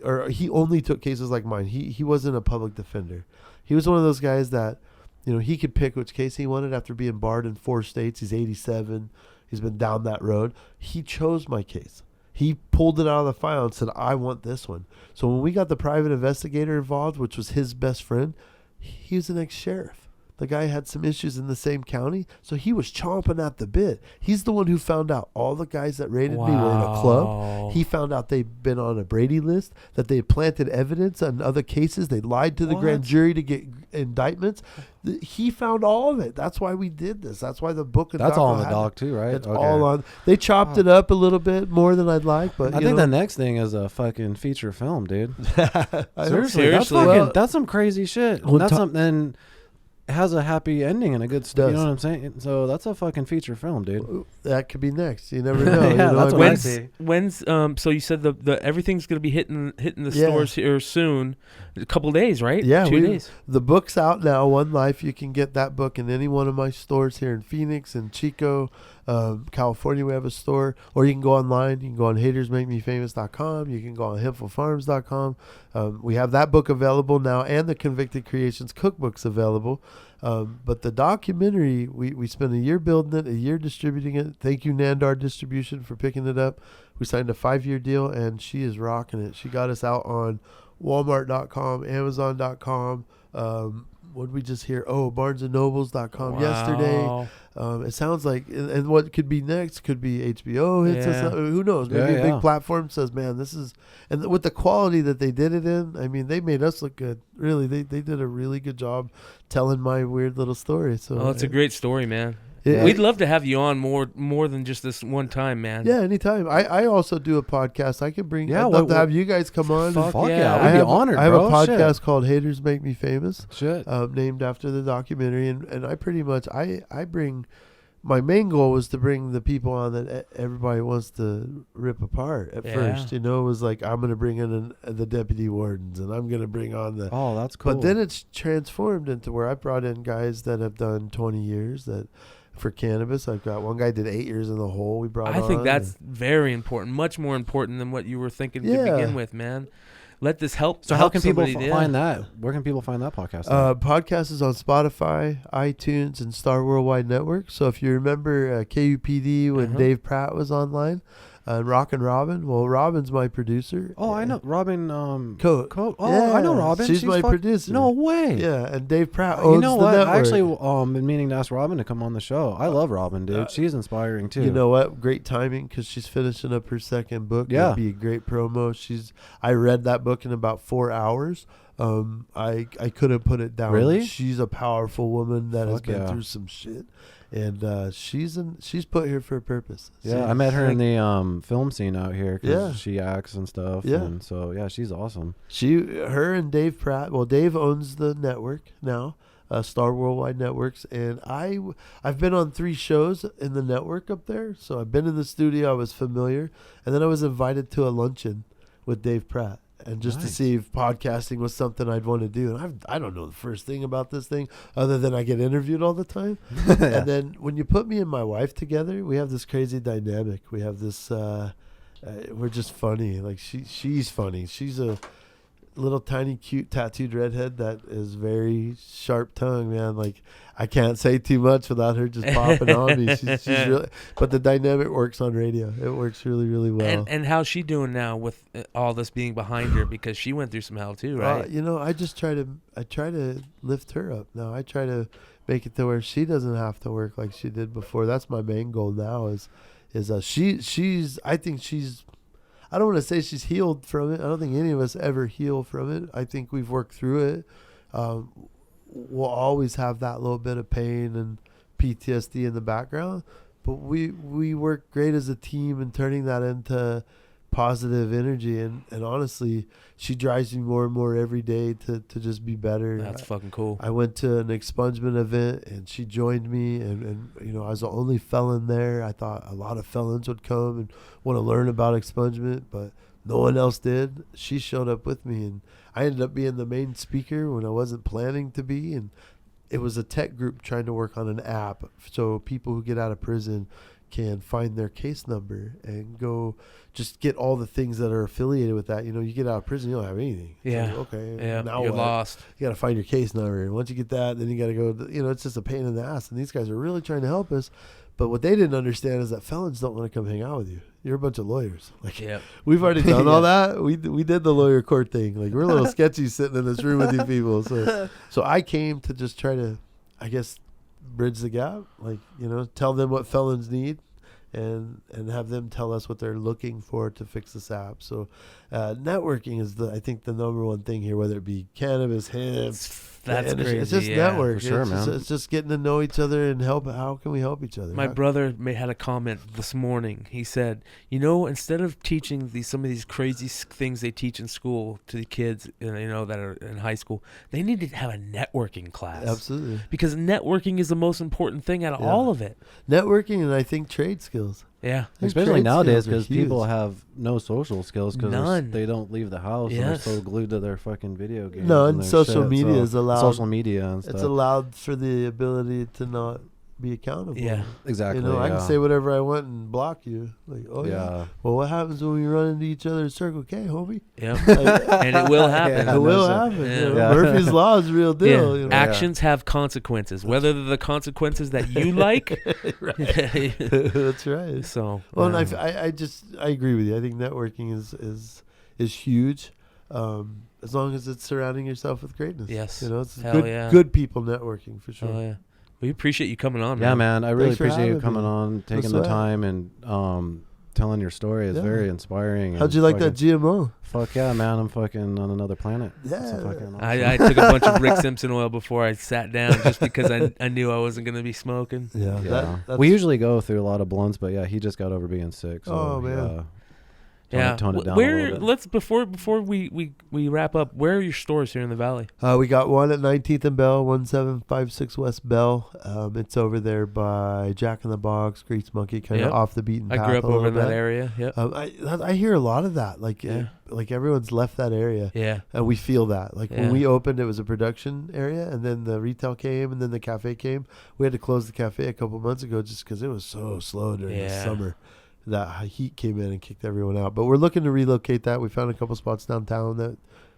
[SPEAKER 4] only took cases like mine. He wasn't a public defender. He was one of those guys that, he could pick which case he wanted after being barred in 4 states. He's 87. He's been down that road. He chose my case. He pulled it out of the file and said, I want this one. So when we got the private investigator involved, which was his best friend, he was an ex-sheriff. The guy had some issues in the same county, so he was chomping at the bit. He's the one who found out all the guys that raided me were in a club. He found out they'd been on a Brady list, that they had planted evidence on other cases. They lied to the grand jury to get indictments. He found all of it. That's why we did this. That's why the book.
[SPEAKER 1] That's all on the doc too, right?
[SPEAKER 4] It's all on. They chopped it up a little bit more than I'd like, but
[SPEAKER 1] I think the next thing is a fucking feature film, dude.
[SPEAKER 2] Seriously,
[SPEAKER 1] that's some crazy shit.
[SPEAKER 4] Well,
[SPEAKER 1] That's something. Has a happy ending and a good story. You know what I'm saying? So that's a fucking feature film, dude.
[SPEAKER 4] That could be next. You never know.
[SPEAKER 1] Yeah, that's what I see.
[SPEAKER 2] When's so you said the everything's gonna be hitting the stores here soon, a couple days, right?
[SPEAKER 4] Yeah,
[SPEAKER 2] 2 days.
[SPEAKER 4] The book's out now. One Life. You can get that book in any one of my stores here in Phoenix and Chico, California. We have a store, or you can go online. You can go on Hatersmakemefamous.com. You can go on hempfulfarms.com. We have that book available now, and the Convicted Creations cookbook's available. But the documentary, we spent a year building it, a year distributing it. Thank you, Nandar Distribution, for picking it up. We signed a 5-year deal, and she is rocking it. She got us out on Walmart.com, Amazon.com. What did we just hear? Oh, BarnesandNobles.com yesterday. It sounds like, and what could be next could be HBO hits us. Who knows? Maybe a big platform says, man, this is, and with the quality that they did it in, I mean, they made us look good. Really, they did a really good job telling my weird little story. So
[SPEAKER 2] it's a great story, man. We'd love to have you on more than just this one time, man.
[SPEAKER 4] Yeah, anytime. I also do a podcast. I can bring. I'd love to have you guys come on.
[SPEAKER 1] Fuck yeah, we'd be honored.
[SPEAKER 4] I have
[SPEAKER 1] bro.
[SPEAKER 4] a podcast called Haters Make Me Famous.
[SPEAKER 1] Shit.
[SPEAKER 4] Named after the documentary, and I pretty much I bring. My main goal was to bring the people on that everybody wants to rip apart at first. It was like, I'm going to bring in the deputy wardens, and I'm going to bring on the.
[SPEAKER 1] Oh, that's cool.
[SPEAKER 4] But then it's transformed into where I brought in guys that have done 20 years that. For cannabis, I've got one guy did 8 years in the hole. We brought.
[SPEAKER 2] I think that's very important, much more important than what you were thinking to begin with, man. Let this help.
[SPEAKER 1] So how can people find that? Where can people find that podcast?
[SPEAKER 4] Podcast is on Spotify, iTunes, and Star Worldwide Network. So if you remember KUPD when Dave Pratt was online. Rockin' Robin. Well, Robin's my producer.
[SPEAKER 1] Oh, I know Robin.
[SPEAKER 4] Coat.
[SPEAKER 1] Oh, yeah, I know Robin.
[SPEAKER 4] She's my producer.
[SPEAKER 1] No way.
[SPEAKER 4] Yeah, and Dave Pratt owns
[SPEAKER 1] you know
[SPEAKER 4] the
[SPEAKER 1] what?
[SPEAKER 4] network.
[SPEAKER 1] I actually been meaning to ask Robin to come on the show. I love Robin, dude. She's inspiring too.
[SPEAKER 4] You know what? Great timing because she's finishing up her second book.
[SPEAKER 1] Yeah,
[SPEAKER 4] that'd be a great promo. I read that book in about 4 hours. I couldn't put it down.
[SPEAKER 1] Really?
[SPEAKER 4] She's a powerful woman that has been through some shit. And she's put here for a purpose.
[SPEAKER 1] Yeah, I met her in the film scene out here because she acts and stuff. Yeah, and so she's awesome.
[SPEAKER 4] Her and Dave Pratt. Well, Dave owns the network now, Star Worldwide Networks, and I've been on 3 shows in the network up there. So I've been in the studio. I was familiar, and then I was invited to a luncheon with Dave Pratt. And just to see if podcasting was something I'd want to do. And I don't know the first thing about this thing other than I get interviewed all the time. And then when you put me and my wife together, we have this crazy dynamic. We have this, we're just funny. Like she's funny. She's a little tiny cute tattooed redhead that is very sharp tongue, man. Like I can't say too much without her just popping on me. She's really, but the dynamic works on radio. It works really, really well.
[SPEAKER 2] And how's she doing now with all this being behind her? Because she went through some hell too, right?
[SPEAKER 4] I just try to lift her up now. I try to make it to where she doesn't have to work like she did before. That's my main goal now. I don't want to say she's healed from it. I don't think any of us ever heal from it. I think we've worked through it. We'll always have that little bit of pain and PTSD in the background, but we work great as a team and turning that into positive energy, and honestly, she drives me more and more every day to just be better.
[SPEAKER 2] That's fucking cool.
[SPEAKER 4] I went to an expungement event, and she joined me, and I was the only felon there. I thought a lot of felons would come and want to learn about expungement, but no one else did. She showed up with me, and I ended up being the main speaker when I wasn't planning to be, and it was a tech group trying to work on an app so people who get out of prison can find their case number and go just get all the things that are affiliated with that. You get out of prison, you don't have anything.
[SPEAKER 2] Yeah.
[SPEAKER 4] Like, okay.
[SPEAKER 2] Yeah.
[SPEAKER 4] Now
[SPEAKER 2] You're
[SPEAKER 4] what?
[SPEAKER 2] lost.
[SPEAKER 4] You got to find your case number. And once you get that, then you got to go, it's just a pain in the ass. And these guys are really trying to help us. But what they didn't understand is that felons don't want to come hang out with you. You're a bunch of lawyers. Like,
[SPEAKER 2] Yep.
[SPEAKER 4] we've already done all that. We did the lawyer court thing. Like, we're a little sketchy sitting in this room with you people. So I came to just try to, I guess, bridge the gap. Like, tell them what felons need. And have them tell us what they're looking for to fix this app. So networking is I think the number one thing here, whether it be cannabis, hemp.
[SPEAKER 2] That's crazy.
[SPEAKER 4] It's just
[SPEAKER 2] yeah.
[SPEAKER 4] network.
[SPEAKER 1] For sure, man.
[SPEAKER 4] It's just getting to know each other and help. How can we help each other?
[SPEAKER 2] My brother had a comment this morning. He said, instead of teaching some of these crazy things they teach in school to the kids, that are in high school, they need to have a networking class.
[SPEAKER 4] Absolutely.
[SPEAKER 2] Because networking is the most important thing out of all of it.
[SPEAKER 4] Networking, and I think trade skills.
[SPEAKER 2] Yeah.
[SPEAKER 1] Especially nowadays,
[SPEAKER 4] because
[SPEAKER 1] because people have no social skills
[SPEAKER 2] None.
[SPEAKER 1] they don't leave the house and they're so glued to their fucking video games.
[SPEAKER 4] No, and
[SPEAKER 1] their
[SPEAKER 4] social
[SPEAKER 1] shit,
[SPEAKER 4] media
[SPEAKER 1] so
[SPEAKER 4] is allowed.
[SPEAKER 1] Social media and stuff.
[SPEAKER 4] It's allowed for the ability to not be accountable.
[SPEAKER 2] Yeah.
[SPEAKER 1] Exactly.
[SPEAKER 4] I can say whatever I want and block you. Like, yeah. Well, what happens when we run into each other in Circle K, homie?
[SPEAKER 2] Yeah.
[SPEAKER 4] Like,
[SPEAKER 2] And it will happen.
[SPEAKER 1] Yeah,
[SPEAKER 4] it will
[SPEAKER 1] so-
[SPEAKER 4] happen.
[SPEAKER 2] Yeah.
[SPEAKER 4] Murphy's Law is a real deal.
[SPEAKER 2] Yeah. Actions have consequences, whether they're the consequences that you like.
[SPEAKER 4] That's right.
[SPEAKER 2] So,
[SPEAKER 4] Well, and I agree with you. I think networking is huge, as long as it's surrounding yourself with greatness.
[SPEAKER 2] Yes.
[SPEAKER 4] It's
[SPEAKER 2] Hell
[SPEAKER 4] good people networking for sure.
[SPEAKER 2] oh yeah, we appreciate you coming on.
[SPEAKER 1] Yeah, man. I really
[SPEAKER 4] Thanks for
[SPEAKER 1] appreciate you
[SPEAKER 4] having
[SPEAKER 1] coming
[SPEAKER 4] me.
[SPEAKER 1] on, taking
[SPEAKER 4] No
[SPEAKER 1] the
[SPEAKER 4] sweat.
[SPEAKER 1] time, and telling your story. It's
[SPEAKER 4] Yeah.
[SPEAKER 1] very inspiring.
[SPEAKER 4] How'd you like that GMO?
[SPEAKER 1] Fuck yeah, man. I'm fucking on another planet.
[SPEAKER 4] Yeah.
[SPEAKER 1] It's fucking awesome.
[SPEAKER 2] I took a bunch of Rick Simpson oil before I sat down, just because I knew I wasn't going to be smoking.
[SPEAKER 4] Yeah.
[SPEAKER 1] Yeah.
[SPEAKER 4] That's,
[SPEAKER 1] We usually go through a lot of blunts, but yeah, he just got over being sick. So
[SPEAKER 4] Oh, man.
[SPEAKER 2] Yeah.
[SPEAKER 1] Tone it down a
[SPEAKER 2] Where
[SPEAKER 1] little bit.
[SPEAKER 2] let's before we wrap up. Where are your stores here in the valley?
[SPEAKER 4] we got one at 19th and Bell, 1756 West Bell. It's over there by Jack in the Box, Grease Monkey, kind of
[SPEAKER 2] Yep.
[SPEAKER 4] off the beaten path.
[SPEAKER 2] I grew up
[SPEAKER 4] a
[SPEAKER 2] over
[SPEAKER 4] little
[SPEAKER 2] in that
[SPEAKER 4] bit.
[SPEAKER 2] area. Yep.
[SPEAKER 4] I hear a lot of that. Like,
[SPEAKER 2] Yeah.
[SPEAKER 4] like everyone's left that area.
[SPEAKER 2] Yeah.
[SPEAKER 4] And we feel that. Like,
[SPEAKER 2] Yeah.
[SPEAKER 4] when we opened, it was a production area, and then the retail came, and then the cafe came. We had to close the cafe a couple months ago just because it was so slow during the
[SPEAKER 2] Yeah.
[SPEAKER 4] summer. That heat came in and kicked everyone out. But we're looking to relocate that. We found a couple spots downtown that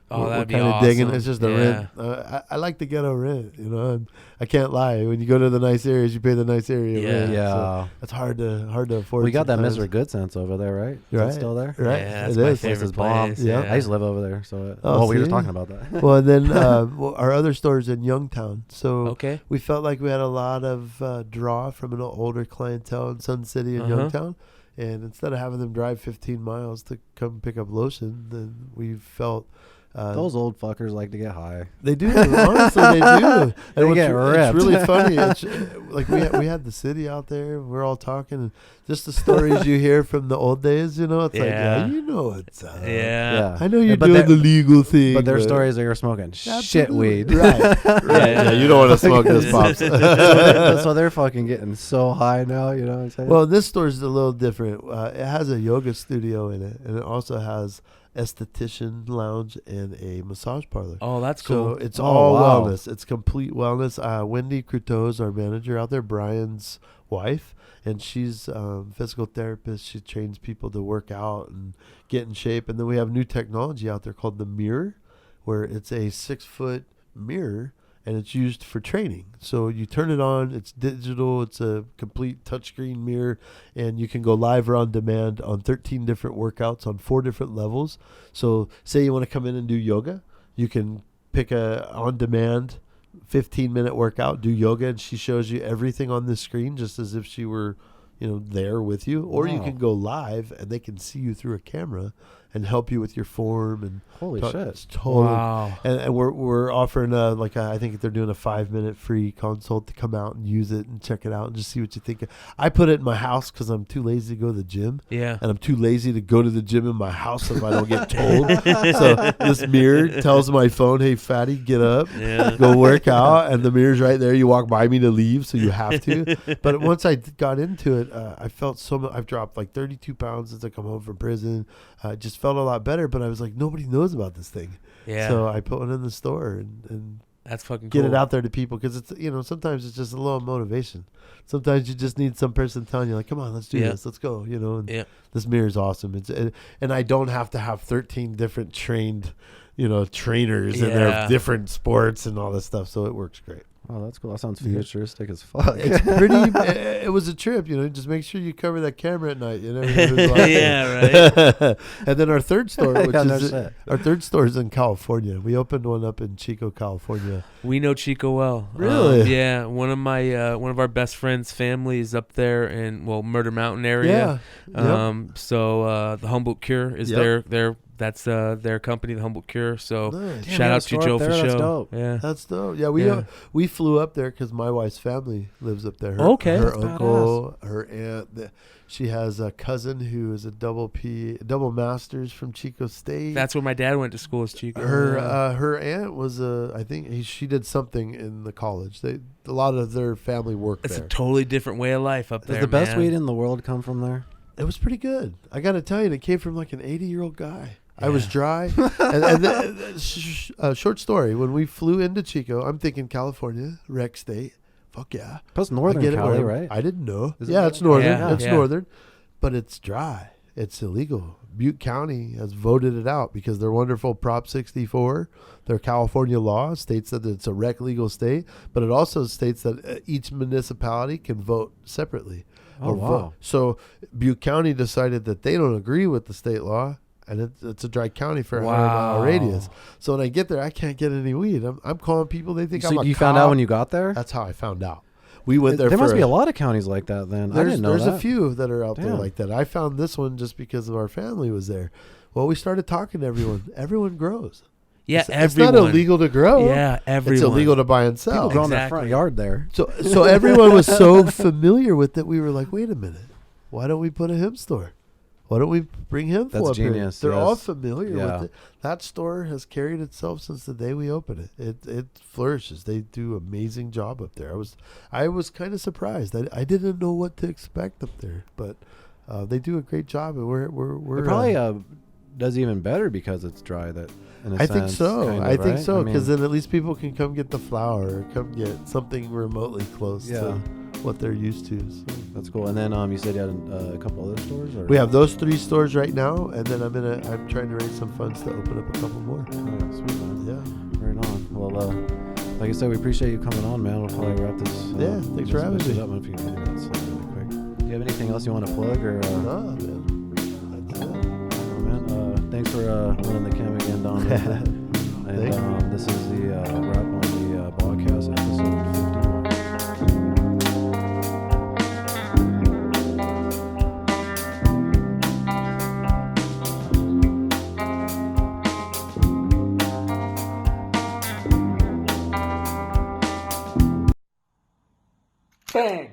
[SPEAKER 2] Oh,
[SPEAKER 4] we're
[SPEAKER 2] that'd be
[SPEAKER 4] kind of
[SPEAKER 2] awesome.
[SPEAKER 4] digging. It's just the
[SPEAKER 2] Yeah.
[SPEAKER 4] rent. I like the ghetto rent, and I can't lie. When you go to the nice areas, you pay the nice area
[SPEAKER 2] Yeah.
[SPEAKER 4] rent.
[SPEAKER 1] Yeah.
[SPEAKER 4] So it's hard to afford.
[SPEAKER 1] We got that
[SPEAKER 4] sometimes.
[SPEAKER 1] Mr. Good Sense over there, right? Is
[SPEAKER 4] Right.
[SPEAKER 1] that still there?
[SPEAKER 4] Right.
[SPEAKER 2] Yeah, that's
[SPEAKER 4] It
[SPEAKER 2] my
[SPEAKER 4] is.
[SPEAKER 2] favorite
[SPEAKER 1] Place is bomb.
[SPEAKER 2] place.
[SPEAKER 4] Yeah.
[SPEAKER 1] I used to live over there, so
[SPEAKER 4] Oh,
[SPEAKER 1] we were
[SPEAKER 4] see?
[SPEAKER 1] just talking about that.
[SPEAKER 4] Well, and then our other store's in Youngtown. So
[SPEAKER 2] Okay.
[SPEAKER 4] we felt like we had a lot of draw from an older clientele in Sun City and
[SPEAKER 2] Uh-huh.
[SPEAKER 4] Youngtown. And instead of having them drive 15 miles to come pick up lotion, then we felt
[SPEAKER 1] Those old fuckers like to get high.
[SPEAKER 4] they do. Honestly, they do.
[SPEAKER 1] They
[SPEAKER 4] what's
[SPEAKER 1] get ripped.
[SPEAKER 4] It's really funny. It's, like we had the city out there. We're all talking, and just the stories you hear from the old days. It's like,
[SPEAKER 2] Yeah.
[SPEAKER 4] you know what's up.
[SPEAKER 2] Yeah.
[SPEAKER 4] I know you're
[SPEAKER 1] But
[SPEAKER 4] doing
[SPEAKER 1] they're-
[SPEAKER 4] the legal thing,
[SPEAKER 1] But their stories are you're smoking shit
[SPEAKER 4] Absolutely.
[SPEAKER 1] weed.
[SPEAKER 4] Right.
[SPEAKER 2] Yeah.
[SPEAKER 4] You don't want to smoke this, pops.
[SPEAKER 1] So they're fucking getting so high now, you know what I'm saying?
[SPEAKER 4] Well, this store is a little different. It has a yoga studio in it, and it also has esthetician lounge and a massage parlor.
[SPEAKER 2] Oh, that's
[SPEAKER 4] So
[SPEAKER 2] cool.
[SPEAKER 4] it's
[SPEAKER 1] Oh,
[SPEAKER 4] all
[SPEAKER 1] wow.
[SPEAKER 4] wellness. It's complete wellness. Wendy Croteau is our manager out there, Brian's wife, and she's physical therapist. She trains people to work out and get in shape. And then we have new technology out there called the Mirror, where it's a 6-foot mirror, and it's used for training. So you turn it on, it's digital, it's a complete touchscreen mirror, and you can go live or on demand on 13 different workouts on 4 different levels. So say you want to come in and do yoga, you can pick a on-demand 15-minute workout, do yoga, and she shows you everything on the screen just as if she were there with you. Or you
[SPEAKER 1] Wow.
[SPEAKER 4] can go live, and they can see you through a camera, and help you with your form and
[SPEAKER 1] Holy shit.
[SPEAKER 4] It's totally.
[SPEAKER 2] Wow.
[SPEAKER 4] And we're offering I think they're doing a 5-minute free consult to come out and use it and check it out and just see what you think. I put it in my house because I'm too lazy to go to the gym.
[SPEAKER 2] Yeah.
[SPEAKER 4] And I'm too lazy to go to the gym in my house if I don't get told. So this mirror tells my phone, "Hey, fatty, get up, go work out." And the mirror's right there. You walk by me to leave, so you have to. But once I got into it, I felt I've dropped like 32 pounds since I come home from prison. I just felt a lot better, but I was like, nobody knows about this thing.
[SPEAKER 2] Yeah.
[SPEAKER 4] So I put one in the store and
[SPEAKER 2] that's fucking
[SPEAKER 4] get
[SPEAKER 2] cool.
[SPEAKER 4] it out there to people because it's, sometimes it's just a little motivation. Sometimes you just need some person telling you like, come on, let's do this. Let's go. And this mirror is awesome. And I don't have to have 13 different trained, trainers and they're different sports and all this stuff. So it works great.
[SPEAKER 1] Oh, that's cool. That sounds futuristic as fuck.
[SPEAKER 4] It's pretty. It was a trip, just make sure you cover that camera at night.
[SPEAKER 2] Right.
[SPEAKER 4] And then our third store, our third store is in California. We opened one up in Chico, California.
[SPEAKER 2] We know Chico well.
[SPEAKER 4] Really?
[SPEAKER 2] Yeah. One of our best friends' family is up there in Murder Mountain area.
[SPEAKER 4] Yeah.
[SPEAKER 2] So the Humboldt Cure is that's their company, the Humboldt Cure. So
[SPEAKER 4] Nice.
[SPEAKER 2] shout out to Joe for
[SPEAKER 1] That's
[SPEAKER 2] show.
[SPEAKER 1] dope.
[SPEAKER 2] Yeah.
[SPEAKER 4] That's dope. Yeah, we flew up there because my wife's family lives up there.
[SPEAKER 2] Okay.
[SPEAKER 4] Her
[SPEAKER 1] That's
[SPEAKER 4] uncle, her aunt. She has a cousin who is a double masters from Chico State.
[SPEAKER 2] That's where my dad went to school, is Chico.
[SPEAKER 4] Her aunt was I think she did something in the college. A lot of their family worked
[SPEAKER 2] It's
[SPEAKER 4] there.
[SPEAKER 2] a totally different way of life up
[SPEAKER 1] Does
[SPEAKER 2] there.
[SPEAKER 1] the best
[SPEAKER 2] man.
[SPEAKER 1] weed in the world come from there?
[SPEAKER 4] It was pretty good. I got to tell you, it came from like an 80-year-old guy. I was dry. and short story, when we flew into Chico, I'm thinking California, rec state. Fuck yeah.
[SPEAKER 1] Plus northern Cali, right?
[SPEAKER 4] I didn't know.
[SPEAKER 1] Is it
[SPEAKER 4] It's northern.
[SPEAKER 2] Yeah,
[SPEAKER 4] It's northern. But it's dry. It's illegal. Butte County has voted it out because their wonderful Prop 64, their California law, states that it's a rec legal state, but it also states that each municipality can vote separately.
[SPEAKER 1] Oh, wow.
[SPEAKER 4] So Butte County decided that they don't agree with the state law, and it's a dry county for a 100-mile radius. So when I get there, I can't get any weed. I'm calling people. They think I'm a cop.
[SPEAKER 1] You found out when you got there?
[SPEAKER 4] That's how I found out. We went there.
[SPEAKER 1] There must be a lot of counties like that then. I didn't know
[SPEAKER 4] There's
[SPEAKER 1] that.
[SPEAKER 4] a few that are out there
[SPEAKER 1] Damn.
[SPEAKER 4] like that. I found this one just because of our family was there. Well, we started talking to everyone. Everyone grows.
[SPEAKER 2] Yeah,
[SPEAKER 4] it's not illegal to grow.
[SPEAKER 2] Yeah, everyone.
[SPEAKER 4] It's illegal to buy and
[SPEAKER 1] People
[SPEAKER 4] sell.
[SPEAKER 1] grow in their front yard there.
[SPEAKER 4] So everyone was so familiar with it. We were like, wait a minute. Why don't we put a hemp store? Why don't we bring hemp
[SPEAKER 1] That's
[SPEAKER 4] up
[SPEAKER 1] genius.
[SPEAKER 4] here? They're all
[SPEAKER 1] yes.
[SPEAKER 4] familiar with it. That store has carried itself since the day we opened it. It flourishes. They do an amazing job up there. I was kind of surprised. I didn't know what to expect up there, but they do a great job. And we're
[SPEAKER 1] It probably does even better because it's dry. That in a
[SPEAKER 4] I think
[SPEAKER 1] sense,
[SPEAKER 4] so.
[SPEAKER 1] kind of,
[SPEAKER 4] I think
[SPEAKER 1] right?
[SPEAKER 4] so
[SPEAKER 1] I mean,
[SPEAKER 4] because then at least people can come get the flower, or come get something remotely close to what they're used to. So.
[SPEAKER 1] That's cool. And then you said you had a couple other stores. Or?
[SPEAKER 4] We have those 3 stores right now, and then I'm trying to raise some funds to open up a couple more.
[SPEAKER 1] Oh, yeah, sweet, man.
[SPEAKER 4] Yeah.
[SPEAKER 1] Right on. Well, like I said, we appreciate you coming on, man. We'll probably wrap this.
[SPEAKER 4] Thanks for having me.
[SPEAKER 1] Up in a few minutes, really quick. Do you have anything else you want to plug or?
[SPEAKER 4] No, man. That's it.
[SPEAKER 1] Oh, man. Thanks for running the cam again, Don. And this is the wrap on the Bogcast episode 51.
[SPEAKER 2] Bang.